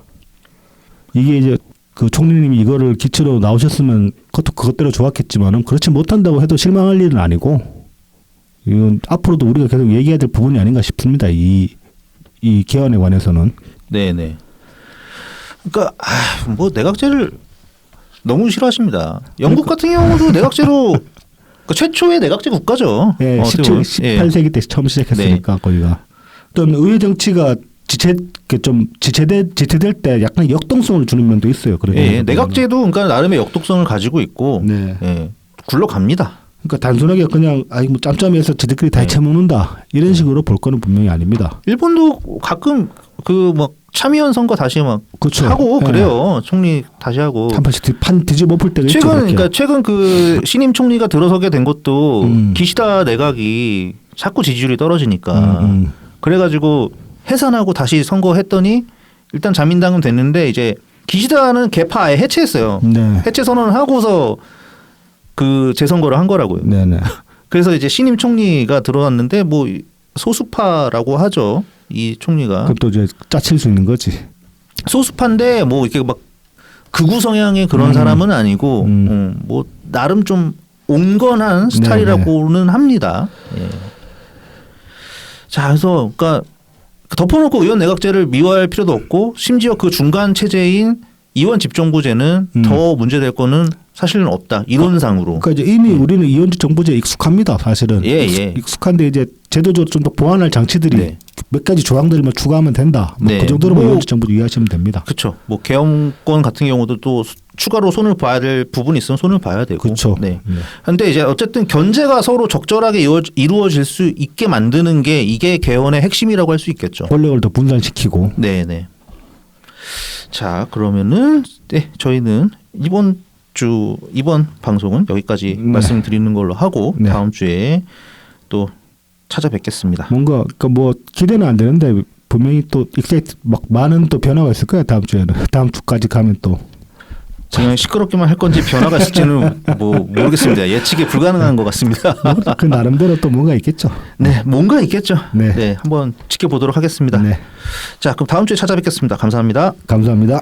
이게 이제 그 총리님이 이거를 기초로 나오셨으면 그것도 그것대로 좋았겠지만은 그렇지 못한다고 해도 실망할 일은 아니고 이건 앞으로도 우리가 계속 얘기해야 될 부분이 아닌가 싶습니다. 이 개헌에 관해서는. 네네. 그러니까 뭐 내각제를 너무 싫어하십니다. 영국 같은 경우도 내각제로 그 최초의 내각제 국가죠. 예, 어떻게 보면. 18세기 때 처음 시작했으니까 거기가 어떤 의회 정치가 지체될 때 약간 역동성을 주는 면도 있어요. 예, 내각제도 그러니까 나름의 역동성을 가지고 있고 네. 예, 굴러갑니다. 그러니까 단순하게 그냥 뭐 짬짬이해서 지들끼리 다 해쳐먹는다 이런 식으로 볼 거는 분명히 아닙니다. 일본도 가끔 그 막 참의원 선거 다시 막 그렇죠. 하고 예. 그래요. 총리 다시 하고. 한 번씩 판 뒤집어 엎을 때가 있죠. 그러니까 최근 그 신임 총리가 들어서게 된 것도 기시다 내각이 자꾸 지지율이 떨어지니까 그래가지고 해산하고 다시 선거했더니 일단 자민당은 됐는데 이제 기시다는 개파 아예 해체했어요. 네. 해체 선언을 하고서 그 재선거를 한 거라고요. 네네. 그래서 이제 신임 총리가 들어왔는데 뭐 소수파라고 하죠. 이 총리가. 그것도 이제 짜칠 수 있는 거지. 소수파인데 뭐 이렇게 막 극우 성향의 그런 사람은 아니고 뭐 나름 좀 온건한 스타일이라고는 합니다. 예. 자, 그래서 그러니까 덮어놓고 의원 내각제를 미워할 필요도 없고 심지어 그 중간 체제인 이원 집정부제는 더 문제될 거는 사실은 없다. 이론상으로. 그러니까 이제 이미 우리는 이원주 정부제에 익숙합니다. 사실은. 예, 예. 익숙한데 이제 제도적으로 좀 더 보완할 장치들이 네. 몇 가지 조항들만 추가하면 된다. 뭐 네. 그 정도로 뭐 이원주 정부제 이해하시면 됩니다. 그렇죠. 뭐 계엄권 같은 경우도 또 추가로 손을 봐야 될 부분이 있으면 손을 봐야 되고. 그렇죠. 네. 네. 근데 이제 어쨌든 견제가 서로 적절하게 이루어질 수 있게 만드는 게 이게 개헌의 핵심이라고 할 수 있겠죠. 권력을 더 분산시키고. 네, 네. 자, 그러면은 네, 저희는 이번 방송은 여기까지 말씀드리는 걸로 하고 네. 다음 주에 또 찾아뵙겠습니다. 뭔가 그러니까 뭐 기대는 안 되는데 분명히 또 익사이트 막 많은 또 변화가 있을 거야 다음 주에는. 다음 주까지 가면 또. 그냥 시끄럽기만 할 건지 변화가 있을지는 뭐 모르겠습니다. 예측이 불가능한 것 같습니다. 그 나름대로 또 뭔가 있겠죠. 네, 뭔가 있겠죠. 네. 네, 한번 지켜보도록 하겠습니다. 네. 자, 그럼 다음 주에 찾아뵙겠습니다. 감사합니다. 감사합니다.